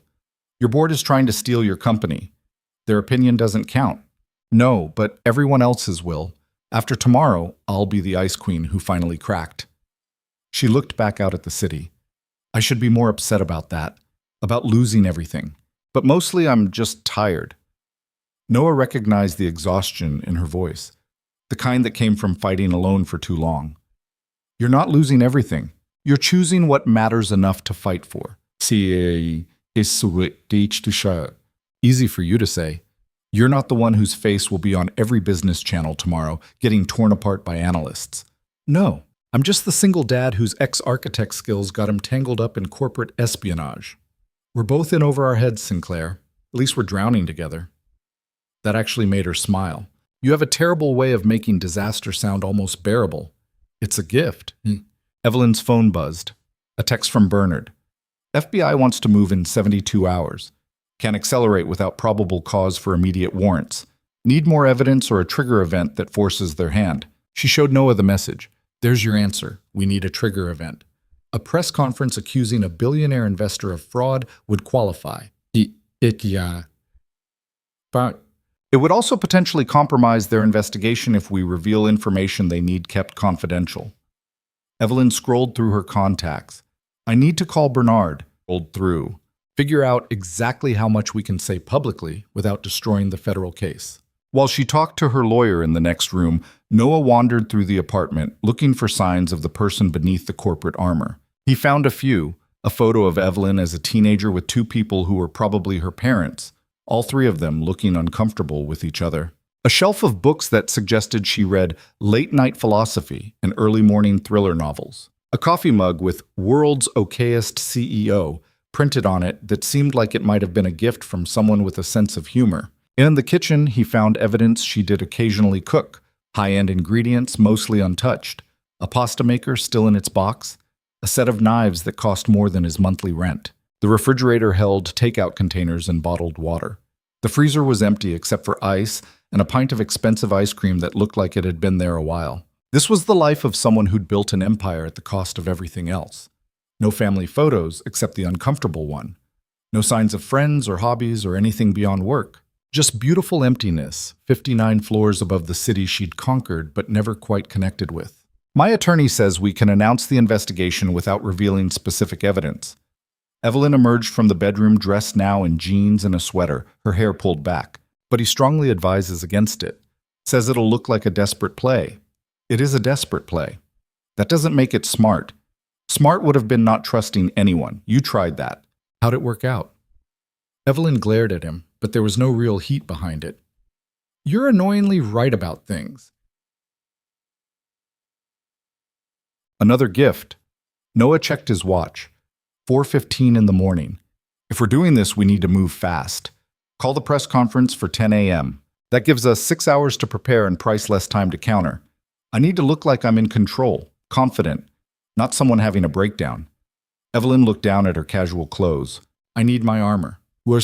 Your board is trying to steal your company. Their opinion doesn't count. No, but everyone else's will. After tomorrow, I'll be the ice queen who finally cracked. She looked back out at the city. I should be more upset about that, about losing everything. But mostly I'm just tired. Noah recognized the exhaustion in her voice, the kind that came from fighting alone for too long. You're not losing everything. You're choosing what matters enough to fight for. Easy for you to say. You're not the one whose face will be on every business channel tomorrow, getting torn apart by analysts. No, I'm just the single dad whose ex-architect skills got him tangled up in corporate espionage. We're both in over our heads, Sinclair. At least we're drowning together. That actually made her smile. You have a terrible way of making disaster sound almost bearable. It's a gift. Evelyn's phone buzzed. A text from Bernard. FBI wants to move in 72 hours. Can accelerate without probable cause for immediate warrants. Need more evidence or a trigger event that forces their hand. She showed Noah the message. There's your answer. We need a trigger event. A press conference accusing a billionaire investor of fraud would qualify. But It would also potentially compromise their investigation if we reveal information they need kept confidential. Evelyn scrolled through her contacts. I need to call Bernard. Scrolled through. Figure out exactly how much we can say publicly without destroying the federal case. While she talked to her lawyer in the next room, Noah wandered through the apartment, looking for signs of the person beneath the corporate armor. He found a few, a photo of Evelyn as a teenager with two people who were probably her parents, all three of them looking uncomfortable with each other. A shelf of books that suggested she read late-night philosophy and early morning thriller novels. A coffee mug with "World's Okayest CEO" printed on it that seemed like it might have been a gift from someone with a sense of humor. In the kitchen, he found evidence she did occasionally cook, high-end ingredients mostly untouched, a pasta maker still in its box, a set of knives that cost more than his monthly rent. The refrigerator held takeout containers and bottled water. The freezer was empty except for ice and a pint of expensive ice cream that looked like it had been there a while. This was the life of someone who'd built an empire at the cost of everything else. No family photos except the uncomfortable one. No signs of friends or hobbies or anything beyond work. Just beautiful emptiness, 59 floors above the city she'd conquered but never quite connected with. My attorney says we can announce the investigation without revealing specific evidence. Evelyn emerged from the bedroom dressed now in jeans and a sweater, her hair pulled back. But he strongly advises against it. Says it'll look like a desperate play. It is a desperate play. That doesn't make it smart. Smart would have been not trusting anyone. You tried that. How'd it work out? Evelyn glared at him, but there was no real heat behind it. You're annoyingly right about things. Another gift. Noah checked his watch. 4:15 in the morning. If we're doing this, we need to move fast. Call the press conference for 10 a.m. That gives us 6 hours to prepare and Price less time to counter. I need to look like I'm in control, confident, not someone having a breakdown. Evelyn looked down at her casual clothes. I need my armor. You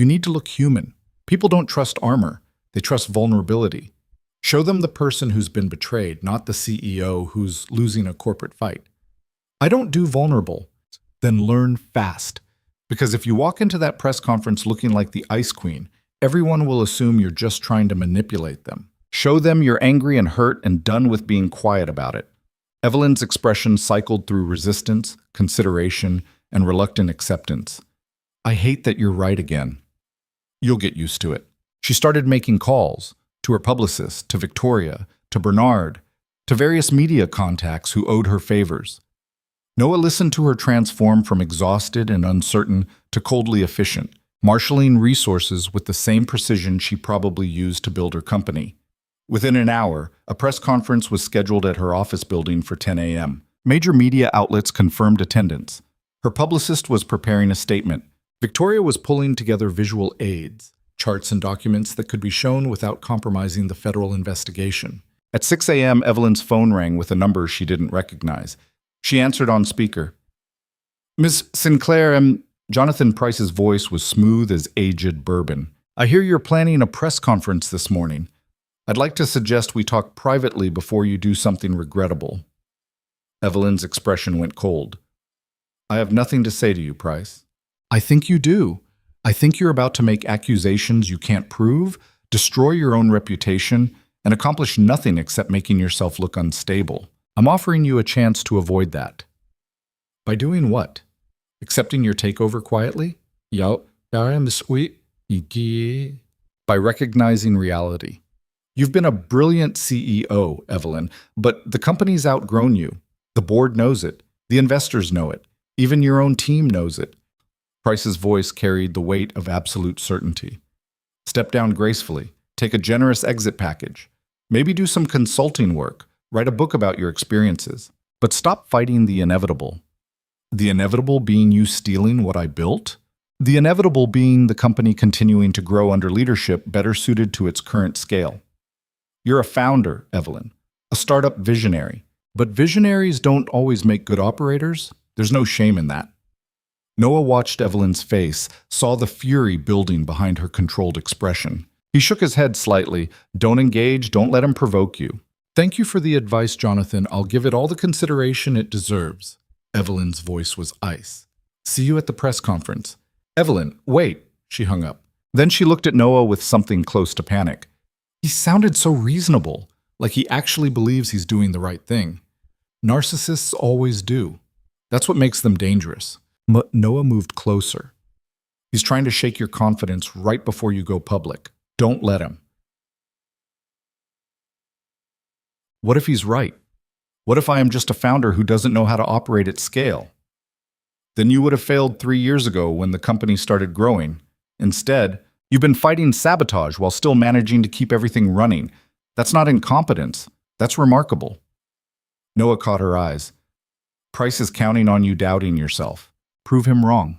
need to look human. People don't trust armor. They trust vulnerability. Show them the person who's been betrayed, not the CEO who's losing a corporate fight. I don't do vulnerable. Then learn fast. Because if you walk into that press conference looking like the Ice Queen, everyone will assume you're just trying to manipulate them. Show them you're angry and hurt and done with being quiet about it. Evelyn's expression cycled through resistance, consideration, and reluctant acceptance. I hate that you're right again. You'll get used to it. She started making calls to her publicist, to Victoria, to Bernard, to various media contacts who owed her favors. Noah listened to her transform from exhausted and uncertain to coldly efficient, marshaling resources with the same precision she probably used to build her company. Within an hour, a press conference was scheduled at her office building for 10 a.m. Major media outlets confirmed attendance. Her publicist was preparing a statement. Victoria was pulling together visual aids, charts and documents that could be shown without compromising the federal investigation. At 6 a.m., Evelyn's phone rang with a number she didn't recognize. She answered on speaker. Miss Sinclair, Jonathan Price's voice was smooth as aged bourbon. I hear you're planning a press conference this morning. I'd like to suggest we talk privately before you do something regrettable. Evelyn's expression went cold. I have nothing to say to you, Price. I think you do. I think you're about to make accusations you can't prove, destroy your own reputation, and accomplish nothing except making yourself look unstable. I'm offering you a chance to avoid that. By doing what? Accepting your takeover quietly? By recognizing reality. You've been a brilliant CEO, Evelyn, but the company's outgrown you. The board knows it. The investors know it. Even your own team knows it. Price's voice carried the weight of absolute certainty. Step down gracefully. Take a generous exit package. Maybe do some consulting work. Write a book about your experiences. But stop fighting the inevitable. The inevitable being you stealing what I built? The inevitable being the company continuing to grow under leadership better suited to its current scale. You're a founder, Evelyn. A startup visionary. But visionaries don't always make good operators. There's no shame in that. Noah watched Evelyn's face, saw the fury building behind her controlled expression. He shook his head slightly. Don't engage, don't let him provoke you. Thank you for the advice, Jonathan. I'll give it all the consideration it deserves. Evelyn's voice was ice. See you at the press conference. Evelyn, wait, she hung up. Then she looked at Noah with something close to panic. He sounded so reasonable, like he actually believes he's doing the right thing. Narcissists always do. That's what makes them dangerous. Noah moved closer. He's trying to shake your confidence right before you go public. Don't let him. What if he's right? What if I am just a founder who doesn't know how to operate at scale? Then you would have failed 3 years ago when the company started growing. Instead, you've been fighting sabotage while still managing to keep everything running. That's not incompetence. That's remarkable. Noah caught her eyes. Price is counting on you doubting yourself. Prove him wrong.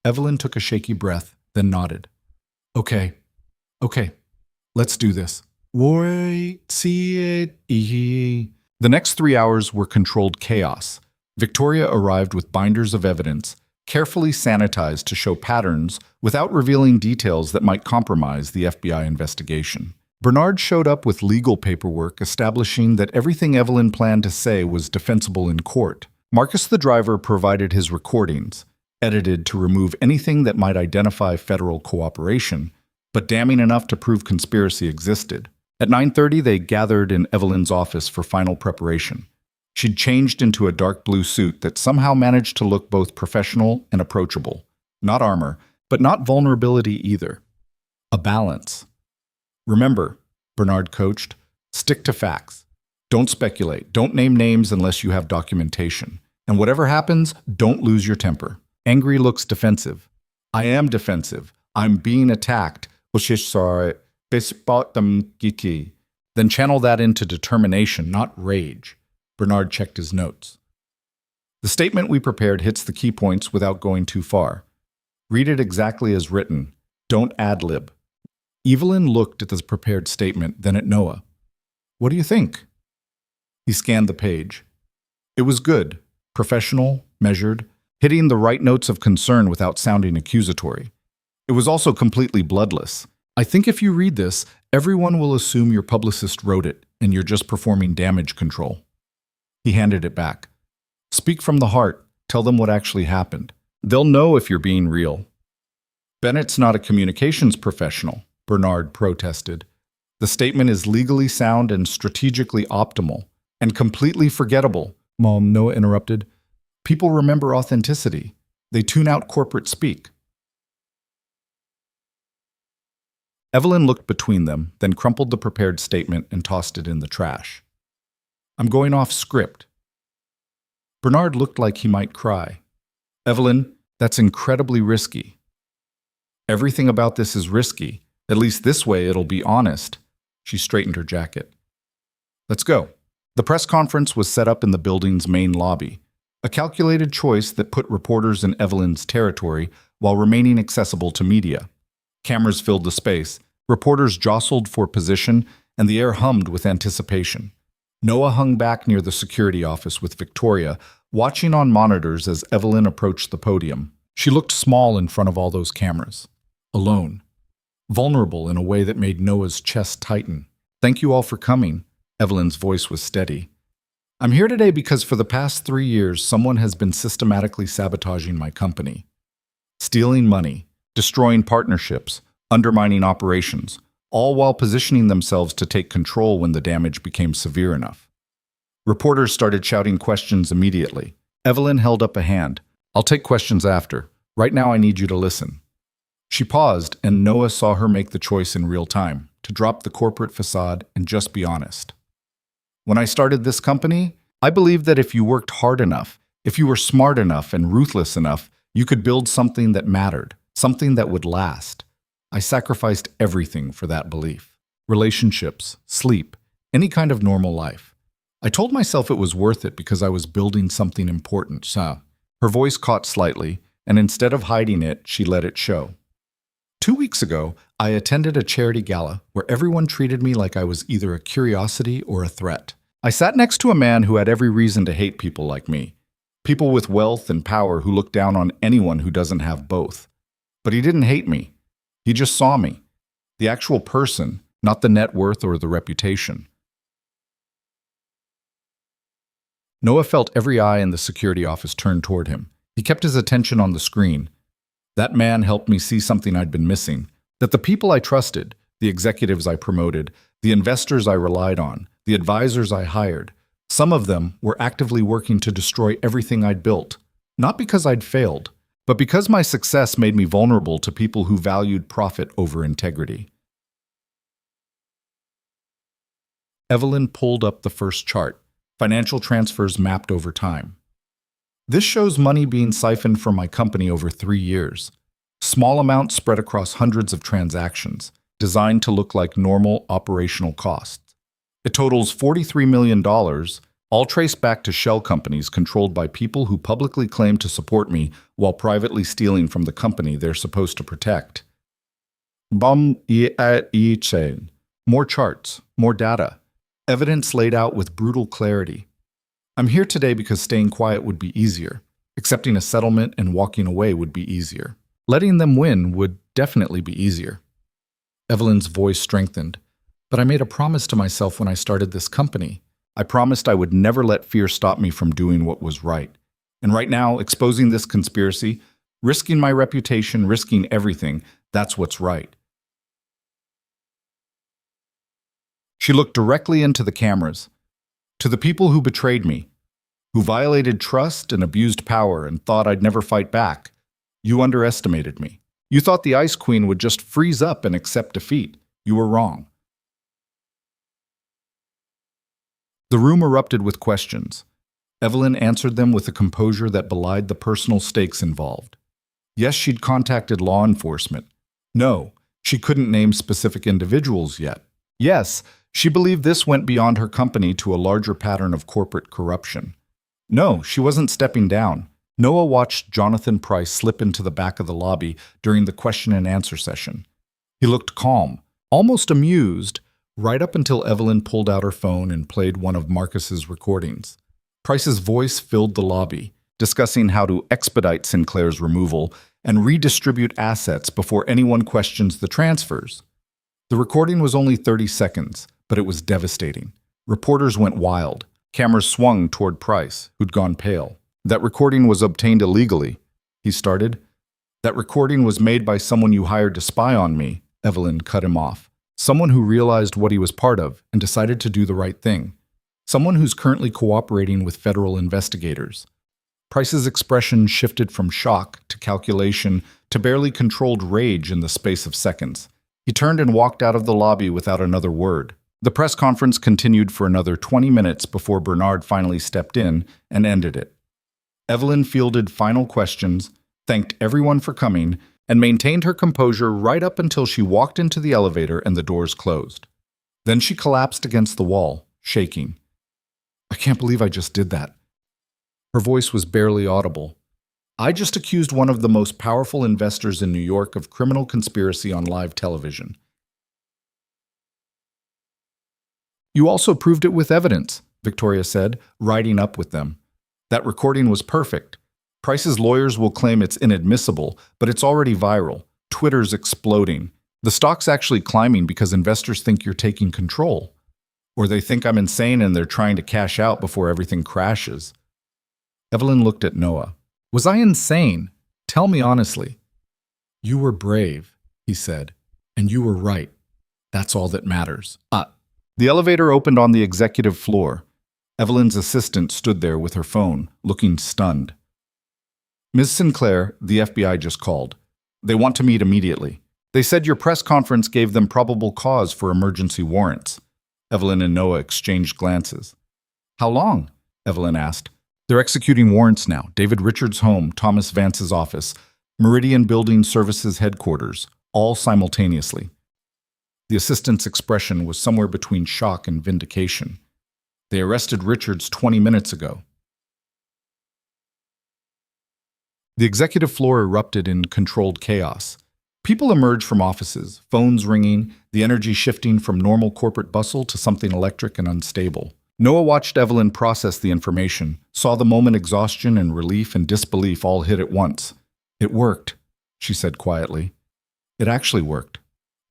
Evelyn took a shaky breath, then nodded. Okay, let's do this. Wait, see it. The next 3 hours were controlled chaos. Victoria arrived with binders of evidence, carefully sanitized to show patterns without revealing details that might compromise the FBI investigation. Bernard showed up with legal paperwork establishing that everything Evelyn planned to say was defensible in court. Marcus the driver provided his recordings, edited to remove anything that might identify federal cooperation, but damning enough to prove conspiracy existed. At 9:30, they gathered in Evelyn's office for final preparation. She'd changed into a dark blue suit that somehow managed to look both professional and approachable. Not armor, but not vulnerability either. A balance. Remember, Bernard coached, stick to facts. Don't speculate. Don't name names unless you have documentation. And whatever happens, don't lose your temper. Angry looks defensive. I am defensive. I'm being attacked. Then channel that into determination, not rage. Bernard checked his notes. The statement we prepared hits the key points without going too far. Read it exactly as written. Don't ad-lib. Evelyn looked at the prepared statement, then at Noah. What do you think? He scanned the page. It was good, professional, measured, hitting the right notes of concern without sounding accusatory. It was also completely bloodless. I think if you read this, everyone will assume your publicist wrote it and you're just performing damage control. He handed it back. Speak from the heart. Tell them what actually happened. They'll know if you're being real. Bennett's not a communications professional, Bernard protested. The statement is legally sound and strategically optimal, and completely forgettable, Mom, Noah interrupted. People remember authenticity. They tune out corporate speak. Evelyn looked between them, then crumpled the prepared statement and tossed it in the trash. I'm going off script. Bernard looked like he might cry. Evelyn, that's incredibly risky. Everything about this is risky. At least this way it'll be honest. She straightened her jacket. Let's go. The press conference was set up in the building's main lobby, a calculated choice that put reporters in Evelyn's territory while remaining accessible to media. Cameras filled the space, reporters jostled for position, and the air hummed with anticipation. Noah hung back near the security office with Victoria, watching on monitors as Evelyn approached the podium. She looked small in front of all those cameras. Alone. Vulnerable in a way that made Noah's chest tighten. Thank you all for coming. Evelyn's voice was steady. I'm here today because for the past 3 years, someone has been systematically sabotaging my company. Stealing money, destroying partnerships, undermining operations, all while positioning themselves to take control when the damage became severe enough. Reporters started shouting questions immediately. Evelyn held up a hand. I'll take questions after. Right now I need you to listen. She paused, and Noah saw her make the choice in real time, to drop the corporate facade and just be honest. When I started this company, I believed that if you worked hard enough, if you were smart enough and ruthless enough, you could build something that mattered, something that would last. I sacrificed everything for that belief. Relationships, sleep, any kind of normal life. I told myself it was worth it because I was building something important. Her voice caught slightly, and instead of hiding it, she let it show. 2 weeks ago, I attended a charity gala where everyone treated me like I was either a curiosity or a threat. I sat next to a man who had every reason to hate people like me. People with wealth and power who look down on anyone who doesn't have both. But he didn't hate me. He just saw me. The actual person, not the net worth or the reputation. Noah felt every eye in the security office turn toward him. He kept his attention on the screen. That man helped me see something I'd been missing. That the people I trusted, the executives I promoted, the investors I relied on, the advisors I hired, some of them were actively working to destroy everything I'd built. Not because I'd failed, but because my success made me vulnerable to people who valued profit over integrity. Evelyn pulled up the first chart, financial transfers mapped over time. This shows money being siphoned from my company over 3 years. Small amounts spread across hundreds of transactions, designed to look like normal operational costs. It totals $43 million, all traced back to shell companies controlled by people who publicly claim to support me while privately stealing from the company they're supposed to protect. More charts, more data, evidence laid out with brutal clarity. I'm here today because staying quiet would be easier. Accepting a settlement and walking away would be easier. Letting them win would definitely be easier. Evelyn's voice strengthened. But I made a promise to myself when I started this company. I promised I would never let fear stop me from doing what was right. And right now, exposing this conspiracy, risking my reputation, risking everything, that's what's right. She looked directly into the cameras. To the people who betrayed me, who violated trust and abused power and thought I'd never fight back, you underestimated me. You thought the Ice Queen would just freeze up and accept defeat. You were wrong. The room erupted with questions. Evelyn answered them with a composure that belied the personal stakes involved. Yes, she'd contacted law enforcement. No, she couldn't name specific individuals yet. Yes, she believed this went beyond her company to a larger pattern of corporate corruption. No, she wasn't stepping down. Noah watched Jonathan Price slip into the back of the lobby during the question and answer session. He looked calm, almost amused, right up until Evelyn pulled out her phone and played one of Marcus's recordings. Price's voice filled the lobby, discussing how to expedite Sinclair's removal and redistribute assets before anyone questions the transfers. The recording was only 30 seconds, but it was devastating. Reporters went wild. Cameras swung toward Price, who'd gone pale. That recording was obtained illegally, he started. That recording was made by someone you hired to spy on me, Evelyn cut him off. Someone who realized what he was part of and decided to do the right thing. Someone who's currently cooperating with federal investigators. Price's expression shifted from shock to calculation to barely controlled rage in the space of seconds. He turned and walked out of the lobby without another word. The press conference continued for another 20 minutes before Bernard finally stepped in and ended it. Evelyn fielded final questions, thanked everyone for coming, and maintained her composure right up until she walked into the elevator and the doors closed. Then she collapsed against the wall, shaking. I can't believe I just did that. Her voice was barely audible. I just accused one of the most powerful investors in New York of criminal conspiracy on live television. You also proved it with evidence, Victoria said, riding up with them. That recording was perfect. Price's lawyers will claim it's inadmissible, but it's already viral. Twitter's exploding. The stock's actually climbing because investors think you're taking control. Or they think I'm insane and they're trying to cash out before everything crashes. Evelyn looked at Noah. Was I insane? Tell me honestly. You were brave, he said, and you were right. That's all that matters. The elevator opened on the executive floor. Evelyn's assistant stood there with her phone, looking stunned. Ms. Sinclair, the FBI just called. They want to meet immediately. They said your press conference gave them probable cause for emergency warrants. Evelyn and Noah exchanged glances. How long? Evelyn asked. They're executing warrants now. David Richards' home, Thomas Vance's office, Meridian Building Services headquarters, all simultaneously. The assistant's expression was somewhere between shock and vindication. They arrested Richards 20 minutes ago. The executive floor erupted in controlled chaos. People emerged from offices, phones ringing, the energy shifting from normal corporate bustle to something electric and unstable. Noah watched Evelyn process the information, saw the moment exhaustion and relief and disbelief all hit at once. It worked, she said quietly. It actually worked.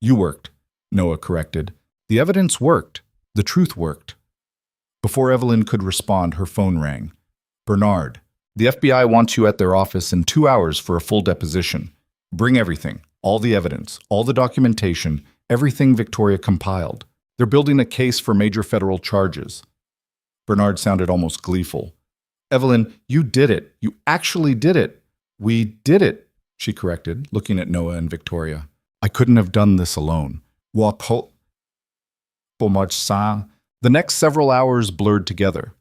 You worked. Noah corrected. The evidence worked. The truth worked. Before Evelyn could respond, her phone rang. Bernard, the FBI wants you at their office in 2 hours for a full deposition. Bring everything, all the evidence, all the documentation, everything Victoria compiled. They're building a case for major federal charges. Bernard sounded almost gleeful. Evelyn, you did it. You actually did it. We did it, she corrected, looking at Noah and Victoria. I couldn't have done this alone. The next several hours blurred together.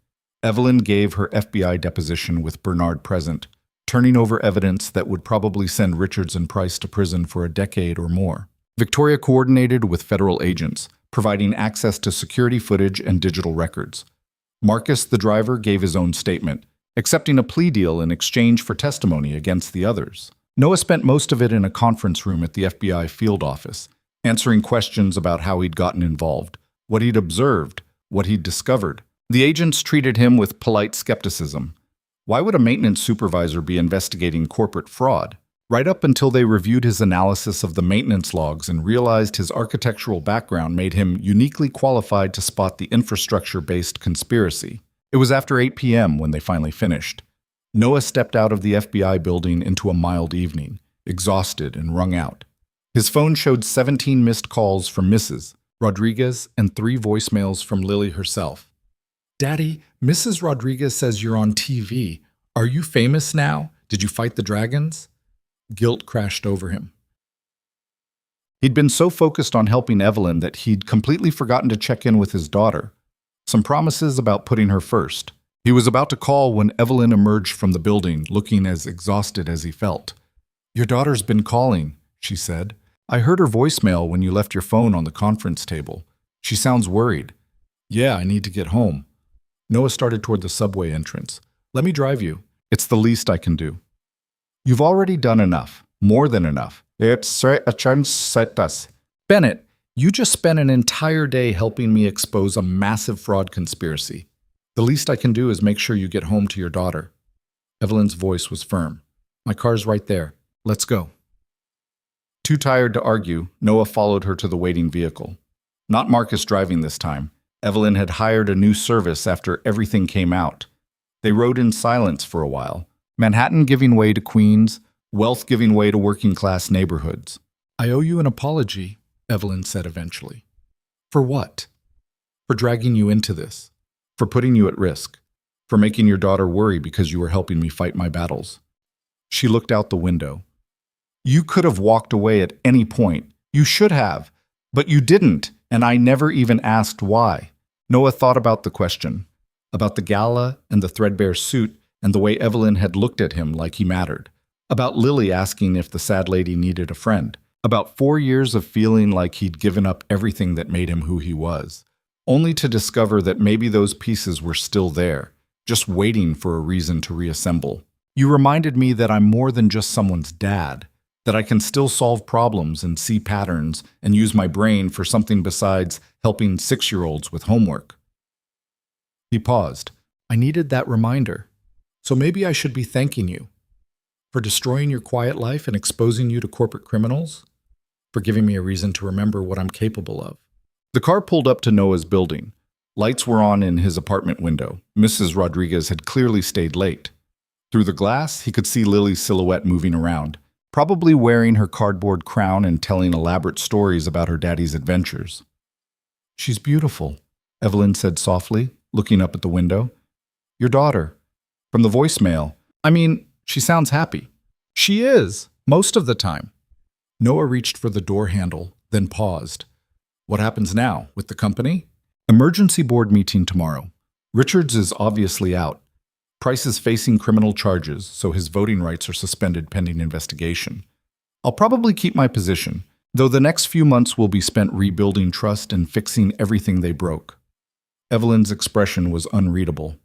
Evelyn gave her FBI deposition with Bernard present, turning over evidence that would probably send Richards and Price to prison for a decade or more. Victoria coordinated with federal agents, providing access to security footage and digital records. Marcus, the driver, gave his own statement, accepting a plea deal in exchange for testimony against the others. Noah spent most of it in a conference room at the FBI field office, answering questions about how he'd gotten involved, what he'd observed, what he'd discovered. The agents treated him with polite skepticism. Why would a maintenance supervisor be investigating corporate fraud? Right up until they reviewed his analysis of the maintenance logs and realized his architectural background made him uniquely qualified to spot the infrastructure-based conspiracy. It was after 8 p.m. when they finally finished. Noah stepped out of the FBI building into a mild evening, exhausted and wrung out. His phone showed 17 missed calls from Mrs. Rodriguez and 3 voicemails from Lily herself. Daddy, Mrs. Rodriguez says you're on TV. Are you famous now? Did you fight the dragons? Guilt crashed over him. He'd been so focused on helping Evelyn that he'd completely forgotten to check in with his daughter. Some promises about putting her first. He was about to call when Evelyn emerged from the building, looking as exhausted as he felt. Your daughter's been calling, she said. I heard her voicemail when you left your phone on the conference table. She sounds worried. Yeah, I need to get home. Noah started toward the subway entrance. Let me drive you. It's the least I can do. You've already done enough. More than enough. Bennett, you just spent an entire day helping me expose a massive fraud conspiracy. The least I can do is make sure you get home to your daughter. Evelyn's voice was firm. My car's right there. Let's go. Too tired to argue, Noah followed her to the waiting vehicle. Not Marcus driving this time. Evelyn had hired a new service after everything came out. They rode in silence for a while, Manhattan giving way to Queens, wealth giving way to working-class neighborhoods. I owe you an apology, Evelyn said eventually. For what? For dragging you into this. For putting you at risk. For making your daughter worry because you were helping me fight my battles. She looked out the window. You could have walked away at any point. You should have. But you didn't, and I never even asked why. Noah thought about the question, about the gala and the threadbare suit and the way Evelyn had looked at him like he mattered, about Lily asking if the sad lady needed a friend, about 4 years of feeling like he'd given up everything that made him who he was, only to discover that maybe those pieces were still there, just waiting for a reason to reassemble. You reminded me that I'm more than just someone's dad, that I can still solve problems and see patterns and use my brain for something besides helping 6-year-olds with homework. He paused. I needed that reminder. So maybe I should be thanking you. For destroying your quiet life and exposing you to corporate criminals? For giving me a reason to remember what I'm capable of. The car pulled up to Noah's building. Lights were on in his apartment window. Mrs. Rodriguez had clearly stayed late. Through the glass, he could see Lily's silhouette moving around, probably wearing her cardboard crown and telling elaborate stories about her daddy's adventures. She's beautiful, Evelyn said softly, looking up at the window. Your daughter. From the voicemail. I mean, she sounds happy. She is, most of the time. Noah reached for the door handle, then paused. What happens now, with the company? Emergency board meeting tomorrow. Richards is obviously out. Price is facing criminal charges, so his voting rights are suspended pending investigation. I'll probably keep my position, though the next few months will be spent rebuilding trust and fixing everything they broke. Evelyn's expression was unreadable.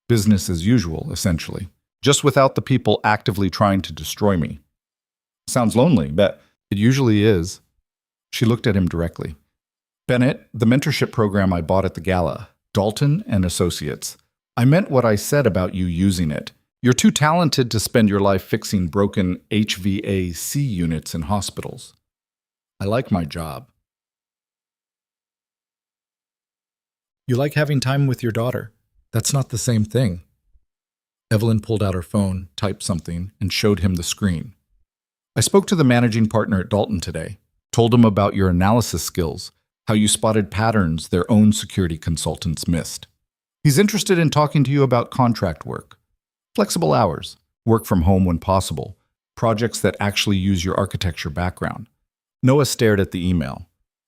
Business as usual, essentially, just without the people actively trying to destroy me. Sounds lonely, but it usually is. She looked at him directly. Bennett, the mentorship program I bought at the gala, Dalton and Associates. I meant what I said about you using it. You're too talented to spend your life fixing broken HVAC units in hospitals. I like my job. You like having time with your daughter. That's not the same thing. Evelyn pulled out her phone, typed something, and showed him the screen. I spoke to the managing partner at Dalton today, told him about your analysis skills, how you spotted patterns their own security consultants missed. He's interested in talking to you about contract work, flexible hours, work from home when possible, projects that actually use your architecture background. Noah stared at the email.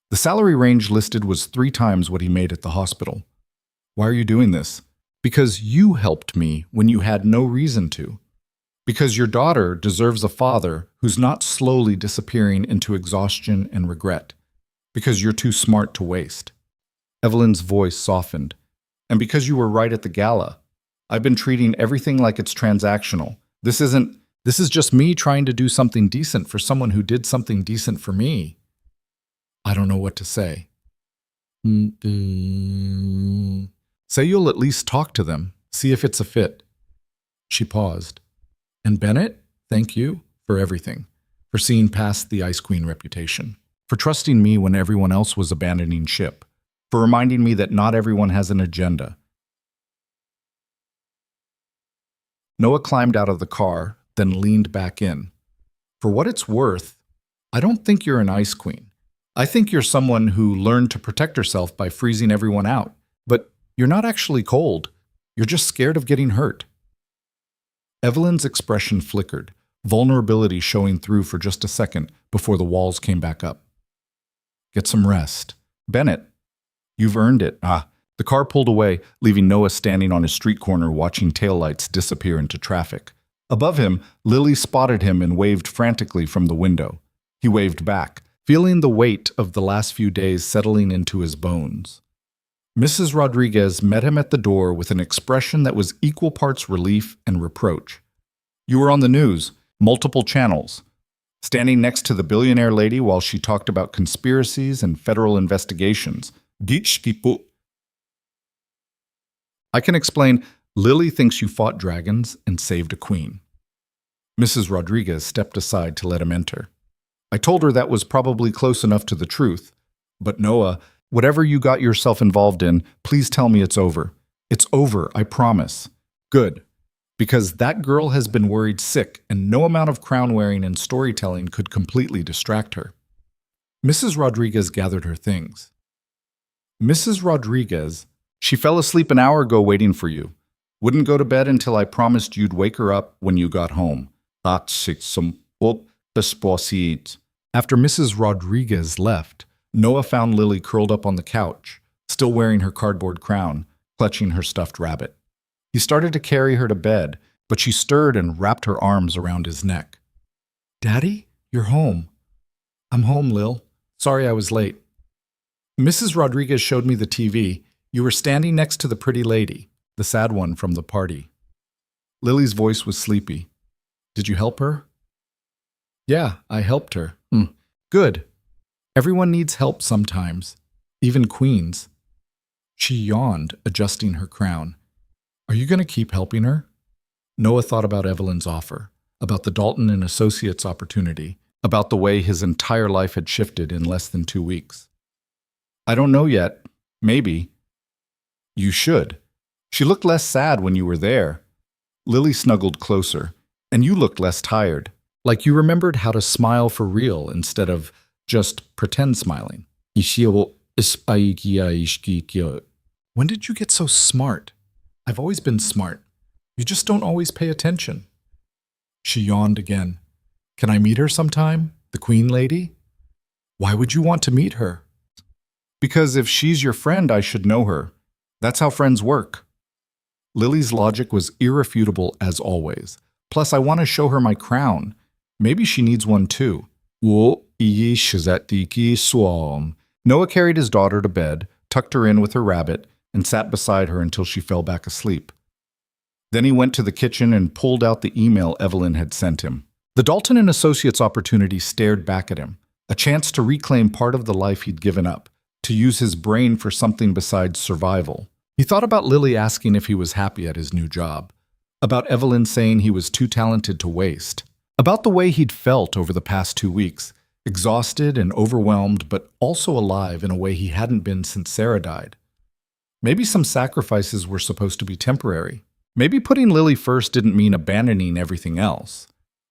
The salary range listed was 3 times what he made at the hospital. Why are you doing this? Because you helped me when you had no reason to. Because your daughter deserves a father who's not slowly disappearing into exhaustion and regret. Because you're too smart to waste. Evelyn's voice softened. And because you were right at the gala. I've been treating everything like it's transactional. This is just me trying to do something decent for someone who did something decent for me. I don't know what to say. Say you'll at least talk to them, see if it's a fit. She paused. And Bennett, thank you for everything, for seeing past the Ice Queen reputation, for trusting me when everyone else was abandoning ship, for reminding me that not everyone has an agenda. Noah climbed out of the car, then leaned back in. For what it's worth, I don't think you're an Ice Queen. I think you're someone who learned to protect herself by freezing everyone out. But you're not actually cold. You're just scared of getting hurt. Evelyn's expression flickered, vulnerability showing through for just a second before the walls came back up. Get some rest. Bennett, you've earned it. The car pulled away, leaving Noah standing on his street corner watching taillights disappear into traffic. Above him, Lily spotted him and waved frantically from the window. He waved back, feeling the weight of the last few days settling into his bones. Mrs. Rodriguez met him at the door with an expression that was equal parts relief and reproach. You were on the news, multiple channels, standing next to the billionaire lady while she talked about conspiracies and federal investigations. I can explain. Lily thinks you fought dragons and saved a queen. Mrs. Rodriguez stepped aside to let him enter. I told her that was probably close enough to the truth. But Noah, whatever you got yourself involved in, please tell me it's over. It's over, I promise. Good. Because that girl has been worried sick, and no amount of crown-wearing and storytelling could completely distract her. Mrs. Rodriguez gathered her things. Mrs. Rodriguez, she fell asleep an hour ago waiting for you. Wouldn't go to bed until I promised you'd wake her up when you got home. After Mrs. Rodriguez left, Noah found Lily curled up on the couch, still wearing her cardboard crown, clutching her stuffed rabbit. He started to carry her to bed, but she stirred and wrapped her arms around his neck. Daddy, you're home. I'm home, Lil. Sorry I was late. Mrs. Rodriguez showed me the TV. You were standing next to the pretty lady, the sad one from the party. Lily's voice was sleepy. Did you help her? Yeah, I helped her. Good. Everyone needs help sometimes, even queens. She yawned, adjusting her crown. Are you going to keep helping her? Noah thought about Evelyn's offer, about the Dalton and Associates opportunity, about the way his entire life had shifted in less than 2 weeks. I don't know yet. Maybe. You should. She looked less sad when you were there. Lily snuggled closer, and you looked less tired, like you remembered how to smile for real instead of just pretend smiling. When did you get so smart? I've always been smart. You just don't always pay attention. She yawned again. Can I meet her sometime? The Queen Lady? Why would you want to meet her? Because if she's your friend, I should know her. That's how friends work. Lily's logic was irrefutable as always. Plus, I want to show her my crown. Maybe she needs one too. Noah carried his daughter to bed, tucked her in with her rabbit, and sat beside her until she fell back asleep. Then he went to the kitchen and pulled out the email Evelyn had sent him. The Dalton and Associates opportunity stared back at him, a chance to reclaim part of the life he'd given up, to use his brain for something besides survival. He thought about Lily asking if he was happy at his new job, about Evelyn saying he was too talented to waste, about the way he'd felt over the past 2 weeks, exhausted and overwhelmed, but also alive in a way he hadn't been since Sarah died. Maybe some sacrifices were supposed to be temporary. Maybe putting Lily first didn't mean abandoning everything else.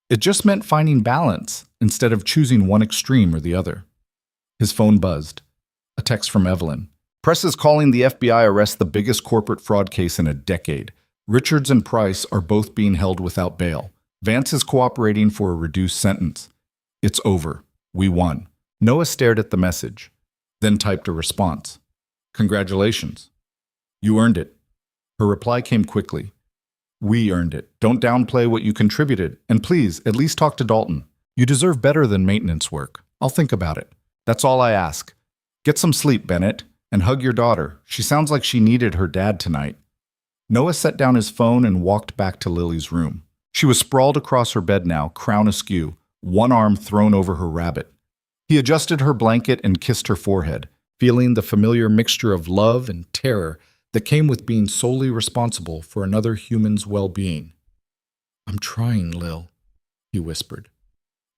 It just meant finding balance instead of choosing one extreme or the other. His phone buzzed. A text from Evelyn. Press is calling the FBI arrest the biggest corporate fraud case in a decade. Richards and Price are both being held without bail. Vance is cooperating for a reduced sentence. It's over. We won. Noah stared at the message, then typed a response. Congratulations. You earned it. Her reply came quickly. We earned it. Don't downplay what you contributed, and please, at least talk to Dalton. You deserve better than maintenance work. I'll think about it. That's all I ask. Get some sleep, Bennett, and hug your daughter. She sounds like she needed her dad tonight. Noah set down his phone and walked back to Lily's room. She was sprawled across her bed now, crown askew, one arm thrown over her rabbit. He adjusted her blanket and kissed her forehead, feeling the familiar mixture of love and terror that came with being solely responsible for another human's well-being. I'm trying, Lil, he whispered.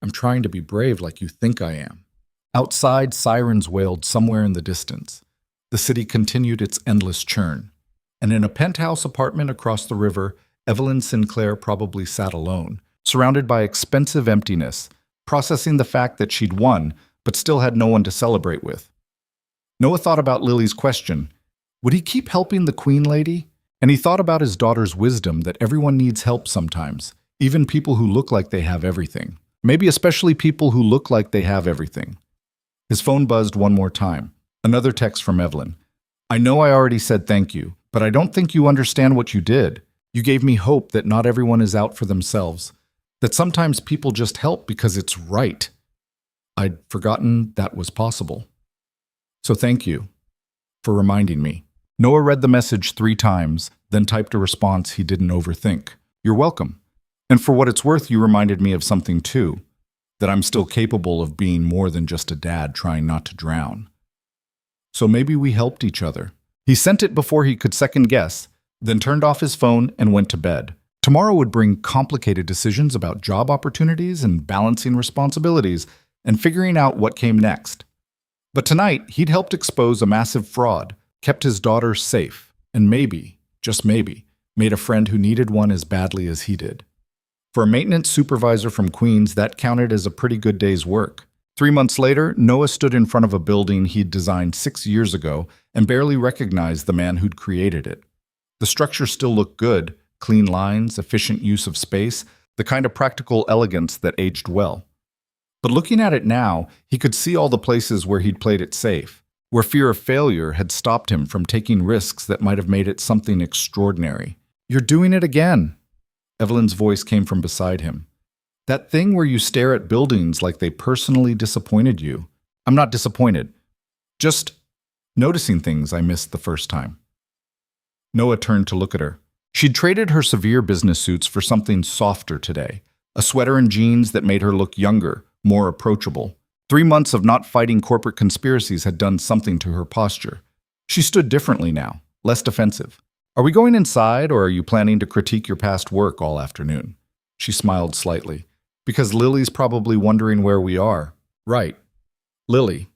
I'm trying to be brave like you think I am. Outside, sirens wailed somewhere in the distance. The city continued its endless churn. And in a penthouse apartment across the river, Evelyn Sinclair probably sat alone, surrounded by expensive emptiness, processing the fact that she'd won, but still had no one to celebrate with. Noah thought about Lily's question. Would he keep helping the Queen Lady? And he thought about his daughter's wisdom that everyone needs help sometimes, even people who look like they have everything. Maybe especially people who look like they have everything. His phone buzzed one more time. Another text from Evelyn. I know I already said thank you, but I don't think you understand what you did. You gave me hope that not everyone is out for themselves, that sometimes people just help because it's right. I'd forgotten that was possible. So thank you for reminding me. Noah read the message 3 times, then typed a response he didn't overthink. You're welcome. And for what it's worth, you reminded me of something too, that I'm still capable of being more than just a dad trying not to drown. So maybe we helped each other. He sent it before he could second guess, then turned off his phone and went to bed. Tomorrow would bring complicated decisions about job opportunities and balancing responsibilities and figuring out what came next. But tonight, he'd helped expose a massive fraud, kept his daughter safe, and maybe, just maybe, made a friend who needed one as badly as he did. For a maintenance supervisor from Queens, that counted as a pretty good day's work. 3 months later, Noah stood in front of a building he'd designed 6 years ago and barely recognized the man who'd created it. The structure still looked good, clean lines, efficient use of space, the kind of practical elegance that aged well. But looking at it now, he could see all the places where he'd played it safe, where fear of failure had stopped him from taking risks that might have made it something extraordinary. You're doing it again. Evelyn's voice came from beside him. That thing where you stare at buildings like they personally disappointed you. I'm not disappointed. Just noticing things I missed the first time. Noah turned to look at her. She'd traded her severe business suits for something softer today, a sweater and jeans that made her look younger, more approachable. 3 months of not fighting corporate conspiracies had done something to her posture. She stood differently now, less defensive. Are we going inside, or are you planning to critique your past work all afternoon? She smiled slightly. Because Lily's probably wondering where we are. Right. Lily,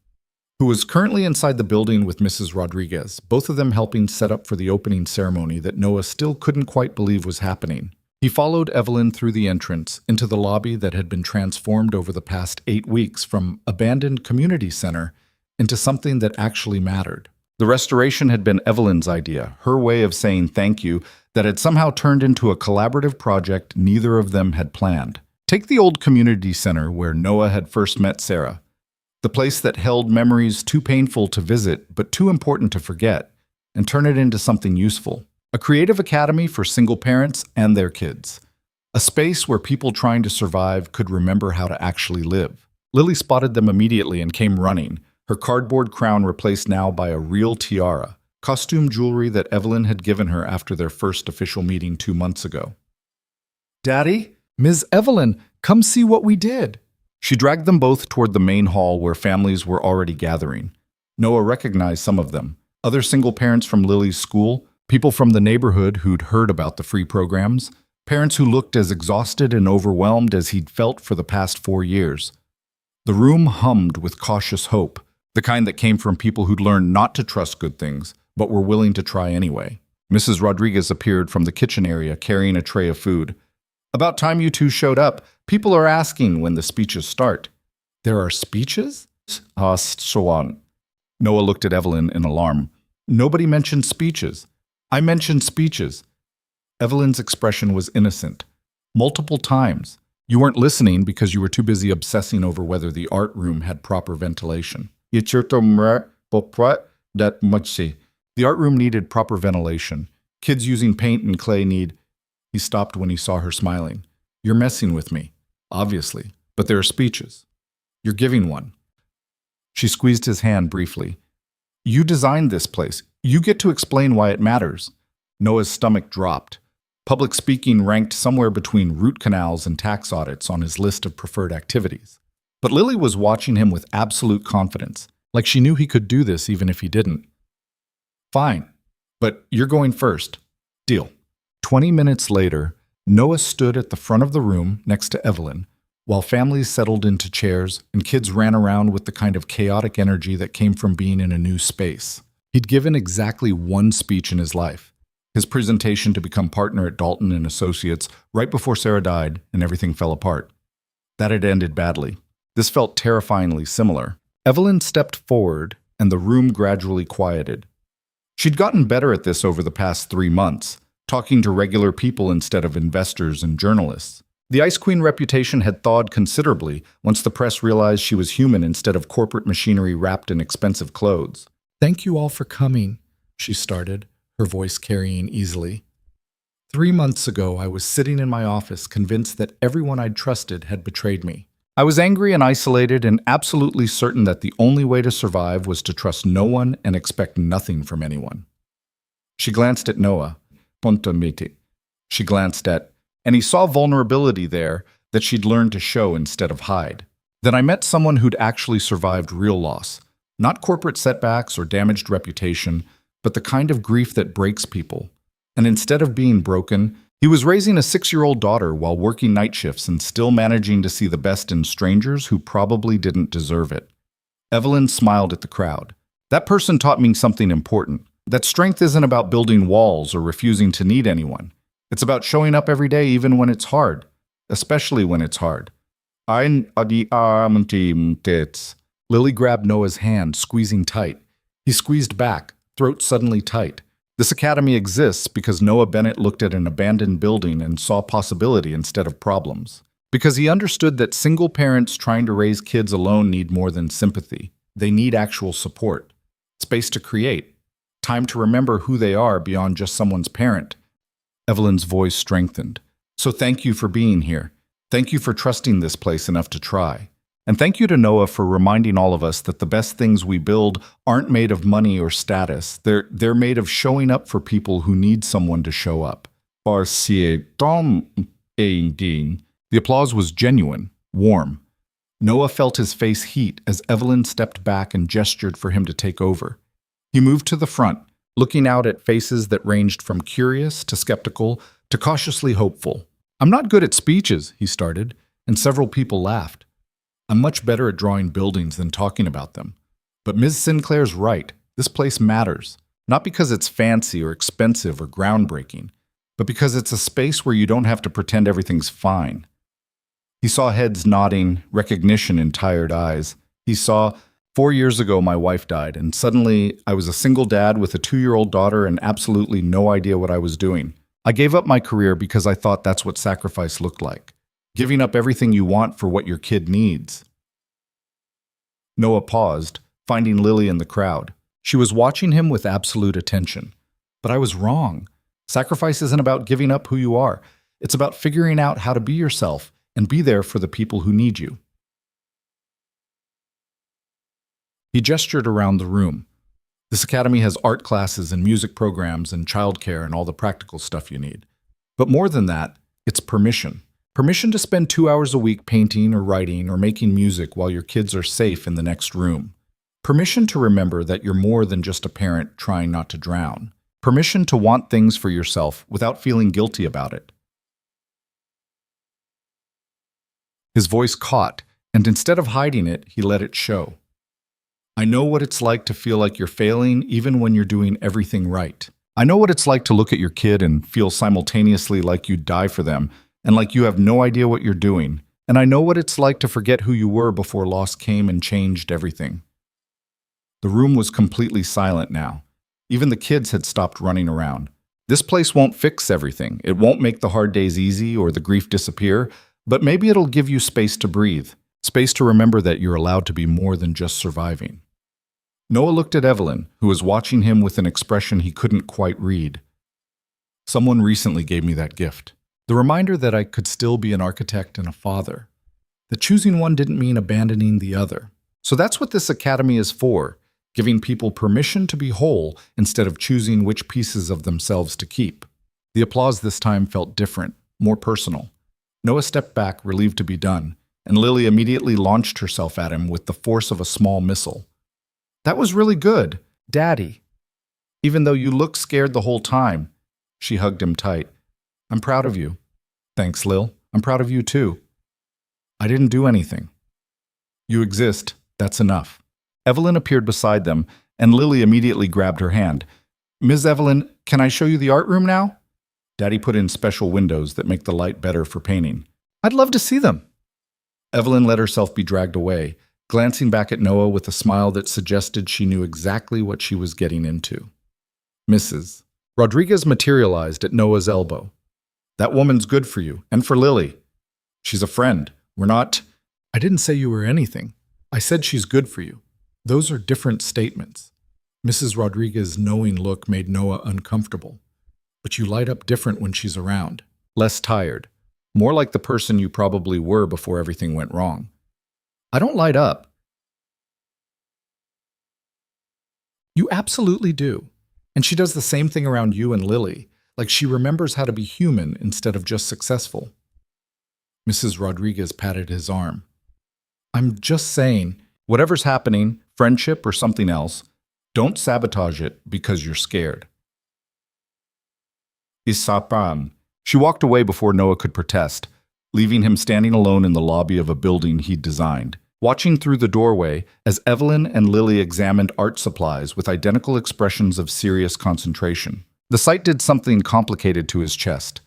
who was currently inside the building with Mrs. Rodriguez, both of them helping set up for the opening ceremony that Noah still couldn't quite believe was happening. He followed Evelyn through the entrance into the lobby that had been transformed over the past 8 weeks from abandoned community center into something that actually mattered. The restoration had been Evelyn's idea, her way of saying thank you, that had somehow turned into a collaborative project neither of them had planned. Take the old community center where Noah had first met Sarah, the place that held memories too painful to visit but too important to forget, and turn it into something useful. A creative academy for single parents and their kids. A space where people trying to survive could remember how to actually live. Lily spotted them immediately and came running, her cardboard crown replaced now by a real tiara, costume jewelry that Evelyn had given her after their first official meeting 2 months ago. Daddy? Ms. Evelyn, come see what we did. She dragged them both toward the main hall where families were already gathering. Noah recognized some of them, other single parents from Lily's school, people from the neighborhood who'd heard about the free programs, parents who looked as exhausted and overwhelmed as he'd felt for the past 4 years. The room hummed with cautious hope, the kind that came from people who'd learned not to trust good things, but were willing to try anyway. Mrs. Rodriguez appeared from the kitchen area carrying a tray of food. "About time you two showed up. People are asking when the speeches start." "There are speeches?" asked Swan. Noah looked at Evelyn in alarm. "Nobody mentioned speeches." "I mentioned speeches." Evelyn's expression was innocent. "Multiple times. You weren't listening because you were too busy obsessing over whether the art room had proper ventilation." The art room needed proper ventilation. Kids using paint and clay need... He stopped when he saw her smiling. "You're messing with me." "Obviously. But there are speeches. You're giving one." She squeezed his hand briefly. "You designed this place. You get to explain why it matters." Noah's stomach dropped. Public speaking ranked somewhere between root canals and tax audits on his list of preferred activities. But Lily was watching him with absolute confidence, like she knew he could do this even if he didn't. "Fine, but you're going first. Deal." 20 minutes later, Noah stood at the front of the room next to Evelyn, while families settled into chairs and kids ran around with the kind of chaotic energy that came from being in a new space. He'd given exactly one speech in his life, his presentation to become partner at Dalton and Associates right before Sarah died and everything fell apart. That had ended badly. This felt terrifyingly similar. Evelyn stepped forward, and the room gradually quieted. She'd gotten better at this over the past 3 months, talking to regular people instead of investors and journalists. The Ice Queen reputation had thawed considerably once the press realized she was human instead of corporate machinery wrapped in expensive clothes. "Thank you all for coming," she started, her voice carrying easily. 3 months ago, I was sitting in my office convinced that everyone I'd trusted had betrayed me. I was angry and isolated and absolutely certain that the only way to survive was to trust no one and expect nothing from anyone. She glanced at Noah. She glanced at, and he saw vulnerability there that she'd learned to show instead of hide. Then I met someone who'd actually survived real loss, not corporate setbacks or damaged reputation, but the kind of grief that breaks people. And instead of being broken, he was raising a 6-year-old daughter while working night shifts and still managing to see the best in strangers who probably didn't deserve it. Evelyn smiled at the crowd. "That person taught me something important, that strength isn't about building walls or refusing to need anyone. It's about showing up every day even when it's hard, especially when it's hard." Lily grabbed Noah's hand, squeezing tight. He squeezed back, throat suddenly tight. This academy exists because Noah Bennett looked at an abandoned building and saw possibility instead of problems. Because he understood that single parents trying to raise kids alone need more than sympathy. They need actual support, space to create, time to remember who they are beyond just someone's parent. Evelyn's voice strengthened. "So thank you for being here. Thank you for trusting this place enough to try. And thank you to Noah for reminding all of us that the best things we build aren't made of money or status. They're made of showing up for people who need someone to show up." The applause was genuine, warm. Noah felt his face heat as Evelyn stepped back and gestured for him to take over. He moved to the front, looking out at faces that ranged from curious to skeptical to cautiously hopeful. "I'm not good at speeches," he started, and several people laughed. "I'm much better at drawing buildings than talking about them. But Ms. Sinclair's right. This place matters. Not because it's fancy or expensive or groundbreaking, but because it's a space where you don't have to pretend everything's fine." He saw heads nodding, recognition in tired eyes. He saw, 4 years ago my wife died, and suddenly I was a single dad with a 2-year-old daughter and absolutely no idea what I was doing. I gave up my career because I thought that's what sacrifice looked like. Giving up everything you want for what your kid needs. Noah paused, finding Lily in the crowd. She was watching him with absolute attention. "But I was wrong. Sacrifice isn't about giving up who you are. It's about figuring out how to be yourself and be there for the people who need you." He gestured around the room. "This academy has art classes and music programs and childcare and all the practical stuff you need. But more than that, it's permission. Permission to spend 2 hours a week painting or writing or making music while your kids are safe in the next room. Permission to remember that you're more than just a parent trying not to drown. Permission to want things for yourself without feeling guilty about it." His voice caught, and instead of hiding it, he let it show. I know what it's like to feel like you're failing even when you're doing everything right. I know what it's like to look at your kid and feel simultaneously like you'd die for them and like you have no idea what you're doing. And I know what it's like to forget who you were before loss came and changed everything. The room was completely silent now. Even the kids had stopped running around. This place won't fix everything. It won't make the hard days easy or the grief disappear, but maybe it'll give you space to breathe, space to remember that you're allowed to be more than just surviving. Noah looked at Evelyn, who was watching him with an expression he couldn't quite read. Someone recently gave me that gift. The reminder that I could still be an architect and a father. That choosing one didn't mean abandoning the other. So that's what this academy is for, giving people permission to be whole instead of choosing which pieces of themselves to keep. The applause this time felt different, more personal. Noah stepped back, relieved to be done, and Lily immediately launched herself at him with the force of a small missile. That was really good, Daddy. Even though you looked scared the whole time. She hugged him tight. I'm proud of you. Thanks, Lil. I'm proud of you too. I didn't do anything. You exist. That's enough. Evelyn appeared beside them, and Lily immediately grabbed her hand. Ms. Evelyn, can I show you the art room now? Daddy put in special windows that make the light better for painting. I'd love to see them. Evelyn let herself be dragged away, glancing back at Noah with a smile that suggested she knew exactly what she was getting into. Mrs. Rodriguez materialized at Noah's elbow. That woman's good for you, and for Lily. She's a friend. We're not… I didn't say you were anything. I said she's good for you. Those are different statements. Mrs. Rodriguez's knowing look made Noah uncomfortable. But you light up different when she's around. Less tired. More like the person you probably were before everything went wrong. I don't light up. You absolutely do. And she does the same thing around you and Lily, like she remembers how to be human instead of just successful. Mrs. Rodriguez patted his arm. I'm just saying, whatever's happening, friendship or something else, don't sabotage it because you're scared. Isapam. She walked away before Noah could protest, leaving him standing alone in the lobby of a building he'd designed, watching through the doorway as Evelyn and Lily examined art supplies with identical expressions of serious concentration. The sight did something complicated to his chest,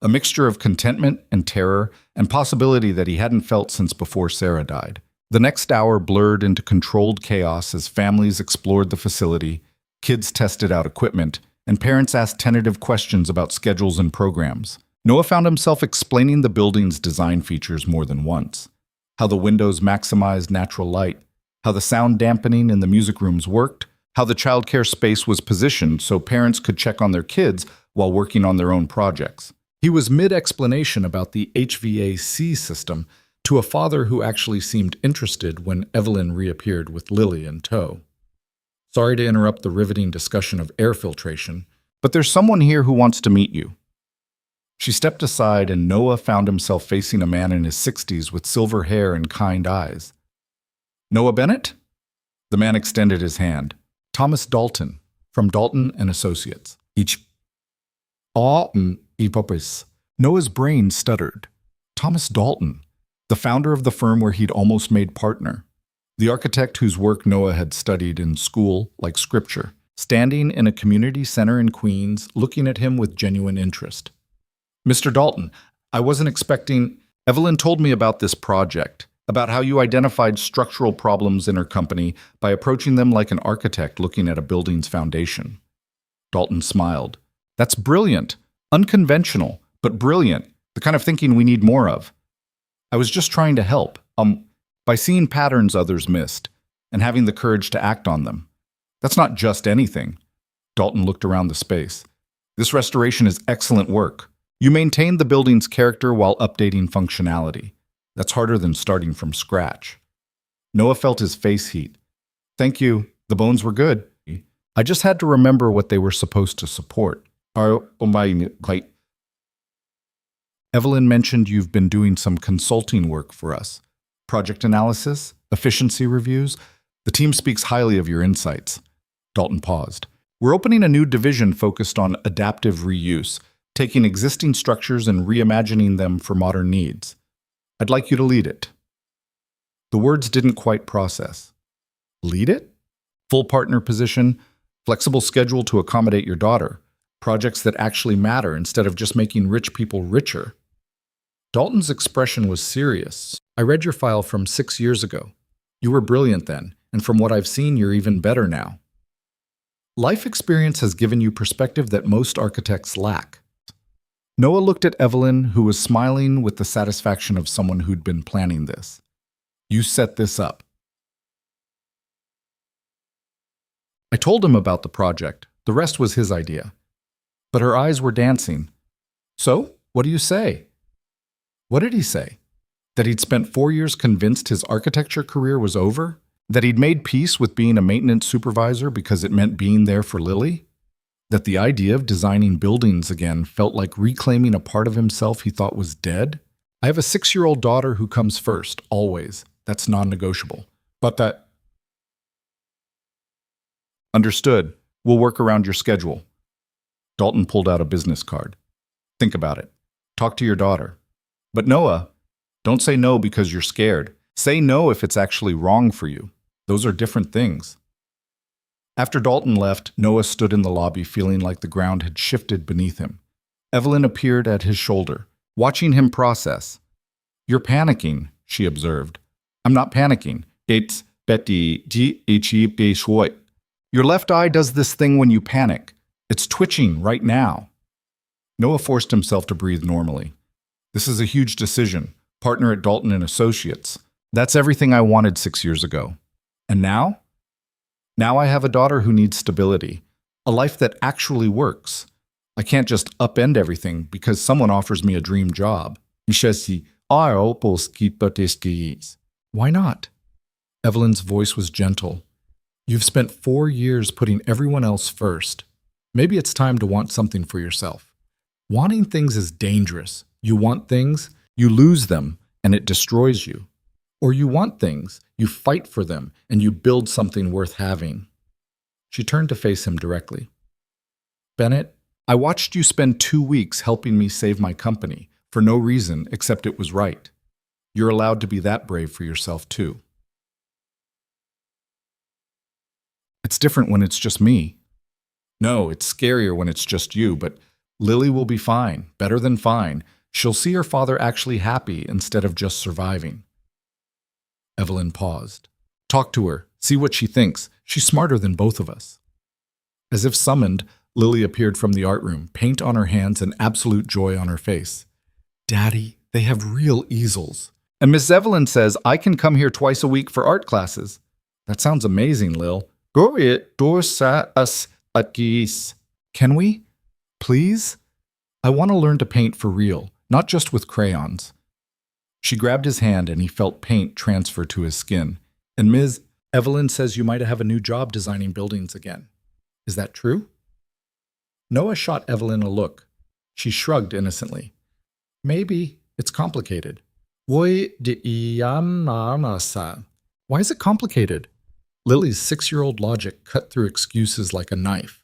a mixture of contentment and terror and possibility that he hadn't felt since before Sarah died. The next hour blurred into controlled chaos as families explored the facility, kids tested out equipment, and parents asked tentative questions about schedules and programs. Noah found himself explaining the building's design features more than once. How the windows maximized natural light, how the sound dampening in the music rooms worked, how the childcare space was positioned so parents could check on their kids while working on their own projects. He was mid-explanation about the HVAC system to a father who actually seemed interested when Evelyn reappeared with Lily in tow. Sorry to interrupt the riveting discussion of air filtration, but there's someone here who wants to meet you. She stepped aside and Noah found himself facing a man in his 60s with silver hair and kind eyes. Noah Bennett? The man extended his hand. Thomas Dalton, from Dalton and Associates. Noah's brain stuttered. Thomas Dalton, the founder of the firm where he'd almost made partner. The architect whose work Noah had studied in school like scripture, standing in a community center in Queens, looking at him with genuine interest. Mr. Dalton, I wasn't expecting… Evelyn told me about this project, about how you identified structural problems in her company by approaching them like an architect looking at a building's foundation. Dalton smiled. That's brilliant. Unconventional, but brilliant. The kind of thinking we need more of. I was just trying to help, by seeing patterns others missed, and having the courage to act on them. That's not just anything. Dalton looked around the space. This restoration is excellent work. You maintained the building's character while updating functionality. That's harder than starting from scratch. Noah felt his face heat. Thank you. The bones were good. I just had to remember what they were supposed to support. Evelyn mentioned you've been doing some consulting work for us. Project analysis, efficiency reviews. The team speaks highly of your insights. Dalton paused. We're opening a new division focused on adaptive reuse, taking existing structures and reimagining them for modern needs. I'd like you to lead it. The words didn't quite process. Lead it? Full partner position, flexible schedule to accommodate your daughter, projects that actually matter instead of just making rich people richer. Dalton's expression was serious. I read your file from 6 years ago. You were brilliant then, and from what I've seen, you're even better now. Life experience has given you perspective that most architects lack. Noah looked at Evelyn, who was smiling with the satisfaction of someone who'd been planning this. You set this up. I told him about the project. The rest was his idea. But her eyes were dancing. So, what do you say? What did he say? That he'd spent 4 years convinced his architecture career was over? That he'd made peace with being a maintenance supervisor because it meant being there for Lily? That the idea of designing buildings again felt like reclaiming a part of himself he thought was dead? I have a 6-year-old daughter who comes first, always. That's non-negotiable. But that... Understood. We'll work around your schedule. Dalton pulled out a business card. Think about it. Talk to your daughter. But Noah, don't say no because you're scared. Say no if it's actually wrong for you. Those are different things. After Dalton left, Noah stood in the lobby feeling like the ground had shifted beneath him. Evelyn appeared at his shoulder, watching him process. You're panicking, she observed. I'm not panicking. It's Betty G. Your left eye does this thing when you panic. It's twitching right now. Noah forced himself to breathe normally. This is a huge decision. Partner at Dalton and Associates. That's everything I wanted 6 years ago. And now? Now I have a daughter who needs stability. A life that actually works. I can't just upend everything because someone offers me a dream job. Why not? Evelyn's voice was gentle. You've spent 4 years putting everyone else first. Maybe it's time to want something for yourself. Wanting things is dangerous. You want things, you lose them, and it destroys you. Or you want things, you fight for them, and you build something worth having. She turned to face him directly. Bennett, I watched you spend 2 weeks helping me save my company, for no reason except it was right. You're allowed to be that brave for yourself, too. It's different when it's just me. No, it's scarier when it's just you, but Lily will be fine, better than fine. She'll see her father actually happy instead of just surviving. Evelyn paused. Talk to her. See what she thinks. She's smarter than both of us. As if summoned, Lily appeared from the art room, paint on her hands and absolute joy on her face. Daddy, they have real easels. And Miss Evelyn says I can come here twice a week for art classes. That sounds amazing, Lil. Go it, dorsa us at geese. Can we? Please? I want to learn to paint for real, not just with crayons. She grabbed his hand and he felt paint transfer to his skin. And Ms. Evelyn says you might have a new job designing buildings again. Is that true? Noah shot Evelyn a look. She shrugged innocently. Maybe. It's complicated. Why is it complicated? Lily's 6-year-old logic cut through excuses like a knife.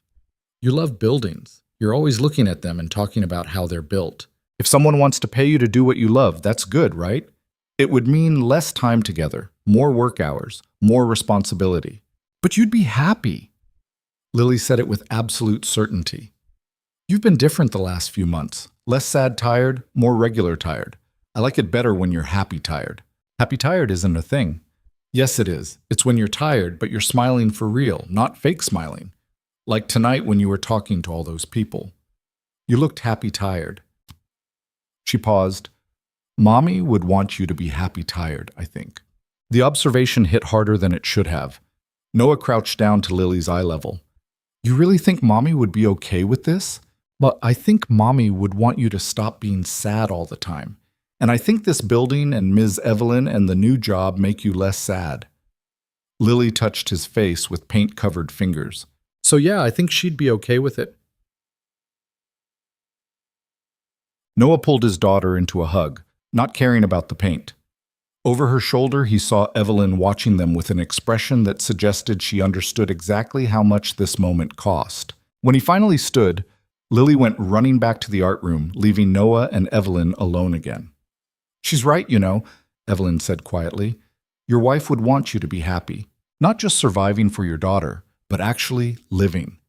You love buildings. You're always looking at them and talking about how they're built. If someone wants to pay you to do what you love, that's good, right? It would mean less time together, more work hours, more responsibility. But you'd be happy. Lily said it with absolute certainty. You've been different the last few months. Less sad tired, more regular tired. I like it better when you're happy tired. Happy tired isn't a thing. Yes, it is. It's when you're tired, but you're smiling for real, not fake smiling. Like tonight when you were talking to all those people. You looked happy tired. She paused. Mommy would want you to be happy tired, I think. The observation hit harder than it should have. Noah crouched down to Lily's eye level. You really think Mommy would be okay with this? But I think Mommy would want you to stop being sad all the time. And I think this building and Ms. Evelyn and the new job make you less sad. Lily touched his face with paint-covered fingers. So yeah, I think she'd be okay with it. Noah pulled his daughter into a hug, not caring about the paint. Over her shoulder, he saw Evelyn watching them with an expression that suggested she understood exactly how much this moment cost. When he finally stood, Lily went running back to the art room, leaving Noah and Evelyn alone again. She's right, you know, Evelyn said quietly. Your wife would want you to be happy. Not just surviving for your daughter, but actually living.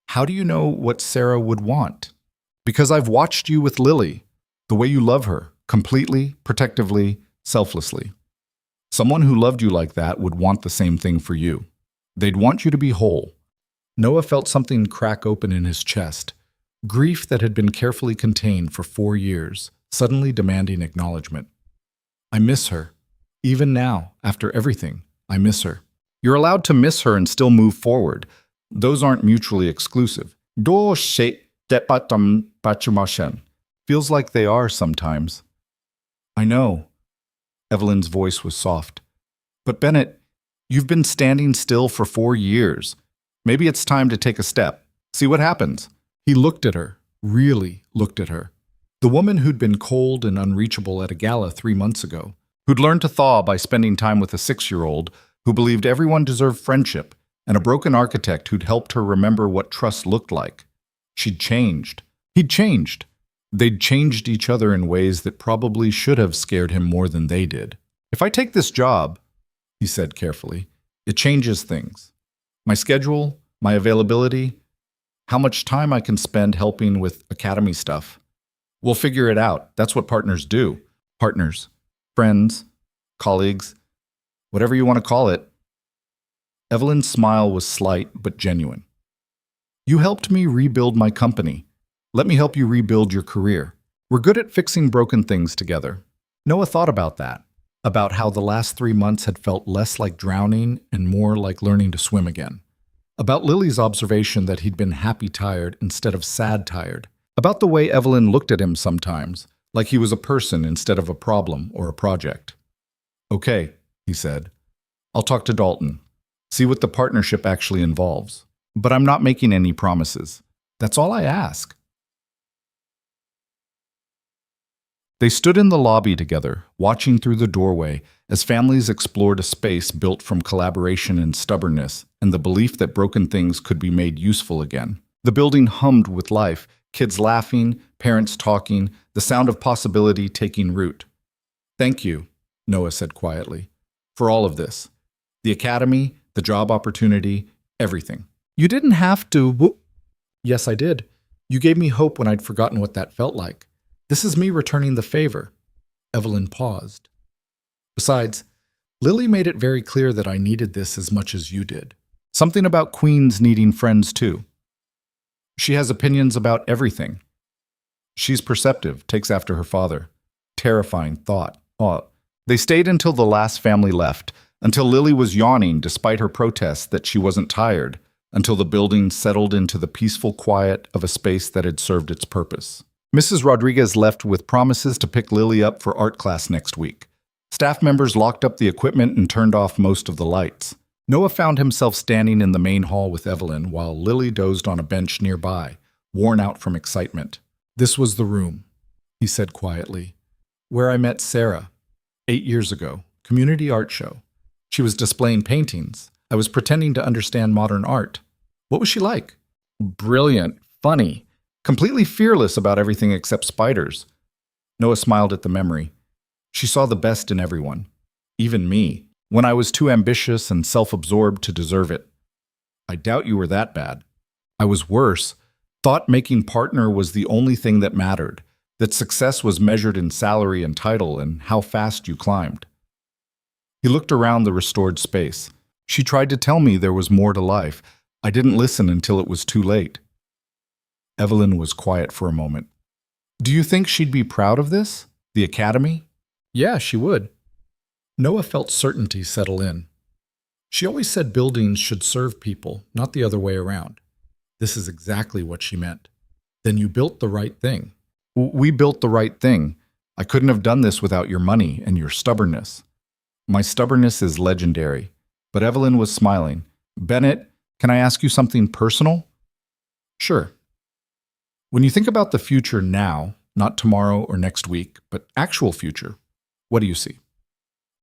How do you know what Sarah would want? Because I've watched you with Lily, the way you love her, completely, protectively, selflessly. Someone who loved you like that would want the same thing for you. They'd want you to be whole. Noah felt something crack open in his chest. Grief that had been carefully contained for 4 years, suddenly demanding acknowledgement. I miss her. Even now, after everything, I miss her. You're allowed to miss her and still move forward. Those aren't mutually exclusive. Feels like they are sometimes. I know. Evelyn's voice was soft. But Bennett, you've been standing still for 4 years. Maybe it's time to take a step. See what happens. He looked at her, really looked at her. The woman who'd been cold and unreachable at a gala 3 months ago, who'd learned to thaw by spending time with a 6-year-old, who believed everyone deserved friendship, and a broken architect who'd helped her remember what trust looked like. She'd changed. He'd changed. They'd changed each other in ways that probably should have scared him more than they did. If I take this job, he said carefully, it changes things. My schedule, my availability, how much time I can spend helping with academy stuff. We'll figure it out. That's what partners do. Partners, friends, colleagues, whatever you want to call it. Evelyn's smile was slight but genuine. You helped me rebuild my company. Let me help you rebuild your career. We're good at fixing broken things together. Noah thought about that, about how the last 3 months had felt less like drowning and more like learning to swim again. About Lily's observation that he'd been happy tired instead of sad tired. About the way Evelyn looked at him sometimes, like he was a person instead of a problem or a project. Okay, he said. I'll talk to Dalton. See what the partnership actually involves. But I'm not making any promises. That's all I ask. They stood in the lobby together, watching through the doorway as families explored a space built from collaboration and stubbornness and the belief that broken things could be made useful again. The building hummed with life, kids laughing, parents talking, the sound of possibility taking root. Thank you, Noah said quietly, for all of this. The academy, the job opportunity, everything. You didn't have to. Yes, I did. You gave me hope when I'd forgotten what that felt like. This is me returning the favor. Evelyn paused. Besides, Lily made it very clear that I needed this as much as you did. Something about queens needing friends too. She has opinions about everything. She's perceptive, takes after her father. Terrifying thought. They stayed until the last family left, until Lily was yawning despite her protests that she wasn't tired, until the building settled into the peaceful quiet of a space that had served its purpose. Mrs. Rodriguez left with promises to pick Lily up for art class next week. Staff members locked up the equipment and turned off most of the lights. Noah found himself standing in the main hall with Evelyn while Lily dozed on a bench nearby, worn out from excitement. This was the room, he said quietly, where I met Sarah 8 years ago, community art show. She was displaying paintings. I was pretending to understand modern art. What was she like? Brilliant, funny, completely fearless about everything except spiders. Noah smiled at the memory. She saw the best in everyone, even me, when I was too ambitious and self-absorbed to deserve it. I doubt you were that bad. I was worse. Thought making partner was the only thing that mattered, that success was measured in salary and title and how fast you climbed. He looked around the restored space. She tried to tell me there was more to life. I didn't listen until it was too late. Evelyn was quiet for a moment. Do you think she'd be proud of this? The academy? Yeah, she would. Noah felt certainty settle in. She always said buildings should serve people, not the other way around. This is exactly what she meant. Then you built the right thing. We built the right thing. I couldn't have done this without your money and your stubbornness. My stubbornness is legendary. But Evelyn was smiling. Bennett, can I ask you something personal? Sure. When you think about the future now, not tomorrow or next week, but actual future, what do you see?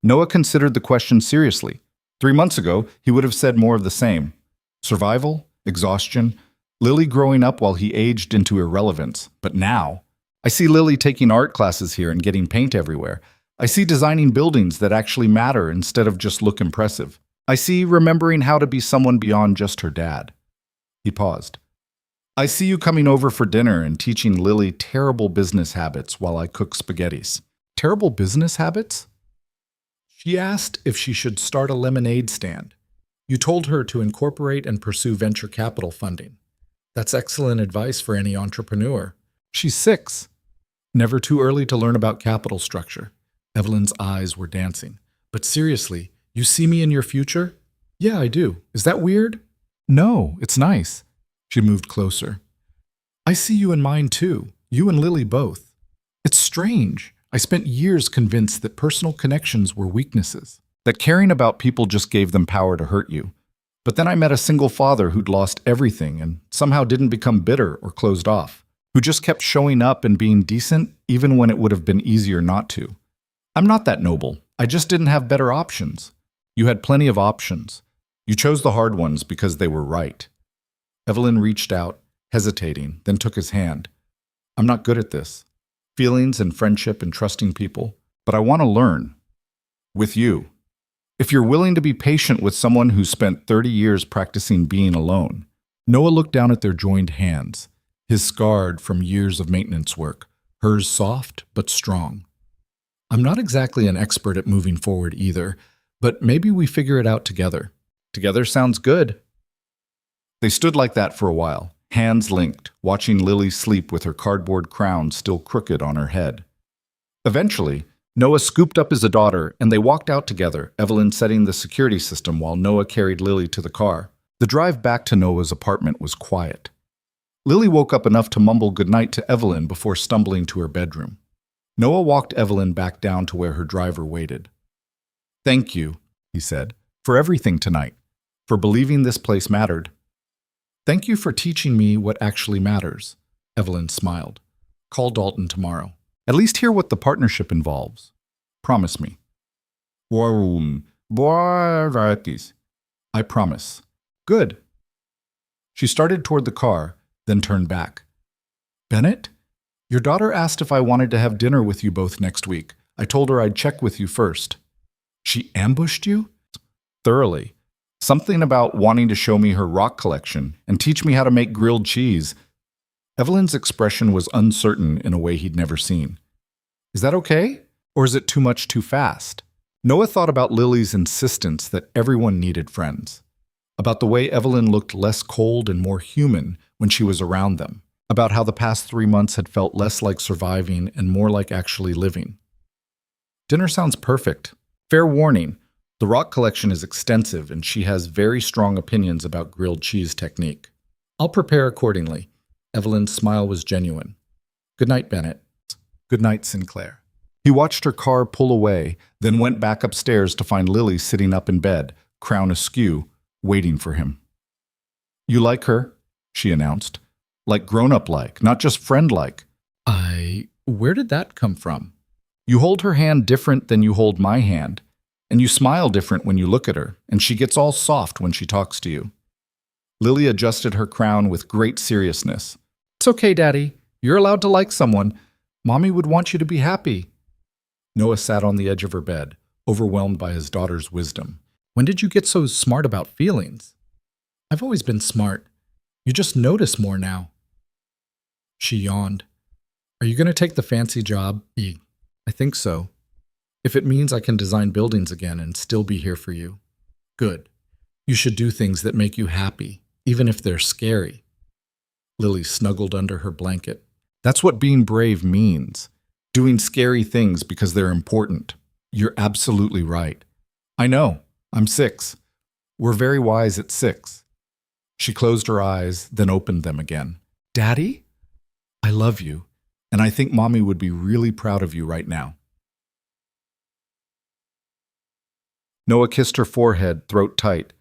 Noah considered the question seriously. 3 months ago, he would have said more of the same. Survival, exhaustion, Lily growing up while he aged into irrelevance. But now, I see Lily taking art classes here and getting paint everywhere. I see designing buildings that actually matter instead of just look impressive. I see remembering how to be someone beyond just her dad. He paused. I see you coming over for dinner and teaching Lily terrible business habits while I cook spaghettis. Terrible business habits? She asked if she should start a lemonade stand. You told her to incorporate and pursue venture capital funding. That's excellent advice for any entrepreneur. She's 6. Never too early to learn about capital structure. Evelyn's eyes were dancing. But seriously, you see me in your future? Yeah, I do. Is that weird? No, it's nice. She moved closer. I see you in mine too. You and Lily both. It's strange. I spent years convinced that personal connections were weaknesses, that caring about people just gave them power to hurt you. But then I met a single father who'd lost everything and somehow didn't become bitter or closed off, who just kept showing up and being decent even when it would have been easier not to. I'm not that noble. I just didn't have better options. You had plenty of options. You chose the hard ones because they were right. Evelyn reached out, hesitating, then took his hand. I'm not good at this. Feelings and friendship and trusting people, but I want to learn. With you. If you're willing to be patient with someone who spent 30 years practicing being alone. Noah looked down at their joined hands, his scarred from years of maintenance work, hers soft but strong. I'm not exactly an expert at moving forward either, but maybe we figure it out together. Together sounds good. They stood like that for a while, hands linked, watching Lily sleep with her cardboard crown still crooked on her head. Eventually, Noah scooped up his daughter and they walked out together, Evelyn setting the security system while Noah carried Lily to the car. The drive back to Noah's apartment was quiet. Lily woke up enough to mumble goodnight to Evelyn before stumbling to her bedroom. Noah walked Evelyn back down to where her driver waited. Thank you, he said, for everything tonight, for believing this place mattered. Thank you for teaching me what actually matters, Evelyn smiled. Call Dalton tomorrow. At least hear what the partnership involves. Promise me. I promise. Good. She started toward the car, then turned back. Bennett? Your daughter asked if I wanted to have dinner with you both next week. I told her I'd check with you first. She ambushed you? Thoroughly. Something about wanting to show me her rock collection and teach me how to make grilled cheese. Evelyn's expression was uncertain in a way he'd never seen. Is that okay? Or is it too much too fast? Noah thought about Lily's insistence that everyone needed friends. About the way Evelyn looked less cold and more human when she was around them. About how the past 3 months had felt less like surviving and more like actually living. Dinner sounds perfect. Fair warning. The rock collection is extensive and she has very strong opinions about grilled cheese technique. I'll prepare accordingly. Evelyn's smile was genuine. Good night, Bennett. Good night, Sinclair. He watched her car pull away, then went back upstairs to find Lily sitting up in bed, crown askew, waiting for him. You like her? She announced. Like grown-up-like, not just friend-like. Where did that come from? You hold her hand different than you hold my hand. And you smile different when you look at her, and she gets all soft when she talks to you. Lily adjusted her crown with great seriousness. It's okay, Daddy. You're allowed to like someone. Mommy would want you to be happy. Noah sat on the edge of her bed, overwhelmed by his daughter's wisdom. When did you get so smart about feelings? I've always been smart. You just notice more now. She yawned. Are you going to take the fancy job? I think so. If it means I can design buildings again and still be here for you. Good. You should do things that make you happy, even if they're scary. Lily snuggled under her blanket. That's what being brave means. Doing scary things because they're important. You're absolutely right. I know. I'm 6. We're very wise at 6. She closed her eyes, then opened them again. Daddy? I love you, and I think Mommy would be really proud of you right now. Noah kissed her forehead, throat tight.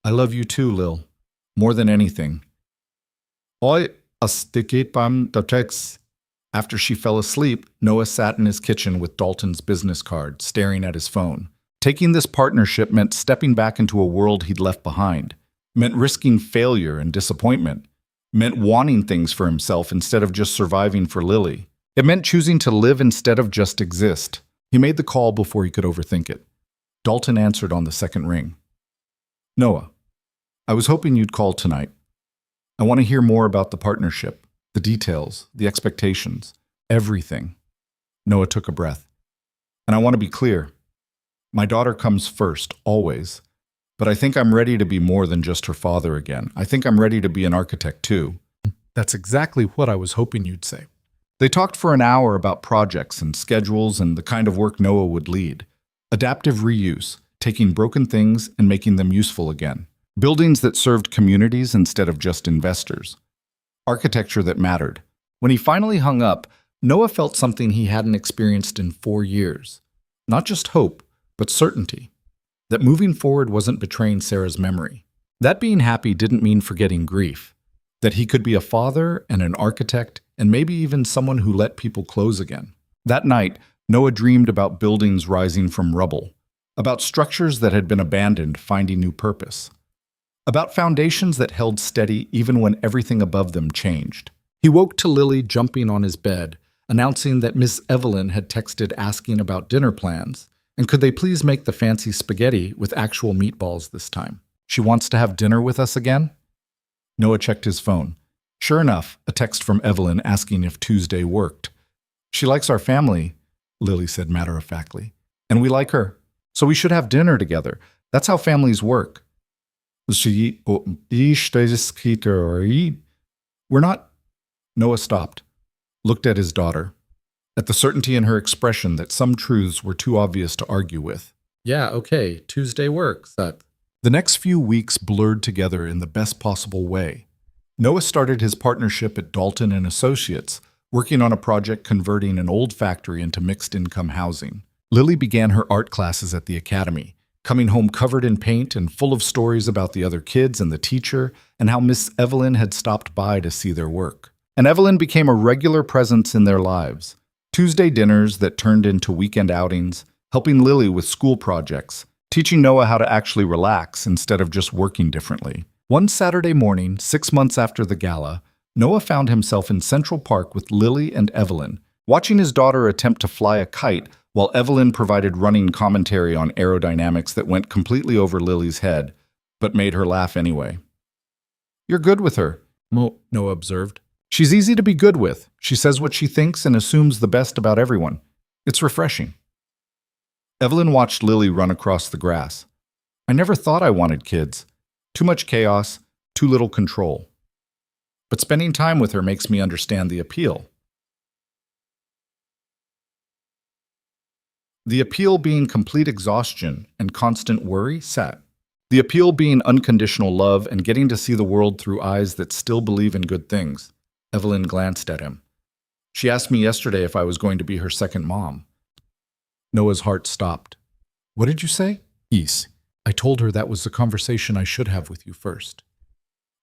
I love you too, Lil. More than anything. After she fell asleep, Noah sat in his kitchen with Dalton's business card, staring at his phone. Taking this partnership meant stepping back into a world he'd left behind. Meant risking failure and disappointment. Meant wanting things for himself instead of just surviving for Lily. It meant choosing to live instead of just exist. He made the call before he could overthink it. Dalton answered on the second ring. Noah, I was hoping you'd call tonight. I want to hear more about the partnership, the details, the expectations, everything. Noah took a breath. And I want to be clear. My daughter comes first, always. But I think I'm ready to be more than just her father again. I think I'm ready to be an architect too. That's exactly what I was hoping you'd say. They talked for an hour about projects and schedules and the kind of work Noah would lead. Adaptive reuse, taking broken things and making them useful again. Buildings that served communities instead of just investors. Architecture that mattered. When he finally hung up, Noah felt something he hadn't experienced in 4 years. Not just hope, but certainty. That moving forward wasn't betraying Sarah's memory. That being happy didn't mean forgetting grief. That he could be a father and an architect and maybe even someone who let people close again. That night, Noah dreamed about buildings rising from rubble, about structures that had been abandoned finding new purpose, about foundations that held steady even when everything above them changed. He woke to Lily jumping on his bed, announcing that Miss Evelyn had texted asking about dinner plans, and could they please make the fancy spaghetti with actual meatballs this time. She wants to have dinner with us again? Noah checked his phone. Sure enough, a text from Evelyn asking if Tuesday worked. She likes our family, Lily said matter-of-factly, and we like her, so we should have dinner together. That's how families work. We're not. Noah stopped, looked at his daughter, at the certainty in her expression that some truths were too obvious to argue with. Yeah, okay, Tuesday works. The next few weeks blurred together in the best possible way. Noah started his partnership at Dalton and Associates, working on a project converting an old factory into mixed-income housing. Lily began her art classes at the academy, coming home covered in paint and full of stories about the other kids and the teacher and how Miss Evelyn had stopped by to see their work. And Evelyn became a regular presence in their lives. Tuesday dinners that turned into weekend outings, helping Lily with school projects, teaching Noah how to actually relax instead of just working differently. One Saturday morning, 6 months after the gala, Noah found himself in Central Park with Lily and Evelyn, watching his daughter attempt to fly a kite while Evelyn provided running commentary on aerodynamics that went completely over Lily's head, but made her laugh anyway. You're good with her, Noah observed. She's easy to be good with. She says what she thinks and assumes the best about everyone. It's refreshing. Evelyn watched Lily run across the grass. I never thought I wanted kids. Too much chaos, too little control. But spending time with her makes me understand the appeal. The appeal being complete exhaustion and constant worry, sat. The appeal being unconditional love and getting to see the world through eyes that still believe in good things. Evelyn glanced at him. She asked me yesterday if I was going to be her second mom. Noah's heart stopped. What did you say? Yes. I told her that was the conversation I should have with you first.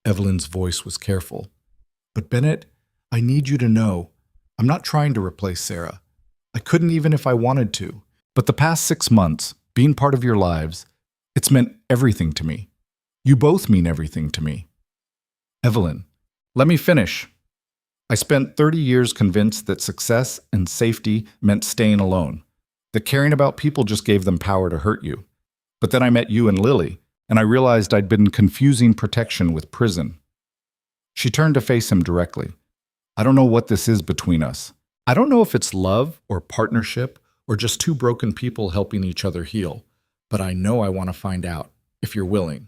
Evelyn's voice was careful. But Bennett, I need you to know, I'm not trying to replace Sarah. I couldn't even if I wanted to. But the past 6 months, being part of your lives, it's meant everything to me. You both mean everything to me. Evelyn, let me finish. I spent 30 years convinced that success and safety meant staying alone, that caring about people just gave them power to hurt you. But then I met you and Lily, and I realized I'd been confusing protection with prison. She turned to face him directly. I don't know what this is between us. I don't know if it's love or partnership or just two broken people helping each other heal, but I know I want to find out, if you're willing.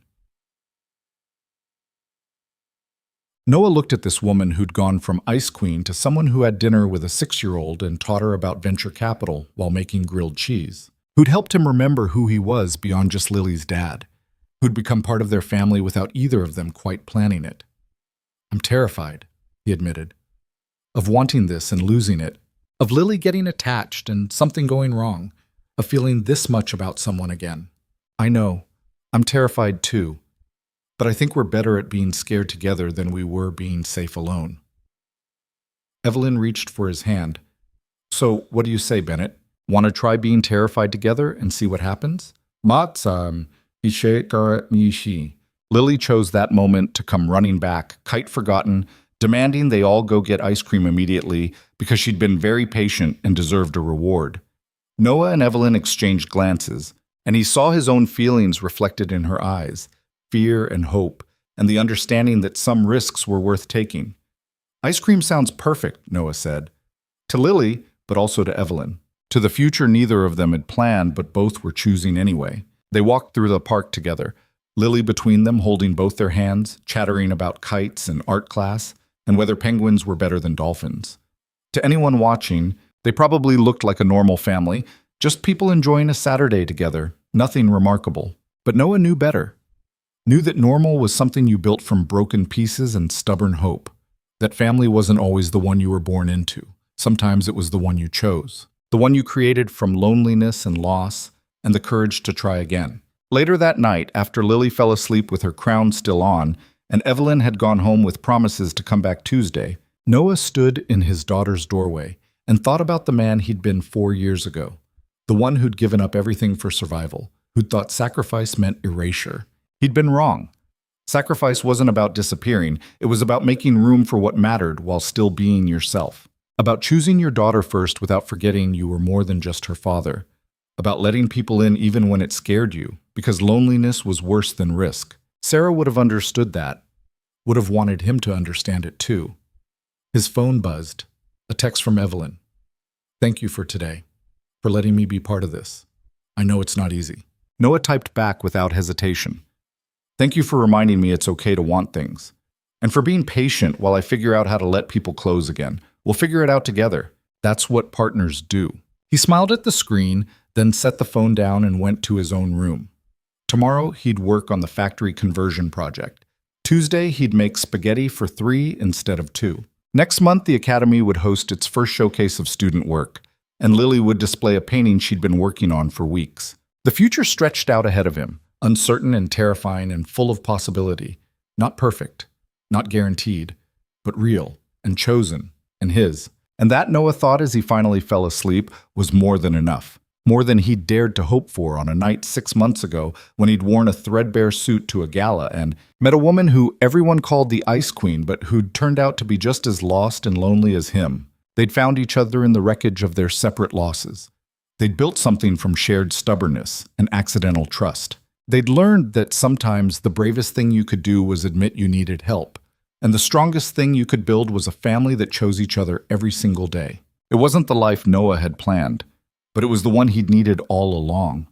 Noah looked at this woman who'd gone from ice queen to someone who had dinner with a 6-year-old and taught her about venture capital while making grilled cheese, who'd helped him remember who he was beyond just Lily's dad, who'd become part of their family without either of them quite planning it. I'm terrified, he admitted, of wanting this and losing it, of Lily getting attached and something going wrong, of feeling this much about someone again. I know, I'm terrified too, but I think we're better at being scared together than we were being safe alone. Evelyn reached for his hand. So, what do you say, Bennett? Want to try being terrified together and see what happens? Lily chose that moment to come running back, kite forgotten, demanding they all go get ice cream immediately because she'd been very patient and deserved a reward. Noah and Evelyn exchanged glances, and he saw his own feelings reflected in her eyes, fear and hope, and the understanding that some risks were worth taking. Ice cream sounds perfect, Noah said. To Lily, but also to Evelyn. To the future neither of them had planned, but both were choosing anyway. They walked through the park together, Lily between them holding both their hands, chattering about kites and art class, and whether penguins were better than dolphins. To anyone watching, they probably looked like a normal family, just people enjoying a Saturday together, nothing remarkable. But Noah knew better. Knew that normal was something you built from broken pieces and stubborn hope. That family wasn't always the one you were born into. Sometimes it was the one you chose. The one you created from loneliness and loss and the courage to try again. Later that night, after Lily fell asleep with her crown still on, and Evelyn had gone home with promises to come back Tuesday, Noah stood in his daughter's doorway and thought about the man he'd been 4 years ago. The one who'd given up everything for survival, who'd thought sacrifice meant erasure. He'd been wrong. Sacrifice wasn't about disappearing, it was about making room for what mattered while still being yourself. About choosing your daughter first without forgetting you were more than just her father. About letting people in even when it scared you, because loneliness was worse than risk. Sarah would have understood that, would have wanted him to understand it too. His phone buzzed. A text from Evelyn. Thank you for today, for letting me be part of this. I know it's not easy. Noah typed back without hesitation. Thank you for reminding me it's okay to want things. And for being patient while I figure out how to let people close again. We'll figure it out together. That's what partners do. He smiled at the screen, then set the phone down and went to his own room. Tomorrow, he'd work on the factory conversion project. Tuesday, he'd make spaghetti for 3 instead of 2. Next month, the Academy would host its first showcase of student work, and Lily would display a painting she'd been working on for weeks. The future stretched out ahead of him, uncertain and terrifying and full of possibility. Not perfect, not guaranteed, but real and chosen and his. And that, Noah thought as he finally fell asleep, was more than enough. More than he'd dared to hope for on a night 6 months ago when he'd worn a threadbare suit to a gala and met a woman who everyone called the Ice Queen, but who'd turned out to be just as lost and lonely as him. They'd found each other in the wreckage of their separate losses. They'd built something from shared stubbornness and accidental trust. They'd learned that sometimes the bravest thing you could do was admit you needed help. And the strongest thing you could build was a family that chose each other every single day. It wasn't the life Noah had planned, but it was the one he'd needed all along.